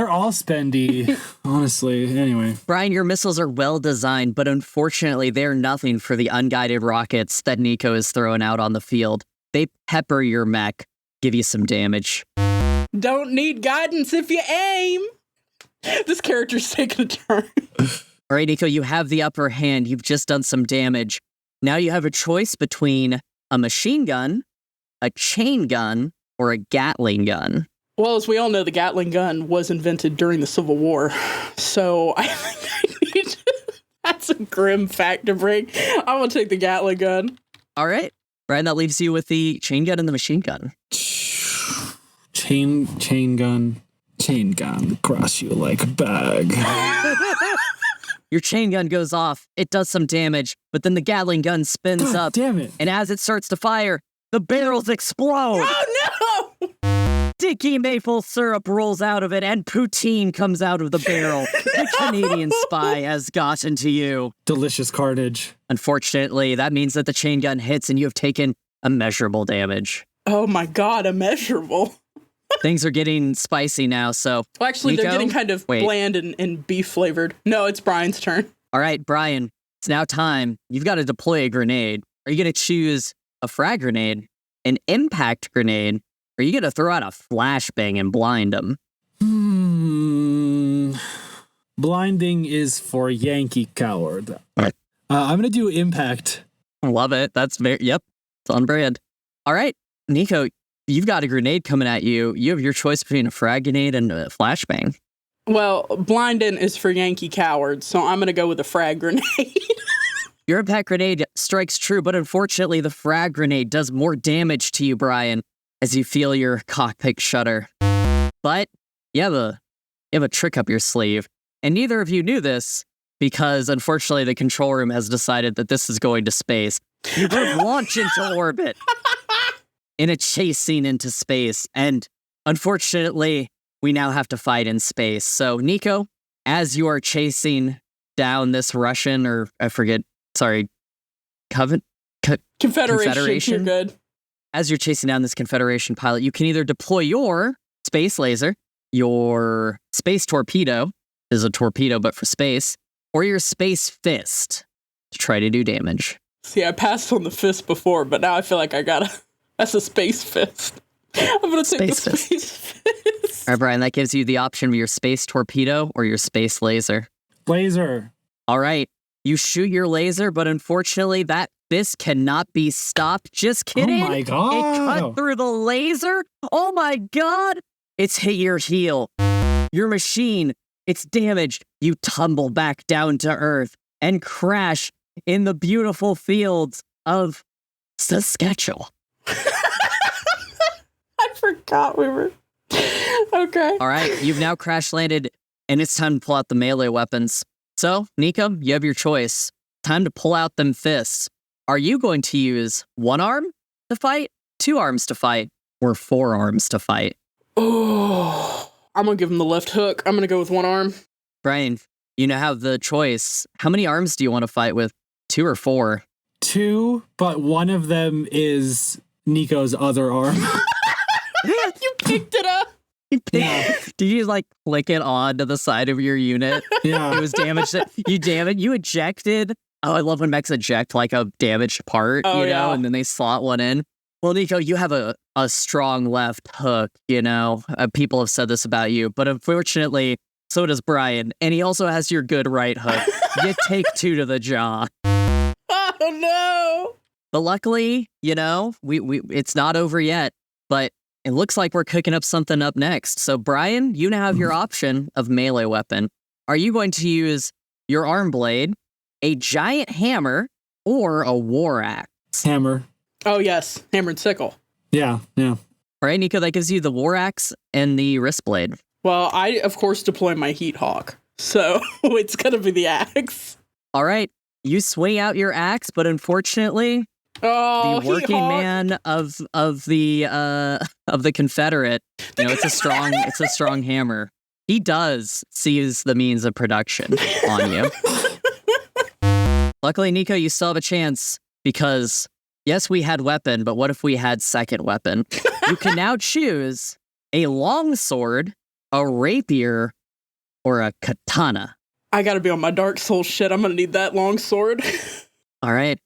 all spendy, honestly. Anyway. Brian, your missiles are well designed, but unfortunately, they're nothing for the unguided rockets that Nico is throwing out on the field. They pepper your mech, give you some damage. Don't need guidance if you aim! This character's taking a turn. All right, Nico, you have the upper hand. You've just done some damage. Now you have a choice between a machine gun, a chain gun, or a Gatling gun. Well, as we all know, the Gatling gun was invented during the Civil War, so I think I need that's a grim fact to bring. I'm gonna take the Gatling gun. All right. Brian, that leaves you with the chain gun and the machine gun. Chain gun, cross you like a bag. Your chain gun goes off, it does some damage, but then the Gatling gun spins up. Damn it. And as it starts to fire, the barrels explode. Oh, no! Sticky maple syrup rolls out of it, and poutine comes out of the barrel. The Canadian spy has gotten to you. Delicious carnage. Unfortunately, that means that the chain gun hits and you have taken immeasurable damage. Oh my god, immeasurable. Things are getting spicy now, so... Well, actually, Nico? they're getting kind of bland and beef flavored. No, it's Brian's turn. All right, Brian, it's now time. You've got to deploy a grenade. Are you going to choose a frag grenade, an impact grenade, or are you going to throw out a flashbang and blind them? Blinding is for Yankee coward. I'm going to do impact. Love it. That's yep, it's on brand. All right, Nico, you've got a grenade coming at you. You have your choice between a frag grenade and a flashbang. Well, blinding is for Yankee cowards, so I'm going to go with a frag grenade. Your impact grenade strikes true, but unfortunately, the frag grenade does more damage to you, Brian, as you feel your cockpit shudder. But you have a trick up your sleeve, and neither of you knew this because, unfortunately, the control room has decided that this is going to space. You both launch into orbit in a chase scene into space, and unfortunately, we now have to fight in space. So, Nico, as you are chasing down this Russian, or I forget, sorry, Confederation. You're good. As you're chasing down this Confederation pilot, you can either deploy your space laser, your space torpedo, is a torpedo but for space, or your space fist to try to do damage. See, I passed on the fist before, but now I feel like that's a space fist. I'm going to take the space fist. All right, Brian, that gives you the option of your space torpedo or your space laser. Laser. All right. You shoot your laser, but unfortunately, that fist cannot be stopped. Just kidding. Oh my god. It cut through the laser. Oh my god. It's hit your heel. Your machine, it's damaged. You tumble back down to Earth and crash in the beautiful fields of Saskatchewan. I forgot we were... Okay. All right, you've now crash landed, and it's time to pull out the melee weapons. So, Nico, you have your choice. Time to pull out them fists. Are you going to use one arm to fight, 2 arms to fight or 4 arms to fight. Oh, I'm going to give him the left hook. I'm going to go with 1 arm. Brian, you now have the choice. How many arms do you want to fight with? 2 or 4? 2, but one of them is Nico's other arm. You picked it up. Did you like click it onto the side of your unit? Yeah. It was damaged. You ejected. Oh, I love when mechs eject like a damaged part, and then they slot one in. Well, Nico, you have a strong left hook, People have said this about you, but unfortunately, so does Brian. And he also has your good right hook. You take 2 to the jaw. Oh, no. But luckily, we it's not over yet, but it looks like we're cooking up something up next. So, Brian, you now have your option of melee weapon. Are you going to use your arm blade, a giant hammer, or a war axe? Hammer. Oh, yes. Hammer and sickle. Yeah. All right, Nico, that gives you the war axe and the wrist blade. Well, I, of course, deploy my heat hawk. So, it's going to be the axe. All right. You swing out your axe, but unfortunately... Oh, the working man of the Confederate, it's a strong hammer. He does seize the means of production on you. Luckily, Nico, you still have a chance because yes, we had weapon, but what if we had second weapon? You can now choose a long sword, a rapier, or a katana. I gotta be on my Dark Souls shit. I'm gonna need that long sword. All right.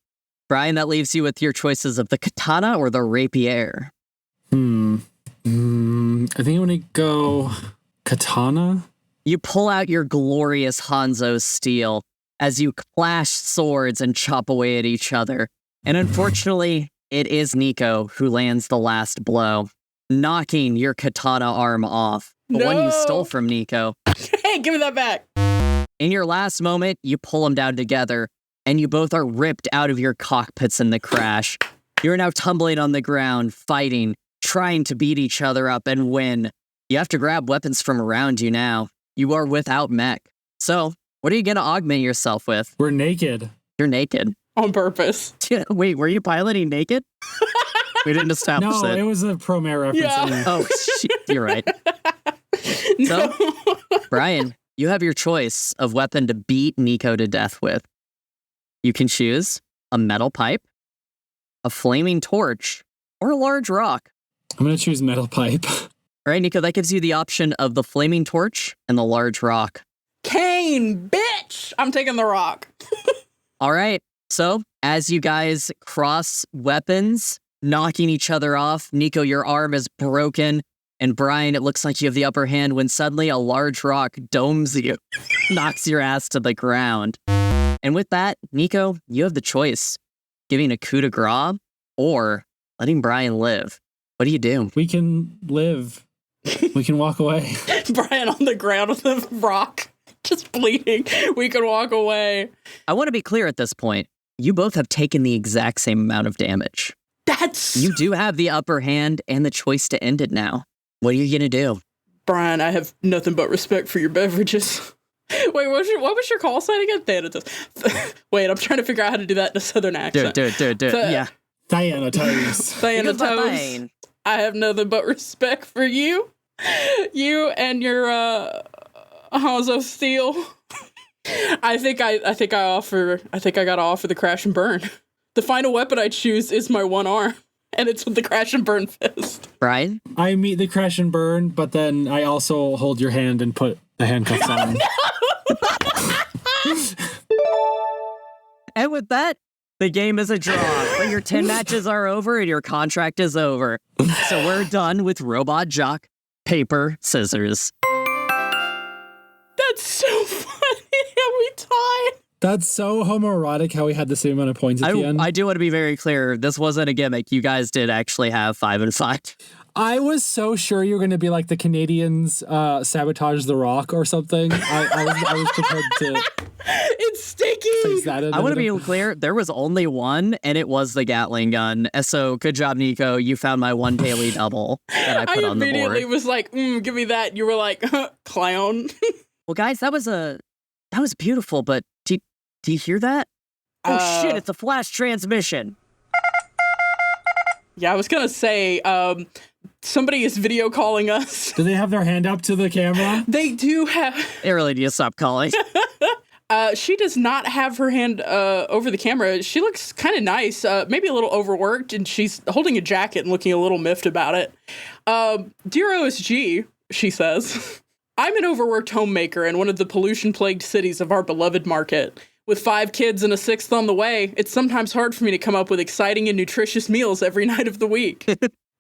Brian, that leaves you with your choices of the katana or the rapier. I think I want to go katana. You pull out your glorious Hanzo steel as you clash swords and chop away at each other. And unfortunately, it is Nico who lands the last blow, knocking your katana arm off. The one you stole from Nico. Hey, give me that back. In your last moment, you pull them down together, and you both are ripped out of your cockpits in the crash. You're now tumbling on the ground, fighting, trying to beat each other up and win. You have to grab weapons from around you now. You are without mech. So, what are you going to augment yourself with? We're naked. You're naked. On purpose. Wait, were you piloting naked? We didn't establish it. No, it was a Promare reference. Yeah. Oh, shit, you're right. No. So, Brian, you have your choice of weapon to beat Nico to death with. You can choose a metal pipe, a flaming torch, or a large rock. I'm going to choose metal pipe. All right, Nico, that gives you the option of the flaming torch and the large rock. Kane, bitch! I'm taking the rock. All right, so as you guys cross weapons, knocking each other off, Nico, your arm is broken, and Brian, it looks like you have the upper hand when suddenly a large rock domes you, knocks your ass to the ground. And with that, Nico, you have the choice, giving a coup de grace or letting Brian live. What do you do? We can live. We can walk away. Brian on the ground with a rock, just bleeding. We can walk away. I want to be clear at this point. You both have taken the exact same amount of damage. You do have the upper hand and the choice to end it now. What are you going to do? Brian, I have nothing but respect for your beverages. Wait, what was your call sign again? Thanatos. Wait, I'm trying to figure out how to do that in a southern accent. Do it. Yeah. Thanatos. Thanatos. I have nothing but respect for you. You and your Hanzo steel. I think I gotta offer the crash and burn. The final weapon I choose is my one arm, and it's with the crash and burn fist. Brian? I meet the crash and burn, but then I also hold your hand and put the handcuffs on. No! And with that, the game is a draw. But your 10 matches are over and your contract is over. So we're done with Robot Jox, paper, scissors. That's so funny. We tied. That's so homoerotic how we had the same amount of points at the end. I do want to be very clear. This wasn't a gimmick. You guys did actually have 5 and 5. I was so sure you were going to be like the Canadians sabotage the Rock or something. I was prepared to... It's sticky! I want to be clear. There was only one, and it was the Gatling gun. So good job, Nico. You found my one daily double that I put on the board. I immediately was like, give me that. You were like, clown. Well, guys, that was beautiful, but do you hear that? Oh, shit, it's a flash transmission. Yeah, I was going to say, somebody is video calling us. Do they have their hand up to the camera? They do have. They really need to stop calling. She does not have her hand over the camera. She looks kind of nice, maybe a little overworked, and she's holding a jacket and looking a little miffed about it. Dear OSG, she says, I'm an overworked homemaker in one of the pollution-plagued cities of our beloved market. With 5 kids and a 6th on the way, it's sometimes hard for me to come up with exciting and nutritious meals every night of the week.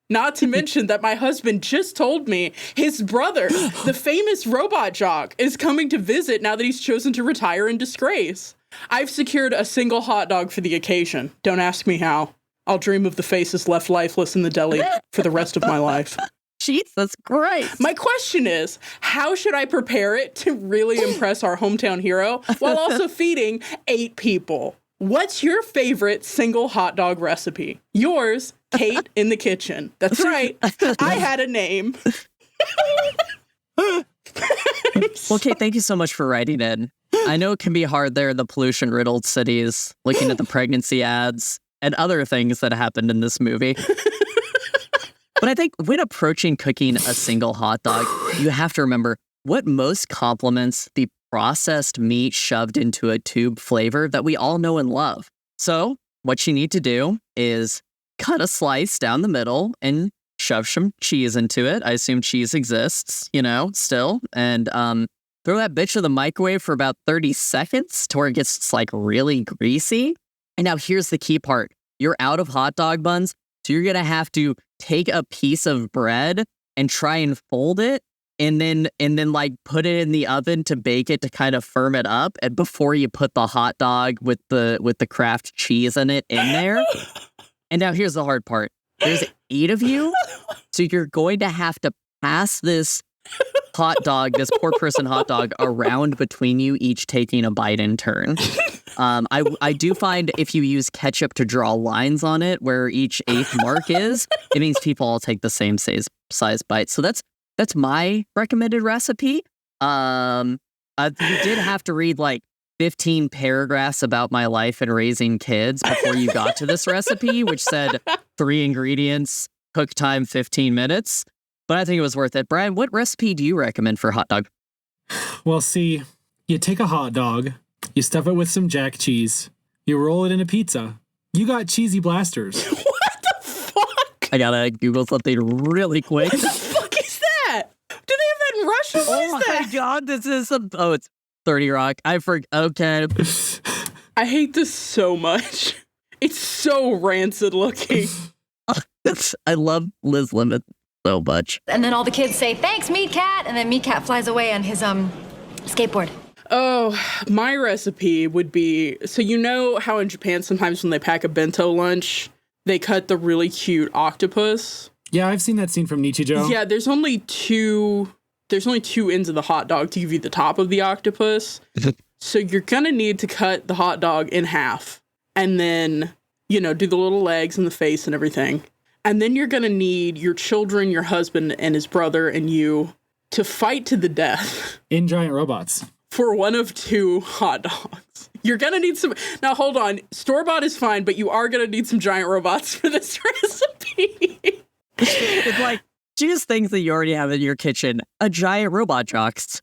Not to mention that my husband just told me his brother, the famous Robot Jox, is coming to visit now that he's chosen to retire in disgrace. I've secured a single hot dog for the occasion. Don't ask me how. I'll dream of the faces left lifeless in the deli for the rest of my life. Jesus Christ. My question is, how should I prepare it to really impress our hometown hero while also feeding 8 people? What's your favorite single hot dog recipe? Yours, Kate in the kitchen. That's right. I had a name. Well, Kate, thank you so much for writing in. I know it can be hard there in the pollution-riddled cities, looking at the pregnancy ads and other things that happened in this movie. But I think when approaching cooking a single hot dog, you have to remember what most complements the processed meat shoved into a tube flavor that we all know and love. So what you need to do is cut a slice down the middle and shove some cheese into it. I assume cheese exists, still. And throw that bitch in the microwave for about 30 seconds to where it gets like really greasy. And now here's the key part. You're out of hot dog buns, so you're going to have to take a piece of bread and try and fold it and then like put it in the oven to bake it to kind of firm it up, and before you put the hot dog with the Kraft cheese in it in there. And now here's the hard part. There's 8 of you, so you're going to have to pass this hot dog, this poor person hot dog, around between you, each taking a bite in turn. I do find if you use ketchup to draw lines on it where each 8th mark is, it means people all take the same size bite. So that's my recommended recipe. You did have to read like 15 paragraphs about my life and raising kids before you got to this recipe, which said 3 ingredients, cook time 15 minutes. But I think it was worth it. Brian, what recipe do you recommend for hot dog? Well, see, you take a hot dog, you stuff it with some jack cheese, you roll it in a pizza. You got cheesy blasters. What the fuck? I gotta Google something really quick. What the fuck is that? Do they have that in Russia? What is that? My God, this is it's 30 Rock. Okay. I hate this so much. It's so rancid looking. I love Liz Lemon so much. And then all the kids say, thanks, Meat Cat, and then Meat Cat flies away on his skateboard. Oh, my recipe would be, so you know how in Japan sometimes when they pack a bento lunch, they cut the really cute octopus? Yeah, I've seen that scene from Nichijou. Yeah, there's only two ends of the hot dog to give you the top of the octopus. So you're gonna need to cut the hot dog in half and then, do the little legs and the face and everything. And then you're gonna need your children, your husband and his brother and you to fight to the death. In giant robots. For one of 2 hot dogs. You're gonna need some, now hold on, store-bought is fine, but you are gonna need some giant robots for this recipe. It's like, choose things that you already have in your kitchen. A giant Robot Jox.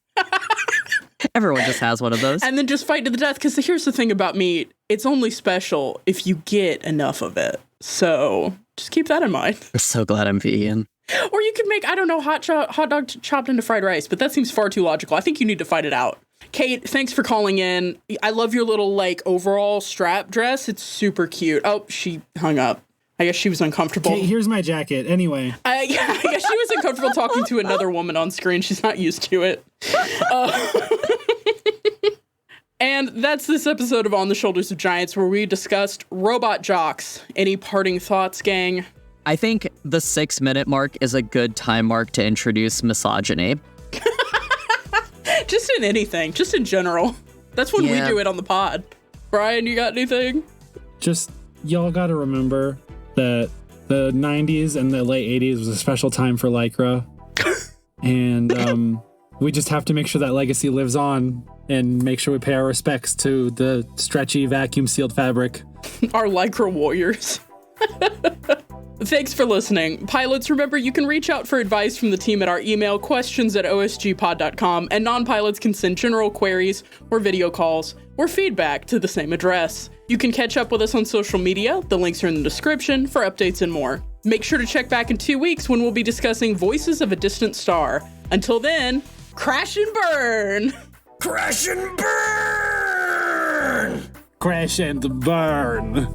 Everyone just has one of those. And then just fight to the death, because here's the thing about meat. It's only special if you get enough of it. So just keep that in mind. I'm so glad I'm vegan. Or you could make, hot dog chopped into fried rice, but that seems far too logical. I think you need to fight it out. Kate, thanks for calling in. I love your little, overall strap dress. It's super cute. Oh, she hung up. I guess she was uncomfortable. Kate, here's my jacket. Anyway. I guess she was uncomfortable talking to another woman on screen. She's not used to it. And that's this episode of On the Shoulders of Giants, where we discussed Robot Jox. Any parting thoughts, gang? I think the 6-minute mark is a good time mark to introduce misogyny. Just in anything, just in general. That's when we do it on the pod. Brian, you got anything? Just, y'all gotta remember that the 90s and the late 80s was a special time for Lycra. And we just have to make sure that legacy lives on and make sure we pay our respects to the stretchy, vacuum-sealed fabric. Our Lycra warriors. Thanks for listening. Pilots, remember you can reach out for advice from the team at our email, questions@osgpod.com, and non-pilots can send general queries or video calls or feedback to the same address. You can catch up with us on social media. The links are in the description for updates and more. Make sure to check back in 2 weeks when we'll be discussing Voices of a Distant Star. Until then, crash and burn! Crash and burn! Crash and burn.